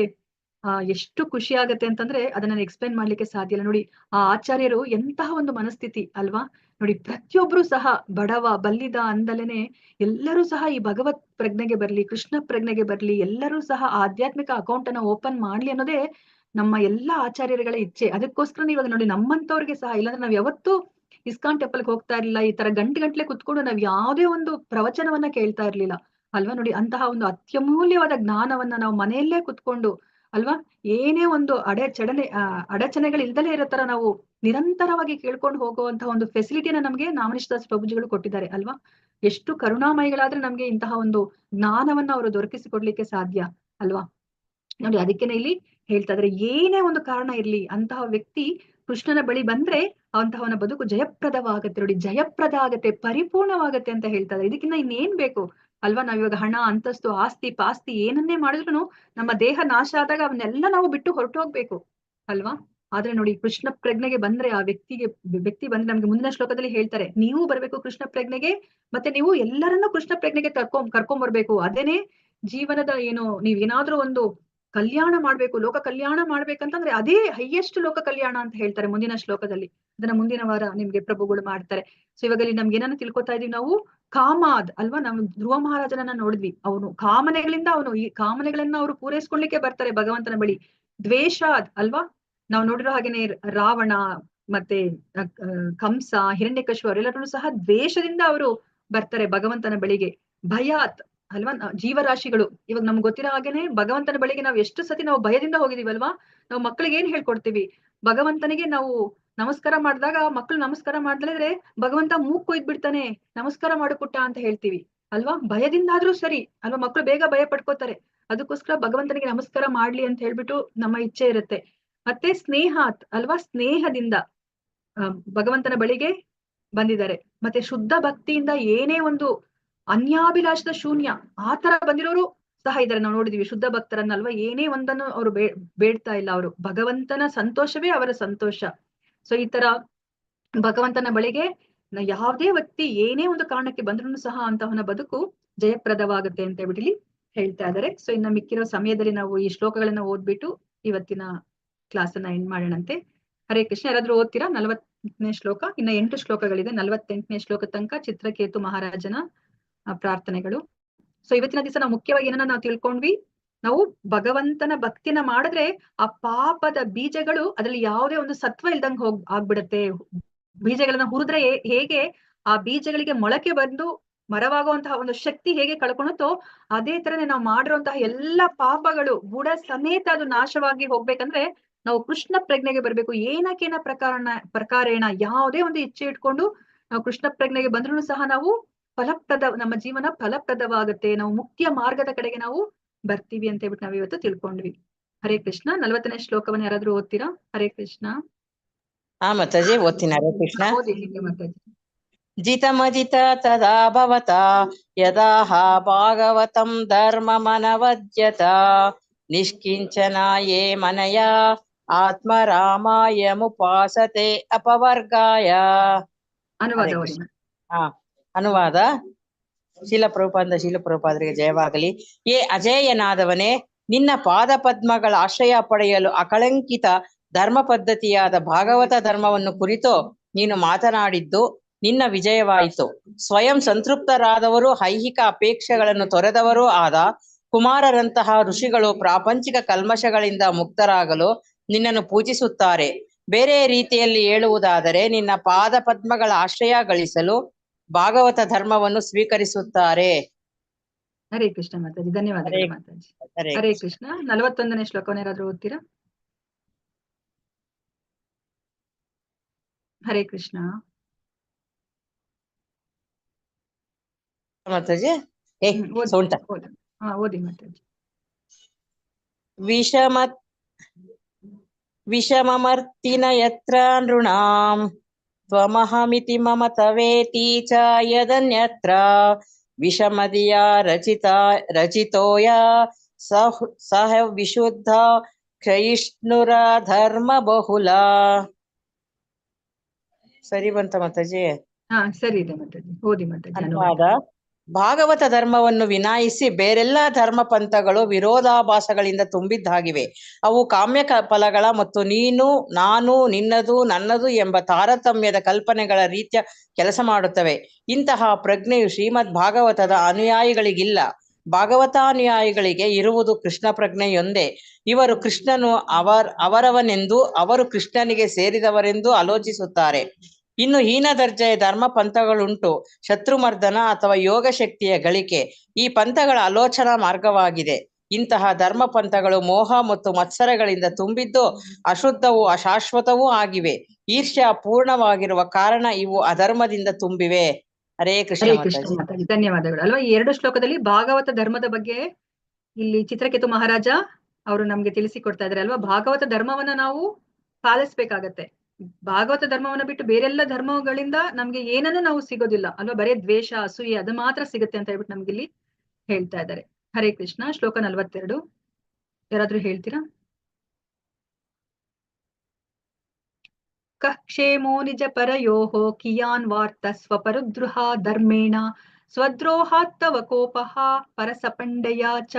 ಎಷ್ಟು ಖುಷಿ ಆಗತ್ತೆ ಅಂತಂದ್ರೆ ಅದನ್ನ ನಾನು ಎಕ್ಸ್ಪ್ಲೈನ್ ಮಾಡ್ಲಿಕ್ಕೆ ಸಾಧ್ಯ ಇಲ್ಲ. ನೋಡಿ, ಆ ಆಚಾರ್ಯರು ಎಂತಹ ಒಂದು ಮನಸ್ಥಿತಿ ಅಲ್ವಾ. ನೋಡಿ, ಪ್ರತಿಯೊಬ್ರು ಸಹ ಬಡವ ಬಲ್ಲಿದ ಅಂದಲೇನೆ ಎಲ್ಲರೂ ಸಹ ಈ ಭಗವತ್ ಪ್ರಜ್ಞೆಗೆ ಬರ್ಲಿ, ಕೃಷ್ಣ ಪ್ರಜ್ಞೆಗೆ ಬರ್ಲಿ, ಎಲ್ಲರೂ ಸಹ ಆಧ್ಯಾತ್ಮಿಕ ಅಕೌಂಟ್ ಅನ್ನ ಓಪನ್ ಮಾಡ್ಲಿ ಅನ್ನೋದೇ ನಮ್ಮ ಎಲ್ಲಾ ಆಚಾರ್ಯರುಗಳ ಇಚ್ಛೆ. ಅದಕ್ಕೋಸ್ಕರ ಇವಾಗ ನೋಡಿ, ನಮ್ಮಂತವ್ರಿಗೆ ಸಹ, ಇಲ್ಲಾಂದ್ರೆ ನಾವ್ ಯಾವತ್ತೂ ಇಸ್ಕಾನ್ ಟೆಂಪಲ್ಗೆ ಹೋಗ್ತಾ ಇರ್ಲಿಲ್ಲ, ಈ ತರ ಗಂಟೆ ಕುತ್ಕೊಂಡು ನಾವ್ ಯಾವ್ದೇ ಒಂದು ಪ್ರವಚನವನ್ನ ಕೇಳ್ತಾ ಇರ್ಲಿಲ್ಲ ಅಲ್ವಾ. ನೋಡಿ, ಅಂತಹ ಒಂದು ಅತ್ಯಮೂಲ್ಯವಾದ ಜ್ಞಾನವನ್ನ ನಾವು ಮನೆಯಲ್ಲೇ ಕುತ್ಕೊಂಡು ಅಲ್ವಾ, ಏನೇ ಒಂದು ಅಡಚಣೆಗಳು ಇಲ್ದಲೇ ಇರೋ ತರ ನಾವು ನಿರಂತರವಾಗಿ ಕೇಳ್ಕೊಂಡು ಹೋಗುವಂತಹ ಒಂದು ಫೆಸಿಲಿಟಿನ ನಮ್ಗೆ ನಾಮನಿಷ್ಠದಾಸ್ ಪ್ರಭುಜಿಗಳು ಕೊಟ್ಟಿದ್ದಾರೆ ಅಲ್ವಾ. ಎಷ್ಟು ಕರುಣಾಮಯಿಗಳಾದ್ರೆ ನಮ್ಗೆ ಇಂತಹ ಒಂದು ಜ್ಞಾನವನ್ನ ಅವರು ದೊರಕಿಸಿಕೊಡ್ಲಿಕ್ಕೆ ಸಾಧ್ಯ ಅಲ್ವಾ. ನೋಡಿ, ಅದಕ್ಕೇನೆ ಇಲ್ಲಿ ಹೇಳ್ತಾ ಇದ್ರೆ, ಏನೇ ಒಂದು ಕಾರಣ ಇರ್ಲಿ ಅಂತಹ ವ್ಯಕ್ತಿ ಕೃಷ್ಣನ ಬಳಿ ಬಂದ್ರೆ ಅಂತಹವನ ಬದುಕು ಜಯಪ್ರದವಾಗತ್ತೆ. ನೋಡಿ, ಜಯಪ್ರದ ಆಗತ್ತೆ, ಪರಿಪೂರ್ಣವಾಗತ್ತೆ ಅಂತ ಹೇಳ್ತಾ ಇದ್ದಾರೆ. ಇದಕ್ಕಿಂತ ಇನ್ನೇನ್ ಬೇಕು ಅಲ್ವಾ. ನಾವಿವಾಗ ಹಣ, ಅಂತಸ್ತು, ಆಸ್ತಿ ಪಾಸ್ತಿ ಏನನ್ನೇ ಮಾಡಿದ್ರು ನಮ್ಮ ದೇಹ ನಾಶ ಆದಾಗ ಅವನ್ನೆಲ್ಲ ನಾವು ಬಿಟ್ಟು ಹೊರಟು ಹೋಗ್ಬೇಕು ಅಲ್ವಾ. ಆದ್ರೆ ನೋಡಿ, ಕೃಷ್ಣ ಪ್ರಜ್ಞೆಗೆ ಬಂದ್ರೆ ಆ ವ್ಯಕ್ತಿ ಬಂದ್ರೆ ನಮ್ಗೆ ಮುಂದಿನ ಶ್ಲೋಕದಲ್ಲಿ ಹೇಳ್ತಾರೆ, ನೀವು ಬರ್ಬೇಕು ಕೃಷ್ಣ ಪ್ರಜ್ಞೆಗೆ, ಮತ್ತೆ ನೀವು ಎಲ್ಲರನ್ನೂ ಕೃಷ್ಣ ಪ್ರಜ್ಞೆಗೆ ಕರ್ಕೊಂಡ್ ಬರ್ಬೇಕು. ಅದೇನೆ ಜೀವನದ ಏನು, ನೀವೇನಾದ್ರೂ ಒಂದು ಕಲ್ಯಾಣ ಮಾಡ್ಬೇಕು, ಲೋಕ ಕಲ್ಯಾಣ ಮಾಡ್ಬೇಕಂತಂದ್ರೆ ಅದೇ ಹೈಯೆಸ್ಟ್ ಲೋಕ ಕಲ್ಯಾಣ ಅಂತ ಹೇಳ್ತಾರೆ ಮುಂದಿನ ಶ್ಲೋಕದಲ್ಲಿ. ಅದನ್ನ ಮುಂದಿನ ವಾರ ನಿಮ್ಗೆ ಪ್ರಭುಗಳು ಮಾಡ್ತಾರೆ. ಸೊ ಇವಾಗ ಇಲ್ಲಿ ನಮ್ಗೆ ಏನನ್ನ ತಿಳ್ಕೊತಾ ಇದೀವಿ ನಾವು, ಕಾಮಾದ್ ಅಲ್ವಾ. ನಾವು ಧ್ರುವ ಮಹಾರಾಜನನ್ನ ನೋಡಿದ್ವಿ, ಅವನು ಈ ಕಾಮನೆಗಳನ್ನ ಅವರು ಪೂರೈಸ್ಕೊಳ್ಲಿಕ್ಕೆ ಬರ್ತಾರೆ ಭಗವಂತನ ಬಳಿ. ದ್ವೇಷಾದ್ ಅಲ್ವಾ, ನಾವು ನೋಡಿರೋ ಹಾಗೇನೆ ರಾವಣ ಮತ್ತೆ ಕಂಸ, ಹಿರಣ್ಯಕಶಿಪು ಅವರೆಲ್ಲರೂ ಸಹ ದ್ವೇಷದಿಂದ ಅವರು ಬರ್ತಾರೆ ಭಗವಂತನ ಬಳಿಗೆ. ಭಯಾತ್ ಅಲ್ವಾ, ಜೀವರಾಶಿಗಳು ಇವಾಗ ನಮ್ಗೆ ಗೊತ್ತಿರೋ ಹಾಗೇನೆ ಭಗವಂತನ ಬಳಿಗೆ ನಾವು ಎಷ್ಟು ಸತಿ ನಾವು ಭಯದಿಂದ ಹೋಗಿದೀವಲ್ವಾ. ನಾವು ಮಕ್ಕಳಿಗೆ ಏನ್ ಹೇಳ್ಕೊಡ್ತೀವಿ, ಭಗವಂತನಿಗೆ ನಾವು ನಮಸ್ಕಾರ ಮಾಡಿದಾಗ ಮಕ್ಕಳು ನಮಸ್ಕಾರ ಮಾಡ್ಲಿದ್ರೆ ಭಗವಂತ ಮೂಗ್ ಕೊಯ್ದ್ಬಿಡ್ತಾನೆ, ನಮಸ್ಕಾರ ಮಾಡು ಪುಟ್ಟ ಅಂತ ಹೇಳ್ತೀವಿ ಅಲ್ವಾ. ಭಯದಿಂದಾದ್ರೂ ಸರಿ ಅಲ್ವಾ, ಮಕ್ಕಳು ಬೇಗ ಭಯ ಪಡ್ಕೋತಾರೆ. ಅದಕ್ಕೋಸ್ಕರ ಭಗವಂತನಿಗೆ ನಮಸ್ಕಾರ ಮಾಡ್ಲಿ ಅಂತ ಹೇಳ್ಬಿಟ್ಟು ನಮ್ಮ ಇಚ್ಛೆ ಇರುತ್ತೆ. ಮತ್ತೆ ಸ್ನೇಹಾತ್ ಅಲ್ವಾ, ಸ್ನೇಹದಿಂದ ಭಗವಂತನ ಬಳಿಗೆ ಬಂದಿದ್ದಾರೆ. ಮತ್ತೆ ಶುದ್ಧ ಭಕ್ತಿಯಿಂದ ಏನೇ ಒಂದು ಅನ್ಯಾಭಿಲಾಷದ ಶೂನ್ಯ ಆತರ ಬಂದಿರೋರು ಸಹ ಇದ್ದಾರೆ. ನಾವು ನೋಡಿದೀವಿ ಶುದ್ಧ ಭಕ್ತರನ್ನಲ್ವಾ, ಏನೇ ಒಂದನ್ನು ಅವರು ಬೇಡ್ತಾ ಇಲ್ಲ, ಅವರು ಭಗವಂತನ ಸಂತೋಷವೇ ಅವರ ಸಂತೋಷ. ಸೊ ಈ ತರ ಭಗವಂತನ ಬಳಿಗೆ ಯಾವುದೇ ವ್ಯಕ್ತಿ ಏನೇ ಒಂದು ಕಾರಣಕ್ಕೆ ಬಂದ್ರು ಸಹ ಅಂತವನ ಬದುಕು ಜಯಪ್ರದವಾಗುತ್ತೆ ಅಂತ ಹೇಳ್ಬಿಟ್ಟು ಹೇಳ್ತಾ ಇದ್ದಾರೆ. ಸೊ ಇನ್ನ ಮಿಕ್ಕಿರೋ ಸಮಯದಲ್ಲಿ ನಾವು ಈ ಶ್ಲೋಕಗಳನ್ನ ಓದ್ಬಿಟ್ಟು ಇವತ್ತಿನ ಕ್ಲಾಸ್ ಅನ್ನ ಎಂಡ್ ಮಾಡೋಣಂತೆ. ಹರೇ ಕೃಷ್ಣ. ಯಾರಾದ್ರೂ ಓದ್ತೀರಾ? 40ನೇ ಶ್ಲೋಕ, ಇನ್ನ 8 ಶ್ಲೋಕಗಳಿದೆ. 48ನೇ ಶ್ಲೋಕ ತನಕ ಚಿತ್ರಕೇತು ಮಹಾರಾಜನ ಪ್ರಾರ್ಥನೆಗಳು. ಸೊ ಇವತ್ತಿನ ದಿವಸ ನಾವು ಮುಖ್ಯವಾಗಿ ಏನನ್ನ ನಾವು ತಿಳ್ಕೊಂಡ್ವಿ, ನಾವು ಭಗವಂತನ ಭಕ್ತಿನ ಮಾಡಿದ್ರೆ ಆ ಪಾಪದ ಬೀಜಗಳು ಅದ್ರಲ್ಲಿ ಯಾವುದೇ ಒಂದು ಸತ್ವ ಇಲ್ದಂಗ್ ಆಗ್ಬಿಡತ್ತೆ. ಬೀಜಗಳನ್ನ ಹುರಿದ್ರೆ ಹೇಗೆ ಆ ಬೀಜಗಳಿಗೆ ಮೊಳಕೆ ಬಂದು ಮರವಾಗುವಂತಹ ಒಂದು ಶಕ್ತಿ ಹೇಗೆ ಕಳ್ಕೊಳುತ್ತೋ, ಅದೇ ತರನೇ ನಾವು ಮಾಡಿರುವಂತಹ ಎಲ್ಲಾ ಪಾಪಗಳು ಬುಡ ಸಮೇತ ಅದು ನಾಶವಾಗಿ ಹೋಗ್ಬೇಕಂದ್ರೆ ನಾವು ಕೃಷ್ಣ ಪ್ರಜ್ಞೆಗೆ ಬರ್ಬೇಕು. ಏನಕೇನ ಪ್ರಕಾರೇಣ ಯಾವುದೇ ಒಂದು ಇಚ್ಛೆ ಇಟ್ಕೊಂಡು ನಾವು ಕೃಷ್ಣ ಪ್ರಜ್ಞೆಗೆ ಬಂದ್ರು ಸಹ ನಾವು ನಮ್ಮ ಜೀವನ ಫಲಪ್ರದವಾಗುತ್ತೆ, ನಾವು ಮುಕ್ತಿಯ ಮಾರ್ಗದ ಕಡೆಗೆ ನಾವು ಬರ್ತೀವಿ ಅಂತ ಹೇಳ್ಬಿಟ್ಟು ನಾವ್ ಇವತ್ತು ತಿಳ್ಕೊಂಡ್ವಿ. ಹರೇ ಕೃಷ್ಣ. 40ನೇ ಶ್ಲೋಕವನ್ನ ಯಾರಾದ್ರೂ ಓದ್ತೀರಾ? ಹರೇ ಕೃಷ್ಣ. ಹಾ ಮಾತಾಜಿ ಓದ್ತೀನಿ. ಹರೇ ಕೃಷ್ಣ. ಓದಿ ನಿಮಗೆ ಮಾತಾಜಿ. ಜಿತಮಜಿತ ತದಾ ಭವತ ಯದಾಹ ಭಾಗವತಂ ಧರ್ಮಮನವದ್ಯತ ನಿಷ್ಕಿಂಚನಾಯೇ ಮನಯ ಆತ್ಮರಾಮಾಯ ಮುಪಾಸತೆ ಅಪವರ್ಗಾಯ. ಅನುವಾದ ಹರೇ ಓದಿ. ಕೃಷ್ಣ. ಹಾ, ಅನುವಾದ. ಶೀಲಪ್ರಭುಪಾದರಿಗೆ ಜಯವಾಗಲಿ. ಅಜೇಯನಾದವನೇ, ನಿನ್ನ ಪಾದ ಪದ್ಮಗಳ ಆಶ್ರಯ ಪಡೆಯಲು ಅಕಳಂಕಿತ ಧರ್ಮ ಪದ್ಧತಿಯಾದ ಭಾಗವತ ಧರ್ಮವನ್ನು ಕುರಿತು ನೀನು ಮಾತನಾಡಿದ್ದು ನಿನ್ನ ವಿಜಯವಾಯಿತು. ಸ್ವಯಂ ಸಂತೃಪ್ತರಾದವರು, ಐಹಿಕ ಅಪೇಕ್ಷೆಗಳನ್ನು ತೊರೆದವರೂ ಆದ ಕುಮಾರರಂತಹ ಋಷಿಗಳು ಪ್ರಾಪಂಚಿಕ ಕಲ್ಮಶಗಳಿಂದ ಮುಕ್ತರಾಗಲು ನಿನ್ನನ್ನು ಪೂಜಿಸುತ್ತಾರೆ. ಬೇರೆ ರೀತಿಯಲ್ಲಿ ಹೇಳುವುದಾದರೆ ನಿನ್ನ ಪಾದ ಪದ್ಮಗಳ ಆಶ್ರಯ ಗಳಿಸಲು ಭಾಗವತ ಧರ್ಮವನ್ನು ಸ್ವೀಕರಿಸುತ್ತಾರೆ. ಹರೇ ಕೃಷ್ಣ ಮಾತಾಜಿ. ಧನ್ಯವಾದಗಳು ಮಾತಾಜಿ. ಹರೇ ಕೃಷ್ಣ. 41ನೇ ಶ್ಲೋಕವನ್ನು ಯಾರಾದ್ರೂ ಓದ್ತೀರಾ? ಹರೇ ಕೃಷ್ಣ ಮಾತಾಜಿ. ಓದಿ ಮಾತಾಜಿ. ವಿಷಮಮರ್ತಿನ ಯತ್ರ ನೃಣಾಂ ತ್ವಮಹಮಿತಿ ಮಮ ತವೇತಿ ಚ ಯದನ್ಯತ್ರ ವಿಷಮದಿಯ ರಚಿತೋಯ ಸಹ ವಿಶುದ್ಧ ಕ್ಷಯಿಷ್ಣುರ ಧರ್ಮ ಬಹುಲ. ಸರಿ ಬಂತ ಮಾತಾಜಿ? ಹಾ, ಸರಿ ಇದೆ ಮಾತಾಜಿ. ಓದಿ ಮಾತಾಜಿ. ಅನುವಾದ. ಭಾಗವತ ಧರ್ಮವನ್ನು ವಿನಾಯಿಸಿ ಬೇರೆಲ್ಲಾ ಧರ್ಮ ಪಂಥಗಳು ವಿರೋಧಾಭಾಸಗಳಿಂದ ತುಂಬಿದ್ದಾಗಿವೆ. ಅವು ಕಾಮ್ಯ ಫಲಗಳ ಮತ್ತು ನೀನು, ನಾನು, ನಿನ್ನದು, ನನ್ನದು ಎಂಬ ತಾರತಮ್ಯದ ಕಲ್ಪನೆಗಳ ರೀತಿಯ ಕೆಲಸ ಮಾಡುತ್ತವೆ. ಇಂತಹ ಪ್ರಜ್ಞೆಯು ಶ್ರೀಮದ್ ಭಾಗವತದ ಅನುಯಾಯಿಗಳಿಗಿಲ್ಲ. ಭಾಗವತಾನುಯಾಯಿಗಳಿಗೆ ಇರುವುದು ಕೃಷ್ಣ ಪ್ರಜ್ಞೆಯೊಂದೇ. ಇವರು ಕೃಷ್ಣನು ಅವರವನೆಂದು, ಅವರು ಕೃಷ್ಣನಿಗೆ ಸೇರಿದವರೆಂದು ಆಲೋಚಿಸುತ್ತಾರೆ. ಇನ್ನು ಹೀನ ದರ್ಜೆಯ ಧರ್ಮ ಪಂಥಗಳುಂಟು. ಶತ್ರುಮರ್ದನ ಅಥವಾ ಯೋಗ ಶಕ್ತಿಯ ಗಳಿಕೆ ಈ ಪಂಥಗಳ ಆಲೋಚನಾ ಮಾರ್ಗವಾಗಿದೆ. ಇಂತಹ ಧರ್ಮ ಪಂಥಗಳು ಮೋಹ ಮತ್ತು ಮತ್ಸರಗಳಿಂದ ತುಂಬಿದ್ದು ಅಶುದ್ಧವೂ ಅಶಾಶ್ವತವೂ ಆಗಿವೆ. ಈರ್ಷ್ಯ ಪೂರ್ಣವಾಗಿರುವ ಕಾರಣ ಇವು ಅಧರ್ಮದಿಂದ ತುಂಬಿವೆ. ಹರೇ ಕೃಷ್ಣ ಮಾತಾಜಿ. ಧನ್ಯವಾದಗಳು. ಅಲ್ವಾ, ಈ 2 ಶ್ಲೋಕದಲ್ಲಿ ಭಾಗವತ ಧರ್ಮದ ಬಗ್ಗೆ ಇಲ್ಲಿ ಚಿತ್ರಕೇತು ಮಹಾರಾಜ ಅವರು ನಮ್ಗೆ ತಿಳಿಸಿಕೊಡ್ತಾ ಇದ್ದಾರೆ ಅಲ್ವಾ. ಭಾಗವತ ಧರ್ಮವನ್ನ ನಾವು ಪಾಲಿಸ್ಬೇಕಾಗತ್ತೆ. ಭಾಗವತ ಧರ್ಮವನ್ನ ಬಿಟ್ಟು ಬೇರೆಲ್ಲ ಧರ್ಮಗಳಿಂದ ನಮ್ಗೆ ಏನನ್ನು ನಾವು ಸಿಗೋದಿಲ್ಲ ಅಲ್ವಾ. ಬರೇ ದ್ವೇಷ, ಅಸೂಯೆ ಅದು ಮಾತ್ರ ಸಿಗುತ್ತೆ ಅಂತ ಹೇಳ್ಬಿಟ್ಟು ನಮ್ಗೆ ಇಲ್ಲಿ ಹೇಳ್ತಾ ಇದ್ದಾರೆ. ಹರೇ ಕೃಷ್ಣ. ಶ್ಲೋಕ 42 ಯಾರಾದ್ರೂ ಹೇಳ್ತೀರಾ? ಕಃ ಕ್ಷೇಮೋ ನಿಜ ಪರಯೋಃ ಕಿಯಾನ್ ವಾರ್ತ ಸ್ವಪರುದ್ರುಹ ಧರ್ಮೇಣ ಸ್ವದ್ರೋಹಾತ್ತವ ಕೋಪಃ ಪರಸಪಂಡಯ ಚ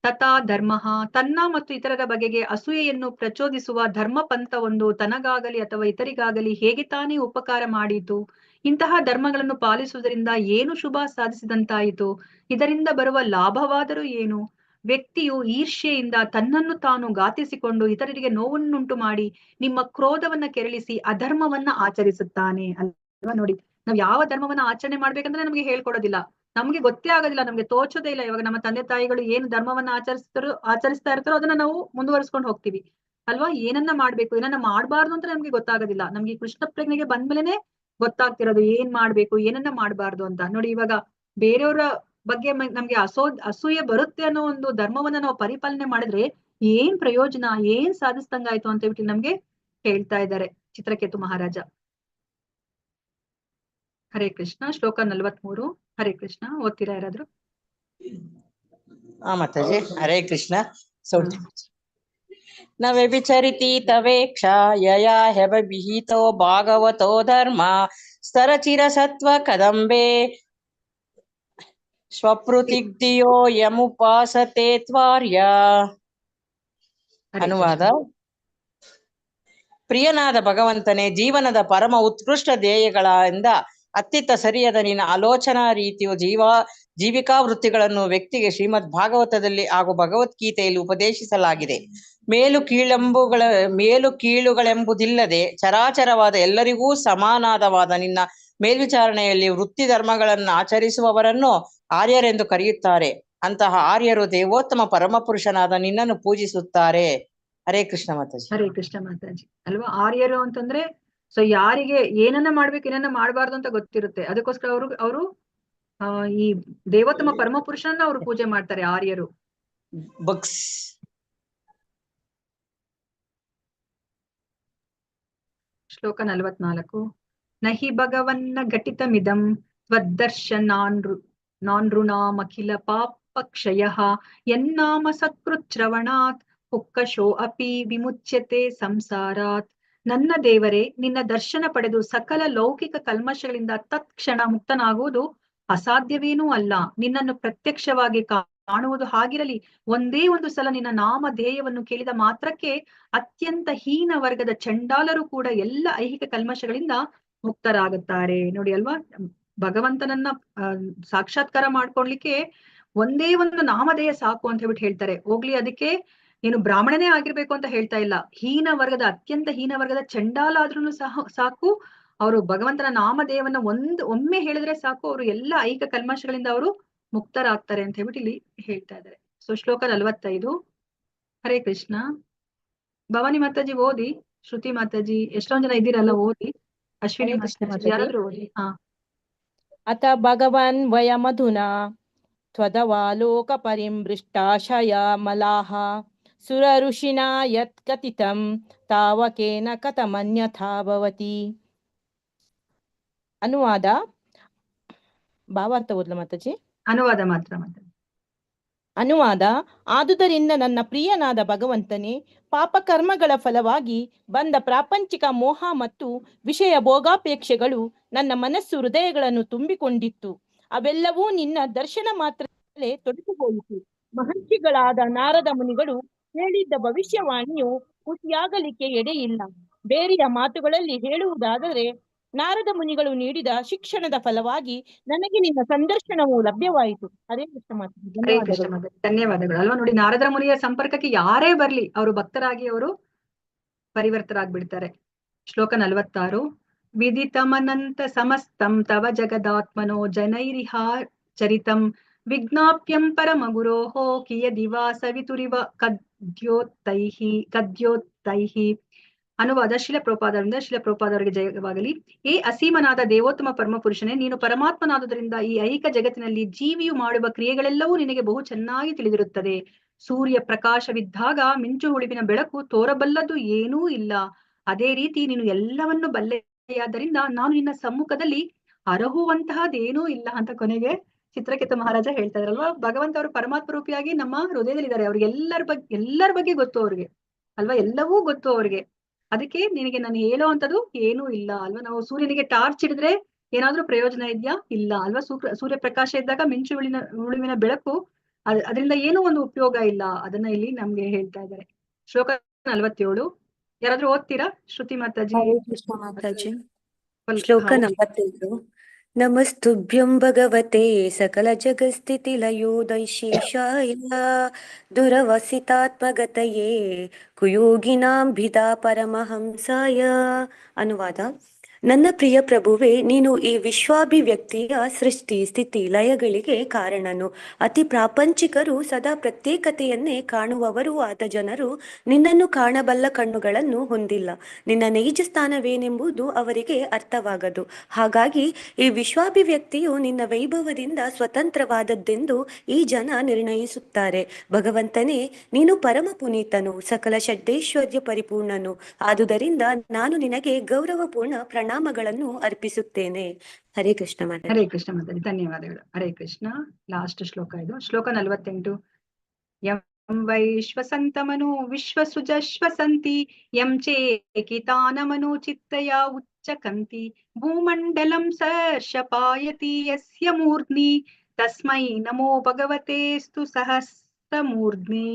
ತಥಾ ಧರ್ಮಃ. ತನ್ನ ಮತ್ತು ಇತರರ ಬಗೆಗೆ ಅಸೂಯೆಯನ್ನು ಪ್ರಚೋದಿಸುವ ಧರ್ಮ ಪಂಥವೊಂದು ತನಗಾಗಲಿ ಅಥವಾ ಇತರಿಗಾಗಲಿ ಹೇಗೆ ತಾನೇ ಉಪಕಾರ ಮಾಡಿತು? ಇಂತಹ ಧರ್ಮಗಳನ್ನು ಪಾಲಿಸುವುದರಿಂದ ಏನು ಶುಭ ಸಾಧಿಸಿದಂತಾಯಿತು? ಇದರಿಂದ ಬರುವ ಲಾಭವಾದರೂ ಏನು? ವ್ಯಕ್ತಿಯು ಈರ್ಷ್ಯೆಯಿಂದ ತನ್ನನ್ನು ತಾನು ಘಾತಿಸಿಕೊಂಡು ಇತರರಿಗೆ ನೋವನ್ನುಂಟು ಮಾಡಿ ನಿಮ್ಮ ಕ್ರೋಧವನ್ನ ಕೆರಳಿಸಿ ಅಧರ್ಮವನ್ನ ಆಚರಿಸುತ್ತಾನೆ ಅಲ್ವಾ. ನೋಡಿ, ನಾವ್ ಯಾವ ಧರ್ಮವನ್ನ ಆಚರಣೆ ಮಾಡ್ಬೇಕಂದ್ರೆ ನಮ್ಗೆ ಹೇಳ್ಕೊಡೋದಿಲ್ಲ, ನಮ್ಗೆ ಗೊತ್ತೇ ಆಗೋದಿಲ್ಲ, ನಮ್ಗೆ ತೋಚೋದೇ ಇಲ್ಲ. ಇವಾಗ ನಮ್ಮ ತಂದೆ ತಾಯಿಗಳು ಏನು ಧರ್ಮವನ್ನ ಆಚರಿಸ್ತಾ ಇರ್ತಾರೋ ಅದನ್ನ ನಾವು ಮುಂದುವರಿಸ್ಕೊಂಡು ಹೋಗ್ತೀವಿ ಅಲ್ವಾ. ಏನನ್ನ ಮಾಡ್ಬೇಕು, ಏನನ್ನ ಮಾಡ್ಬಾರ್ದು ಅಂತ ನಮ್ಗೆ ಗೊತ್ತಾಗೋದಿಲ್ಲ. ನಮ್ಗೆ ಕೃಷ್ಣ ಪ್ರಜ್ಞೆಗೆ ಬಂದ್ಮೇಲೆನೆ ಗೊತ್ತಾಗ್ತಿರೋದು ಏನ್ ಮಾಡ್ಬೇಕು, ಏನನ್ನ ಮಾಡ್ಬಾರ್ದು ಅಂತ. ನೋಡಿ, ಇವಾಗ ಬೇರೆಯವರ ಬಗ್ಗೆ ನಮ್ಗೆ ಅಸೂಯೆ ಬರುತ್ತೆ ಅನ್ನೋ ಒಂದು ಧರ್ಮವನ್ನ ನಾವು ಪರಿಪಾಲನೆ ಮಾಡಿದ್ರೆ ಏನ್ ಪ್ರಯೋಜನ, ಏನ್ ಸಾಧಿಸ್ದಂಗಾಯ್ತು ಅಂತ ಹೇಳ್ಬಿಟ್ಟು ನಮ್ಗೆ ಹೇಳ್ತಾ ಇದ್ದಾರೆ ಚಿತ್ರಕೇತು ಮಹಾರಾಜ. ಹರೇ ಕೃಷ್ಣ. ಶ್ಲೋಕ 43. ಹರೇ ಕೃಷ್ಣ. ಓದ್ತೀರಾ ಯಾರಾದ್ರೂ? ಮಾತಾಜಿ. ಹರೇ ಕೃಷ್ಣ. ನ ವ್ಯಭಿಚರಿತಿ ತವೇಕ್ಷ ಯಯಾ ಹೆಬಹಿತೋ ಭಾಗವತೋ ಧರ್ಮ ಸ್ತರಚಿರ ಸತ್ವ ಕದಂಬೆ ಸ್ವಪೃತಿಗ್ಧಿಯೋ ಯಮುಪಾಸತೆ ತ್ವಾರ್ಯ. ಅನುವಾದ. ಪ್ರಿಯನಾದ ಭಗವಂತನೇ, ಜೀವನದ ಪರಮ ಉತ್ಕೃಷ್ಟ ಧ್ಯೇಯಗಳಿಂದ ಅತ್ತಿತ್ತ ಸರಿಯದ ನಿನ್ನ ಆಲೋಚನಾ ರೀತಿಯು ಜೀವಿಕಾ ವೃತ್ತಿಗಳನ್ನು ವ್ಯಕ್ತಿಗೆ ಶ್ರೀಮದ್ ಭಾಗವತದಲ್ಲಿ ಹಾಗೂ ಭಗವದ್ಗೀತೆಯಲ್ಲಿ ಉಪದೇಶಿಸಲಾಗಿದೆ. ಮೇಲು ಕೀಳುಗಳೆಂಬುದಿಲ್ಲದೆ ಚರಾಚರವಾದ ಎಲ್ಲರಿಗೂ ಸಮಾನಾದವಾದ ನಿನ್ನ ಮೇಲ್ವಿಚಾರಣೆಯಲ್ಲಿ ವೃತ್ತಿ ಧರ್ಮಗಳನ್ನು ಆಚರಿಸುವವರನ್ನು ಆರ್ಯರೆಂದು ಕರೆಯುತ್ತಾರೆ. ಅಂತಹ ಆರ್ಯರು ದೇವೋತ್ತಮ ಪರಮಪುರುಷನಾದ ನಿನ್ನನ್ನು ಪೂಜಿಸುತ್ತಾರೆ. ಹರೇ ಕೃಷ್ಣ ಮಾತಾಜಿ. ಹರೇ ಕೃಷ್ಣ ಮಾತಾಜಿ. ಅಲ್ವಾ, ಆರ್ಯರು ಅಂತಂದ್ರೆ ಸೊ ಯಾರಿಗೆ ಏನನ್ನ ಮಾಡ್ಬೇಕು ಏನನ್ನ ಮಾಡ್ಬಾರ್ದು ಅಂತ ಗೊತ್ತಿರುತ್ತೆ, ಅದಕ್ಕೋಸ್ಕರ ಅವರು ಈ ದೇವೋತ್ತಮ ಪರಮಪುರುಷನನ್ನ ಅವರು ಪೂಜೆ ಮಾಡ್ತಾರೆ ಆರ್ಯರು. ಶ್ಲೋಕ 44. ನಹಿ ಭಗವನ್ನ ಘಟಿತಮಿದಂ ತ್ವದ್ದರ್ಶನಾನೃಣಾಮಖಿಲ ಪಾಪಕ್ಷಯಃ ಯನ್ನಾಮ ಸತ್ಕೃಚ್ರವಣಾತ್ ಹುಕ್ಕಶೋ ಅಪಿ ವಿಮುಚ್ಯತೆ ಸಂಸಾರಾತ್. ನನ್ನ ದೇವರೇ, ನಿನ್ನ ದರ್ಶನ ಪಡೆದು ಸಕಲ ಲೌಕಿಕ ಕಲ್ಮಶಗಳಿಂದ ತತ್ಕ್ಷಣ ಮುಕ್ತನಾಗುವುದು ಅಸಾಧ್ಯವೇನೂ ಅಲ್ಲ. ನಿನ್ನನ್ನು ಪ್ರತ್ಯಕ್ಷವಾಗಿ ಕಾಣುವುದು ಹಾಗಿರಲಿ, ಒಂದೇ ಒಂದು ಸಲ ನಿನ್ನ ನಾಮಧೇಯವನ್ನು ಕೇಳಿದ ಮಾತ್ರಕ್ಕೆ ಅತ್ಯಂತ ಹೀನ ವರ್ಗದ ಚಂಡಾಲರು ಕೂಡ ಎಲ್ಲ ಐಹಿಕ ಕಲ್ಮಶಗಳಿಂದ ಮುಕ್ತರಾಗುತ್ತಾರೆ. ನೋಡಿ ಅಲ್ವಾ, ಭಗವಂತನನ್ನ ಸಾಕ್ಷಾತ್ಕಾರ ಮಾಡ್ಕೊಳ್ಲಿಕ್ಕೆ ಒಂದೇ ಒಂದು ನಾಮಧೇಯ ಸಾಕು ಅಂತ ಹೇಳ್ಬಿಟ್ಟು ಹೇಳ್ತಾರೆ. ಹೋಗ್ಲಿ, ಅದಕ್ಕೆ ನೀನು ಬ್ರಾಹ್ಮಣನೇ ಆಗಿರ್ಬೇಕು ಅಂತ ಹೇಳ್ತಾ ಇಲ್ಲ. ಹೀನ ವರ್ಗದ, ಅತ್ಯಂತ ಹೀನ ವರ್ಗದ ಚಂಡಾಲ ಆದ್ರೂ ಸಾಕು, ಅವರು ಭಗವಂತನ ನಾಮಧೇಯವನ್ನ ಒಮ್ಮೆ ಹೇಳಿದ್ರೆ ಸಾಕು, ಅವರು ಎಲ್ಲ ಐಹಿಕ ಕಲ್ಮಶಗಳಿಂದ ಅವರು ಮುಕ್ತರಾಗ್ತಾರೆ ಅಂತ ಹೇಳ್ಬಿಟ್ಟು ಇಲ್ಲಿ ಹೇಳ್ತಾ ಇದ್ದಾರೆ. ಸೊ ಶ್ಲೋಕ 45. ಹರೇ ಕೃಷ್ಣ. ಭವಾನಿ ಮಾತಾಜಿ ಓದಿ, ಶ್ರುತಿ ಮಾತಾಜಿ, ಎಷ್ಟೊಂದ್ ಜನ ಇದ್ದೀರಲ್ಲ ಓದಿ, ಅಶ್ವಿನಿ ಹರೇ ಕೃಷ್ಣ ಮಾತಾಜಿ ಮಾತಾಜಿ. ಯಾರಾದ್ರೂ ಓದಿ. ಹಾ. ಅಥ ಭಗವನ್ ವಯಮಧುನಾ ತ್ವದವಾಲೋಕ ಪರಿಮೃಷ್ಟಾಶಯ ಮಲಾಹ ಸುರ ಋಷಿನಾ ಯತ್ ಕಥಿತಂ ತಾವಕೇನ ಕಥಮನ್ಯಥಾ ಭವತಿ. ಅನುವಾದ, ಭಾವಾರ್ಥ ಓದ್ಲ ಮಾತಾಜಿ? ಅನುವಾದ ಮಾತ್ರ ಮಾತಾಜಿ. ಅನುವಾದ: ಆದುದರಿಂದ ನನ್ನ ಪ್ರಿಯನಾದ ಭಗವಂತನೇ, ಪಾಪಕರ್ಮಗಳ ಫಲವಾಗಿ ಬಂದ ಪ್ರಾಪಂಚಿಕ ಮೋಹ ಮತ್ತು ವಿಷಯ ಭೋಗಾಪೇಕ್ಷೆಗಳು ನನ್ನ ಮನಸ್ಸು ಹೃದಯಗಳನ್ನು ತುಂಬಿಕೊಂಡಿತ್ತು. ಅವೆಲ್ಲವೂ ನಿನ್ನ ದರ್ಶನ ಮಾತ್ರದಲ್ಲೇ ತೊಡಗಿಹೋಯಿತು. ಮಹರ್ಷಿಗಳಾದ ನಾರದ ಮುನಿಗಳು ಹೇಳಿದ್ದ ಭವಿಷ್ಯವಾಣಿಯು ಪೂರ್ತಿಯಾಗಲಿಕ್ಕೆ ಎಡೆಯಿಲ್ಲ. ಬೇರೆಯ ಮಾತುಗಳಲ್ಲಿ ಹೇಳುವುದಾದರೆ, ನಾರದ ಮುನಿಗಳು ನೀಡಿದ ಶಿಕ್ಷಣದ ಫಲವಾಗಿ ನನಗೆ ನಿನ್ನ ಸಂದರ್ಶನವು ಲಭ್ಯವಾಯಿತು. ಹರೇ ಕೃಷ್ಣ ಮಾತಾಜಿ. ಹರೇ ಕೃಷ್ಣ ಮಾತಾಜಿ, ಧನ್ಯವಾದಗಳು. ಅಲ್ವಾ ನೋಡಿ, ನಾರದರ ಮುನಿಯ ಸಂಪರ್ಕಕ್ಕೆ ಯಾರೇ ಬರ್ಲಿ, ಅವರು ಭಕ್ತರಾಗಿ ಅವರು ಪರಿವರ್ತರಾಗ್ಬಿಡ್ತಾರೆ. ಶ್ಲೋಕ 46. ವಿದಿತಮನಂತ ಸಮಸ್ತಂ ತವ ಜಗದಾತ್ಮನೋ ಜನೈರಿಹ ಚರಿತಂ ವಿಜ್ಞಾಪ್ಯಂ ಪರಮ ಗುರೋಃ ಕಿಯದಿವಾ ಸವಿತುರಿವ ಕದ್ಯೋತ್ತೈಹಿ. ಅನುವಾದ ಶಿಲ ಪ್ರಭುಪಾದರಿಂದ. ಶಿಲ ಪ್ರಭುಪಾದವರಿಗೆ ಜಯವಾಗಲಿ. ಏ ಅಸೀಮನಾದ ದೇವೋತ್ತಮ ಪರಮ ಪುರುಷನೇ, ನೀನು ಪರಮಾತ್ಮನಾದುದರಿಂದ ಈ ಐಹಿಕ ಜಗತ್ತಿನಲ್ಲಿ ಜೀವಿಯು ಮಾಡುವ ಕ್ರಿಯೆಗಳೆಲ್ಲವೂ ನಿನಗೆ ಬಹು ಚೆನ್ನಾಗಿ ತಿಳಿದಿರುತ್ತದೆ. ಸೂರ್ಯ ಪ್ರಕಾಶವಿದ್ದಾಗ ಮಿಂಚು ಹುಳುವಿನ ಬೆಳಕು ತೋರಬಲ್ಲದು ಏನೂ ಇಲ್ಲ. ಅದೇ ರೀತಿ ನೀನು ಎಲ್ಲವನ್ನು ಬಲ್ಲೆಯಾದ್ದರಿಂದ ನಾನು ನಿನ್ನ ಸಮ್ಮುಖದಲ್ಲಿ ಅರಹುವಂತಹದ್ದೇನೂ ಇಲ್ಲ ಅಂತ ಕೊನೆಗೆ ಚಿತ್ರಕೇತು ಮಹಾರಾಜ ಹೇಳ್ತಾ ಇದ್ರಲ್ವಾ. ಭಗವಂತ ಅವರು ಪರಮಾತ್ಮ ರೂಪಿಯಾಗಿ ನಮ್ಮ ಹೃದಯದಲ್ಲಿದ್ದಾರೆ. ಅವ್ರಿಗೆ ಎಲ್ಲರ ಬಗ್ಗೆ ಗೊತ್ತು ಅವ್ರಿಗೆ ಅಲ್ವಾ, ಎಲ್ಲವೂ ಗೊತ್ತು ಅವ್ರಿಗೆ. ಅದಕ್ಕೆ ನಿನಗೆ ನಾನು ಹೇಳೋ ಅಂತದ್ದು ಏನೂ ಇಲ್ಲ ಅಲ್ವಾ. ನಾವು ಸೂರ್ಯನಿಗೆ ಟಾರ್ಚ್ ಹಿಡಿದ್ರೆ ಏನಾದ್ರೂ ಪ್ರಯೋಜನ ಇದೆಯಾ? ಇಲ್ಲ ಅಲ್ವಾ. ಸೂರ್ಯ ಪ್ರಕಾಶ ಇದ್ದಾಗ ಮಿಂಚು ಹುಳುವಿನ ಬೆಳಕು, ಅದರಿಂದ ಏನೂ ಒಂದು ಉಪಯೋಗ ಇಲ್ಲ. ಅದನ್ನ ಇಲ್ಲಿ ನಮ್ಗೆ ಹೇಳ್ತಾ ಇದ್ದಾರೆ. ಶ್ಲೋಕ 47. ಯಾರಾದ್ರೂ ಓದ್ತೀರಾ? ಶ್ರುತಿ ಮಾತಾಜಿ. ಹರೇ ಕೃಷ್ಣ ಮಾತಾಜಿ. ಶ್ಲೋಕ 45. ನಮಸ್ತುಭ್ಯಂ ಭಗವತೆ ಸಕಲ ಜಗಸ್ಥಿತಿ ಲಯೋದೈಶೇಷಾಯ ದುರವಸಿತಾತ್ಮಗತಯೇ ಕುಯೋಗಿನಾಂಭಿದಾ ಪರಮಹಂಸಾಯ. ಅನುವಾದ: ನನ್ನ ಪ್ರಿಯ ಪ್ರಭುವೆ, ನೀನು ಈ ವಿಶ್ವಾಭಿವ್ಯಕ್ತಿಯ ಸೃಷ್ಟಿ ಸ್ಥಿತಿ ಲಯಗಳಿಗೆ ಕಾರಣನು. ಅತಿ ಪ್ರಾಪಂಚಿಕರು, ಸದಾ ಪ್ರತ್ಯೇಕತೆಯನ್ನೇ ಕಾಣುವವರೂ ಆದ ಜನರು ನಿನ್ನನ್ನು ಕಾಣಬಲ್ಲ ಕಣ್ಣುಗಳನ್ನು ಹೊಂದಿಲ್ಲ. ನಿನ್ನ ನೈಜ ಸ್ಥಾನವೇನೆಂಬುದು ಅವರಿಗೆ ಅರ್ಥವಾಗದು. ಹಾಗಾಗಿ ಈ ವಿಶ್ವಾಭಿವ್ಯಕ್ತಿಯು ನಿನ್ನ ವೈಭವದಿಂದ ಸ್ವತಂತ್ರವಾದದ್ದೆಂದು ಈ ಜನ ನಿರ್ಣಯಿಸುತ್ತಾರೆ. ಭಗವಂತನೇ, ನೀನು ಪರಮ ಪುನೀತನು, ಸಕಲ ಷಡ್ಡೈಶ್ವರ್ಯ ಪರಿಪೂರ್ಣನು. ಆದುದರಿಂದ ನಾನು ನಿನಗೆ ಗೌರವಪೂರ್ಣ ಪ್ರಣಾಮಗಳನ್ನು ಅರ್ಪಿಸುತ್ತೇನೆ. ಹರೇ ಕೃಷ್ಣ ಮಾತಾಜಿ. ಹರೇ ಕೃಷ್ಣ ಮಾತಾಜಿ, ಧನ್ಯವಾದಗಳು. ಹರೇ ಕೃಷ್ಣ. ಲಾಸ್ಟ್ ಶ್ಲೋಕ ಇದು. ಶ್ಲೋಕ 48. ಯಂ ವೈಶ್ವಸಂತಮನು ವಿಶ್ವಸೃಜಶ್ವಸಂತಿ ಯಂ ಚೇಕಿತಾನಮನು ಚಿತ್ತಯ ಉಚ್ಚಕಂತಿ ಭೂಮಂಡಲಂ ಸರ್ಷಪಾಯತಿ ಯಸ್ಯ ಮೂರ್ಧ್ನಿ ತಸ್ಮೈ ನಮೋ ಭಗವತೇಸ್ತು ಸಹಸ್ರಮೂರ್ಧ್ನಿ.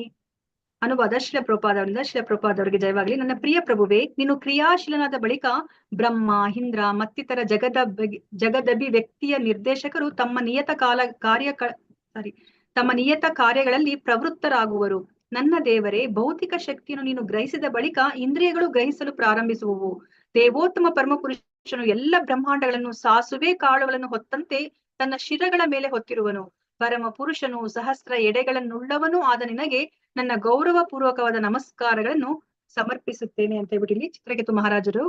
ಅನುವಾದ ಶಿಲ ಪ್ರಭುಪಾದವರಿಂದ. ಶಿಲ ಪ್ರಭುಪಾದವರಿಗೆ ಜಯವಾಗಲಿ. ನನ್ನ ಪ್ರಿಯ ಪ್ರಭುವೆ, ನೀನು ಕ್ರಿಯಾಶೀಲನಾದ ಬಳಿಕ ಬ್ರಹ್ಮ, ಇಂದ್ರ ಮತ್ತಿತರ ಜಗದಭಿವ್ಯಕ್ತಿಯ ನಿರ್ದೇಶಕರು ತಮ್ಮ ನಿಯತ ಕಾರ್ಯಗಳಲ್ಲಿ ಪ್ರವೃತ್ತರಾಗುವರು. ನನ್ನ ದೇವರೇ, ಭೌತಿಕ ಶಕ್ತಿಯನ್ನು ನೀನು ಗ್ರಹಿಸಿದ ಬಳಿಕ ಇಂದ್ರಿಯಗಳು ಗ್ರಹಿಸಲು ಪ್ರಾರಂಭಿಸುವವು. ದೇವೋತ್ತಮ ಪರಮಪುರುಷನು ಎಲ್ಲ ಬ್ರಹ್ಮಾಂಡಗಳನ್ನು ಸಾಸುವೆ ಕಾಳುಗಳನ್ನು ಹೊತ್ತಂತೆ ತನ್ನ ಶಿರಗಳ ಮೇಲೆ ಹೊತ್ತಿರುವನು. ಪರಮ ಪುರುಷನು ಸಹಸ್ರ ಎಡೆಗಳನ್ನುಳ್ಳವನು ಆದ ನಿನಗೆ ನನ್ನ ಗೌರವ ಪೂರ್ವಕವಾದ ನಮಸ್ಕಾರಗಳನ್ನು ಸಮರ್ಪಿಸುತ್ತೇನೆ ಅಂತ ಹೇಳ್ಬಿಟ್ಟು ಇಲ್ಲಿ ಚಿತ್ರಕೇತು ಮಹಾರಾಜರು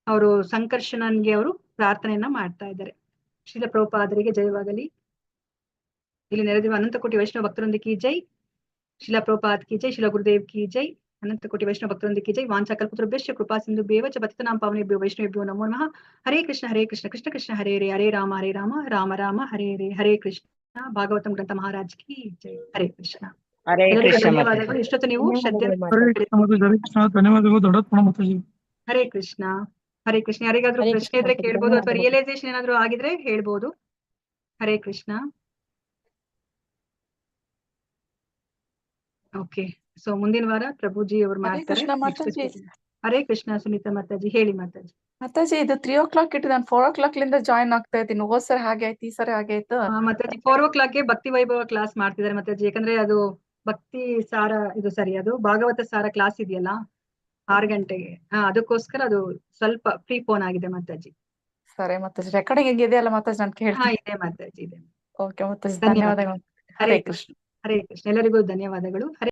ಅವರು ಸಂಕರ್ಷಣನ್ಗೆ ಅವರು ಪ್ರಾರ್ಥನೆಯನ್ನ ಮಾಡ್ತಾ ಇದ್ದಾರೆ. ಶ್ರೀಲ ಪ್ರಭುಪಾದರಿಗೆ ಜಯವಾಗಲಿ. ಇಲ್ಲಿ ನೆರೆದಿರುವ ಅನಂತ ಕೋಟಿ ವೈಷ್ಣವ ಭಕ್ತರೊಂದಿಗೆ ಕಿ ಜೈ. ಶಿಲ ಪ್ರಭುಪಾದ್ ಕಿ ಜೈ. ಶಿಲ ಗುರುದೇವ್ ಕಿ ಜೈ. ಅನಂತ ಕೋಟಿ ವೈಷ್ಣವ ಭಕ್ತರೊಂದಿಗೆ ಜೈ. ವಾಂಚಾಕಲ್ಪತರುಭ್ಯಶ್ಚ ಕೃಪಾ ಸಿಂಧುಭ್ಯೇವ ಚ ಪತಿತನಾಂ ಪಾವನೇಭ್ಯೋ ವೈಷ್ಣವೇಭ್ಯೋ ನಮೋ ನಮಃ. ಹರೇ ಕೃಷ್ಣ ಕೃಷ್ಣ ಕೃಷ್ಣ ಹರೇ ಹರೇ, ಹರೇ ರಾಮ ರಾಮ ರಾಮ ಹರೇ ಹರೇ. ಹರೇ ಕೃಷ್ಣ. ಭಾಗವತಂ ಗ್ರಂಥ ಮಹಾರಾಜ್ ಕಿ ಜೈ. ಹರೇ ಕೃಷ್ಣ. ಹರೇ ಎಲ್ಲರಿಗೂ ಕೃಷ್ಣ ಧನ್ಯವಾದಗಳು. ಮಾತಾಜಿ. ಇಷ್ಟೊತ್ತು ನೀವು ಶ್ರದ್ಧೆ ಹರೇ ಕೃಷ್ಣ ಮಾತಾಜಿ. ಹರೇ ಕೃಷ್ಣ. ಧನ್ಯವಾದಗಳು. ದೊಡ್ಡ ಮಾತಾಜಿ. ಹರೇ ಕೃಷ್ಣ. ಹರೇ ಕೃಷ್ಣ. ಯಾರಿಗಾದ್ರೂ ಹರೇ ಪ್ರಶ್ನೆ ಕೃಷ್ಣ ಇದ್ರೆ ಮಾತಾಜಿ, ಕೇಳ್ಬೋದು, ಅಥವಾ ಧನ್ಯವಾದಗಳು. ರಿಯಲೈಸೇಷನ್ ಏನಾದ್ರು ಆಗಿದ್ರೆ ಹೇಳ್ಬೋದು. ಹರೇ ಕೃಷ್ಣ. ಓಕೆ, ಸೊ ಮುಂದಿನ ವಾರ ಪ್ರಭುಜಿ ಅವರು ಹರೇ ಮಾಡ್ತಾರೆ. ಕೃಷ್ಣ ಮಾತಾಜಿ. ಹರೇ ಕೃಷ್ಣ ಸುನೀತಾ ಮಾತಾಜಿ. ಹೇಳಿ ಮಾತಾಜಿ. ಮಾತಾಜಿ, ಇದು 3 o'clock ಇಟ್ಟು ನಾನು 4 o'clock ಲಿಂದ ಜಾಯಿನ್ ಆಗ್ತಾ ಇದ್ದೀನಿ. ಹೋದ್ ಸರಿ ಹಾಗೆ ಆಯ್ತು, ಈ ಸರಿ ಹಾಗೆ ಆಯ್ತು. ಮಾತಾಜಿ 4 o'clock ಭಕ್ತಿ ವೈಭವ ಕ್ಲಾಸ್ ಮಾಡ್ತಿದ್ದಾರೆ ಮಾತಾಜಿ. ಯಾಕಂದ್ರೆ ಅದು ಭಕ್ತಿ ಸಾರ, ಇದು ಸರಿ, ಅದು ಭಾಗವತ ಸಾರ ಕ್ಲಾಸ್ ಇದೆಯಲ್ಲ 6 ಗಂಟೆಗೆ. ಅದಕ್ಕೋಸ್ಕರ ಅದು ಸ್ವಲ್ಪ ಫ್ರೀ ಫೋನ್ ಆಗಿದೆ ಮಾತಾಜಿ. ಸರಿ ಮಾತಾಜಿ, ರೆಕಾರ್ಡಿಂಗ್ ಇದೆಯಲ್ಲ ಮಾತಾಜಿ, ನಾನು ಕೇಳ್ತೀನಿ. ಇದೆ ಮಾತಾಜಿ, ಇದೆ. ಓಕೆ ಮಾತಾಜಿ, ಧನ್ಯವಾದ. ಧನ್ಯವಾದಗಳು. ಹರೇ ಕೃಷ್ಣ. ಹರೇ ಕೃಷ್ಣ. ಎಲ್ಲರಿಗೂ ಧನ್ಯವಾದಗಳು. ಹರೇ